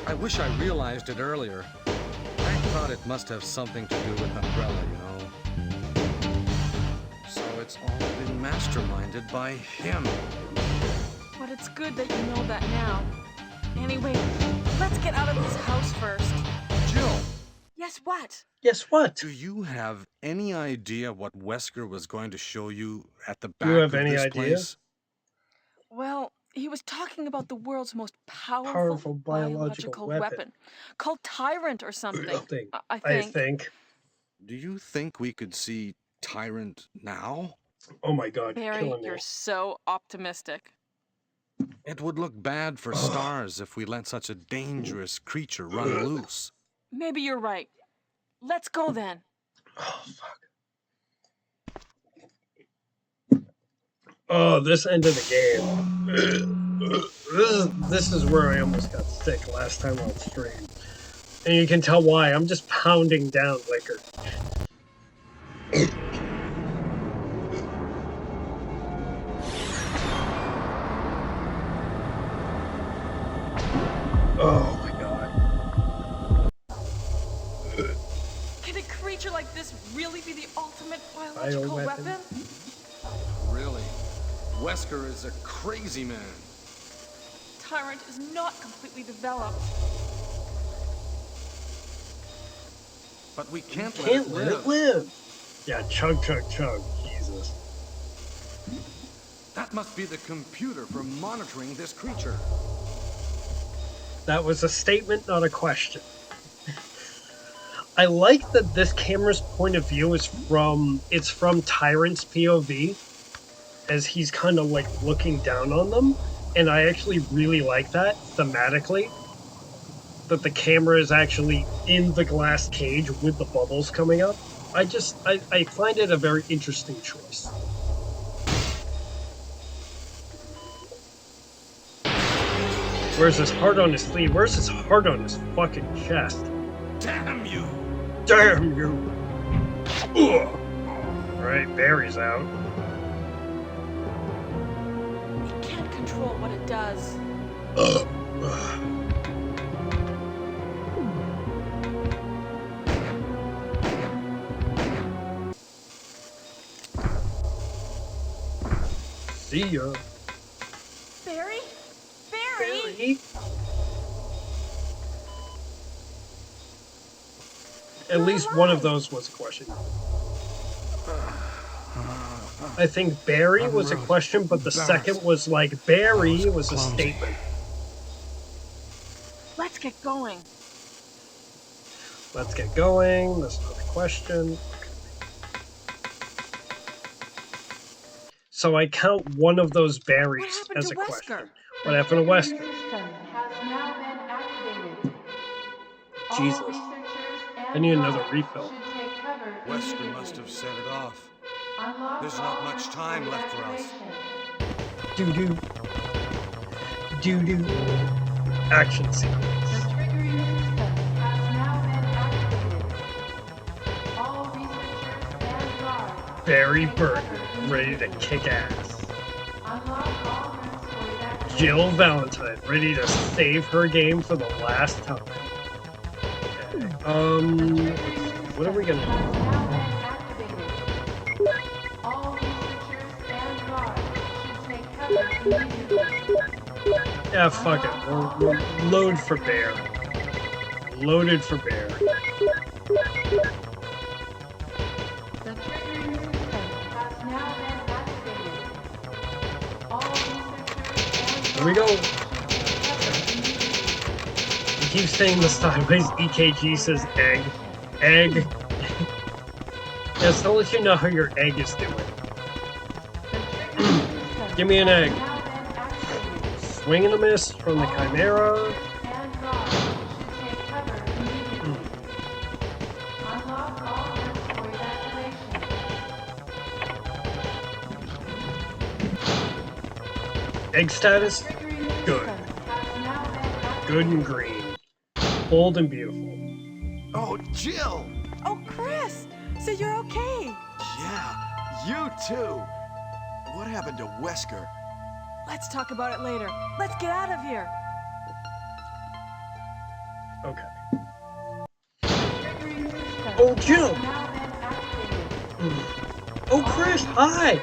I wish I realized it earlier. I thought it must have something to do with Umbrella, you know. So it's all been masterminded by him. But it's good that you know that now. Anyway, let's get out of this house first. Jill, Yes, what? Guess what? do you have any idea what Wesker was going to show you at the back You have of any this idea? place? Well, he was talking about the world's most powerful, Powerful biological weapon. called Tyrant or something. Thing. I I think. think. Do you think we could see Tyrant now? Oh my god, you're Barry, killing me. you're so optimistic. It would look bad for stars if we let such a dangerous creature run loose. Maybe you're right. Let's go then. Oh fuck. Oh, this end of the game. This is where I almost got sick last time on stream. And you can tell why. I'm just pounding down liquor. Oh my god. Can a creature like this really be the ultimate biological Bioweapon? weapon? Really? Wesker is a crazy man. Tyrant is not completely developed. But we can't Can't let it live. Yeah, chug, chug, chug. Jesus. That must be the computer for monitoring this creature. That was a statement, not a question. I like that this camera's point of view is from Tyrant's POV. as he's kind of like looking down on them, and I actually really like that thematically, that the camera is actually in the glass cage with the bubbles coming up. I find it a very interesting choice. Where's his heart on his sleeve? Where's his heart on his fucking chest? Damn you! Damn you! Ugh. Alright, Barry's out. It can't control what it does. See ya. Barry? Barry? At least one of those was a question. I think Barry was a question, but the second was like Barry was a statement. Let's get going. Let's get going. That's another question. So I count one of those Barrys as a question. What happened to Wesker? Jesus. I need another refill. Wesker must have set it off. There's not much time left for us. Doo-doo. Doo-doo. Action sequence. Barry Burton, ready to kick ass. Jill Valentine, ready to save her game for the last time. Okay. What are we gonna do? Yeah, fuck it. We'll load for Bear. Loaded for Bear. Here we go. You keep saying the sideways EKG says egg. Egg. Yes, to let you know how your egg is doing. Give me an egg. Swing and a miss from the Chimera. Egg status? Good. Good and green. Bold and beautiful. Oh, Jill! Oh, Chris! So you're okay? Yeah, you too! What happened to Wesker? Let's talk about it later. Let's get out of here. Okay. Oh, Jill! Oh, Chris, hi!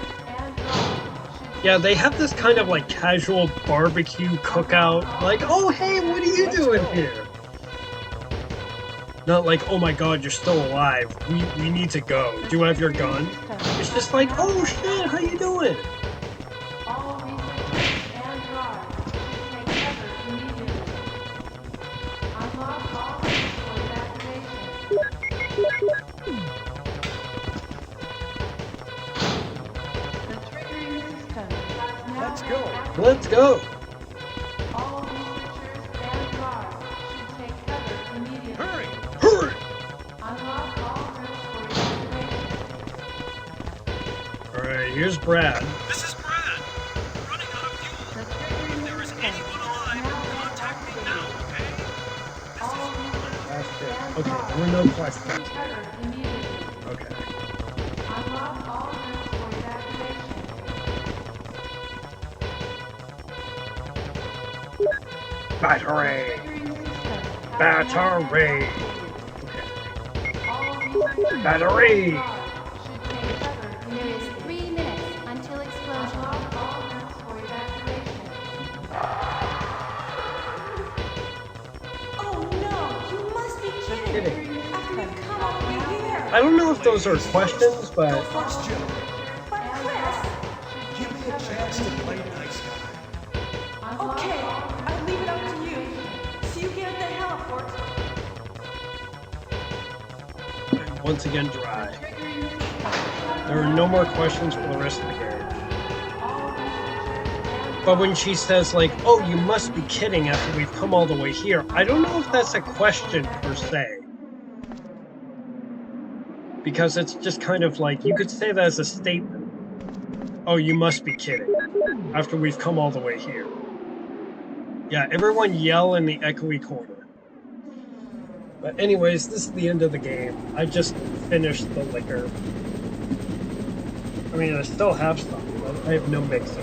Yeah, they have this kind of like casual barbecue cookout. Like, oh, hey, what are you doing here? Not like, oh my god, you're still alive. We need to go. Do you have your gun? It's just like, oh shit, how you doing? Let's go! Let's go! Hurry! Hurry! Alright, here's Brad. This is Brad. Running out of fuel. If there is anyone alive, contact me now, okay? Okay, there were no questions. Okay. Battery! Battery! Okay. Battery! There is 3 minutes until explosion. Oh no! You must be kidding! After we've come all the way here! I don't know if those are questions, but First, Jill, But Chris! give me a chance to play nice guy. Okay, I leave it up to you. See you again at the heliport. once again dry. There are no more questions for the rest of the game. But when she says, like, oh, you must be kidding after we've come all the way here, I don't know if that's a question per se. Because it's just kind of like, you could say that as a statement. Oh, you must be kidding. After we've come all the way here. Yeah, everyone yell in the echoey corner. But anyways, this is the end of the game. I just finished the liquor. I mean, I still have some, but I have no mixer.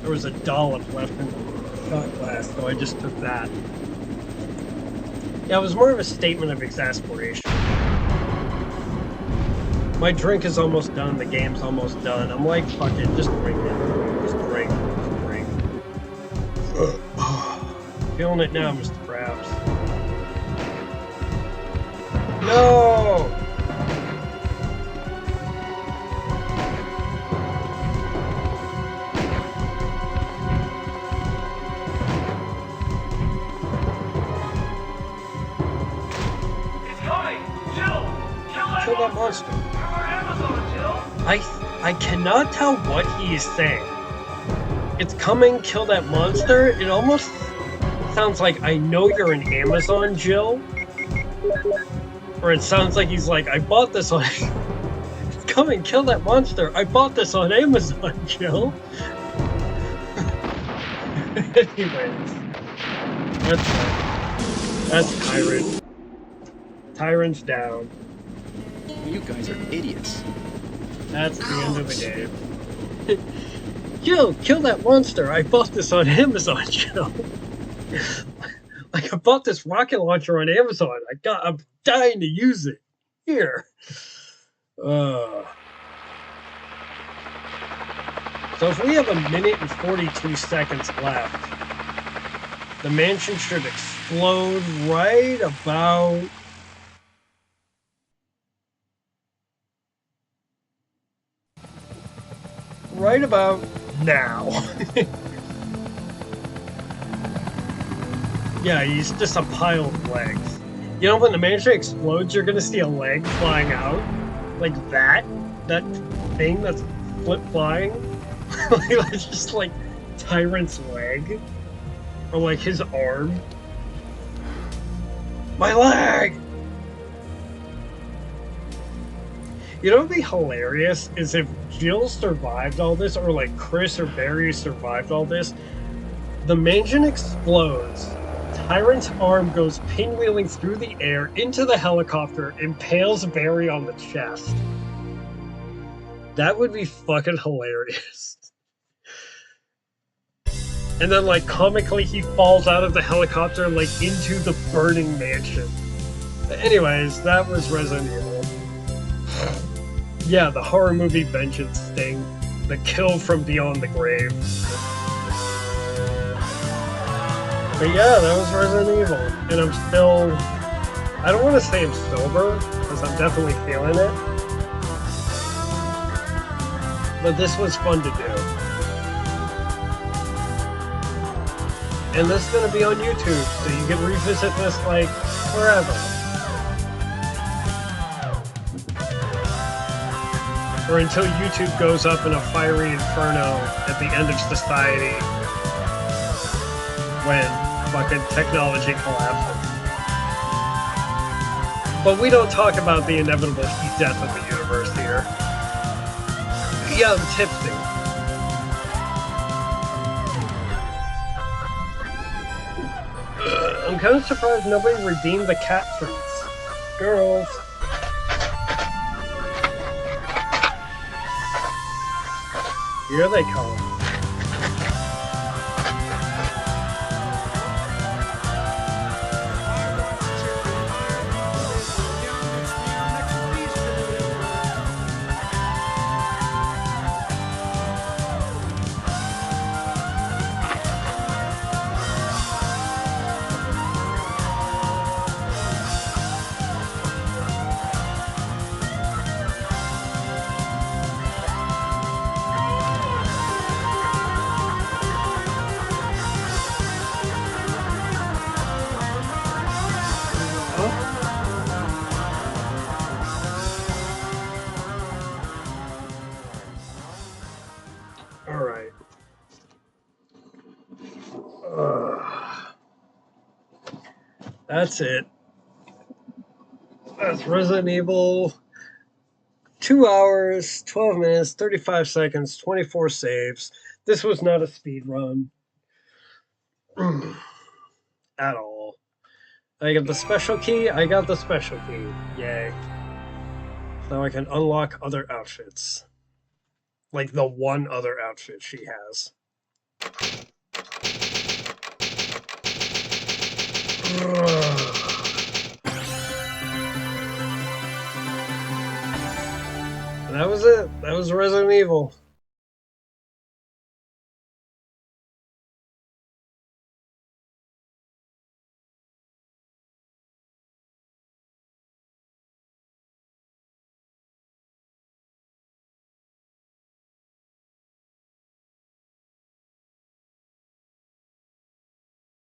There was a dollop left in the shot glass, so I just took that. Yeah, it was more of a statement of exasperation. My drink is almost done, the game's almost done. I'm like, fuck it, just drink it. Just drink, just drink. Feeling it now, Mr. Krabs. No! Kill that monster. I cannot tell what he is saying. It's coming, kill that monster. It almost sounds like I know you're an Amazon, Jill. Or it sounds like he's like, I bought this on... It's coming, kill that monster. I bought this on Amazon, Jill. Anyways. That's Tyrant. Tyrant's down. You guys are idiots. That's the end of the game. Jill, kill that monster! I bought this on Amazon, Jill. Like, I bought this rocket launcher on Amazon. I'm dying to use it. Here. So if we have 1 minute and 42 seconds left, the mansion should explode right about... right about now. Yeah, he's just a pile of legs. You know, when the mansion explodes, you're gonna see a leg flying out. Like that? That thing that's flying? It's just like Tyrant's leg. Or like his arm. My leg! You know what would be hilarious is if Jill survived all this, or like Chris or Barry survived all this, the mansion explodes, Tyrant's arm goes pinwheeling through the air into the helicopter, impales Barry on the chest. That would be fucking hilarious. And then like comically he falls out of the helicopter like into the burning mansion. Anyways, that was Resident Evil. Yeah, the horror movie Vengeance Sting. The kill from beyond the grave. But yeah, that was Resident Evil. And I'm still... I don't want to say I'm sober, because I'm definitely feeling it. But this was fun to do. And this is going to be on YouTube, so you can revisit this, like, forever. Or until YouTube goes up in a fiery inferno at the end of society when fucking technology collapses. But we don't talk about the inevitable heat death of the universe here. Yeah, I'm tipsy. I'm kind of surprised nobody redeemed the cat treats. Girls. Here they come. That's it. That's Resident Evil. 2 hours, 12 minutes, 35 seconds, 24 saves. This was not a speed run. At all. I got the special key. I got the special key. Yay. Now I can unlock other outfits. Like the one other outfit she has. That was it. That was Resident Evil.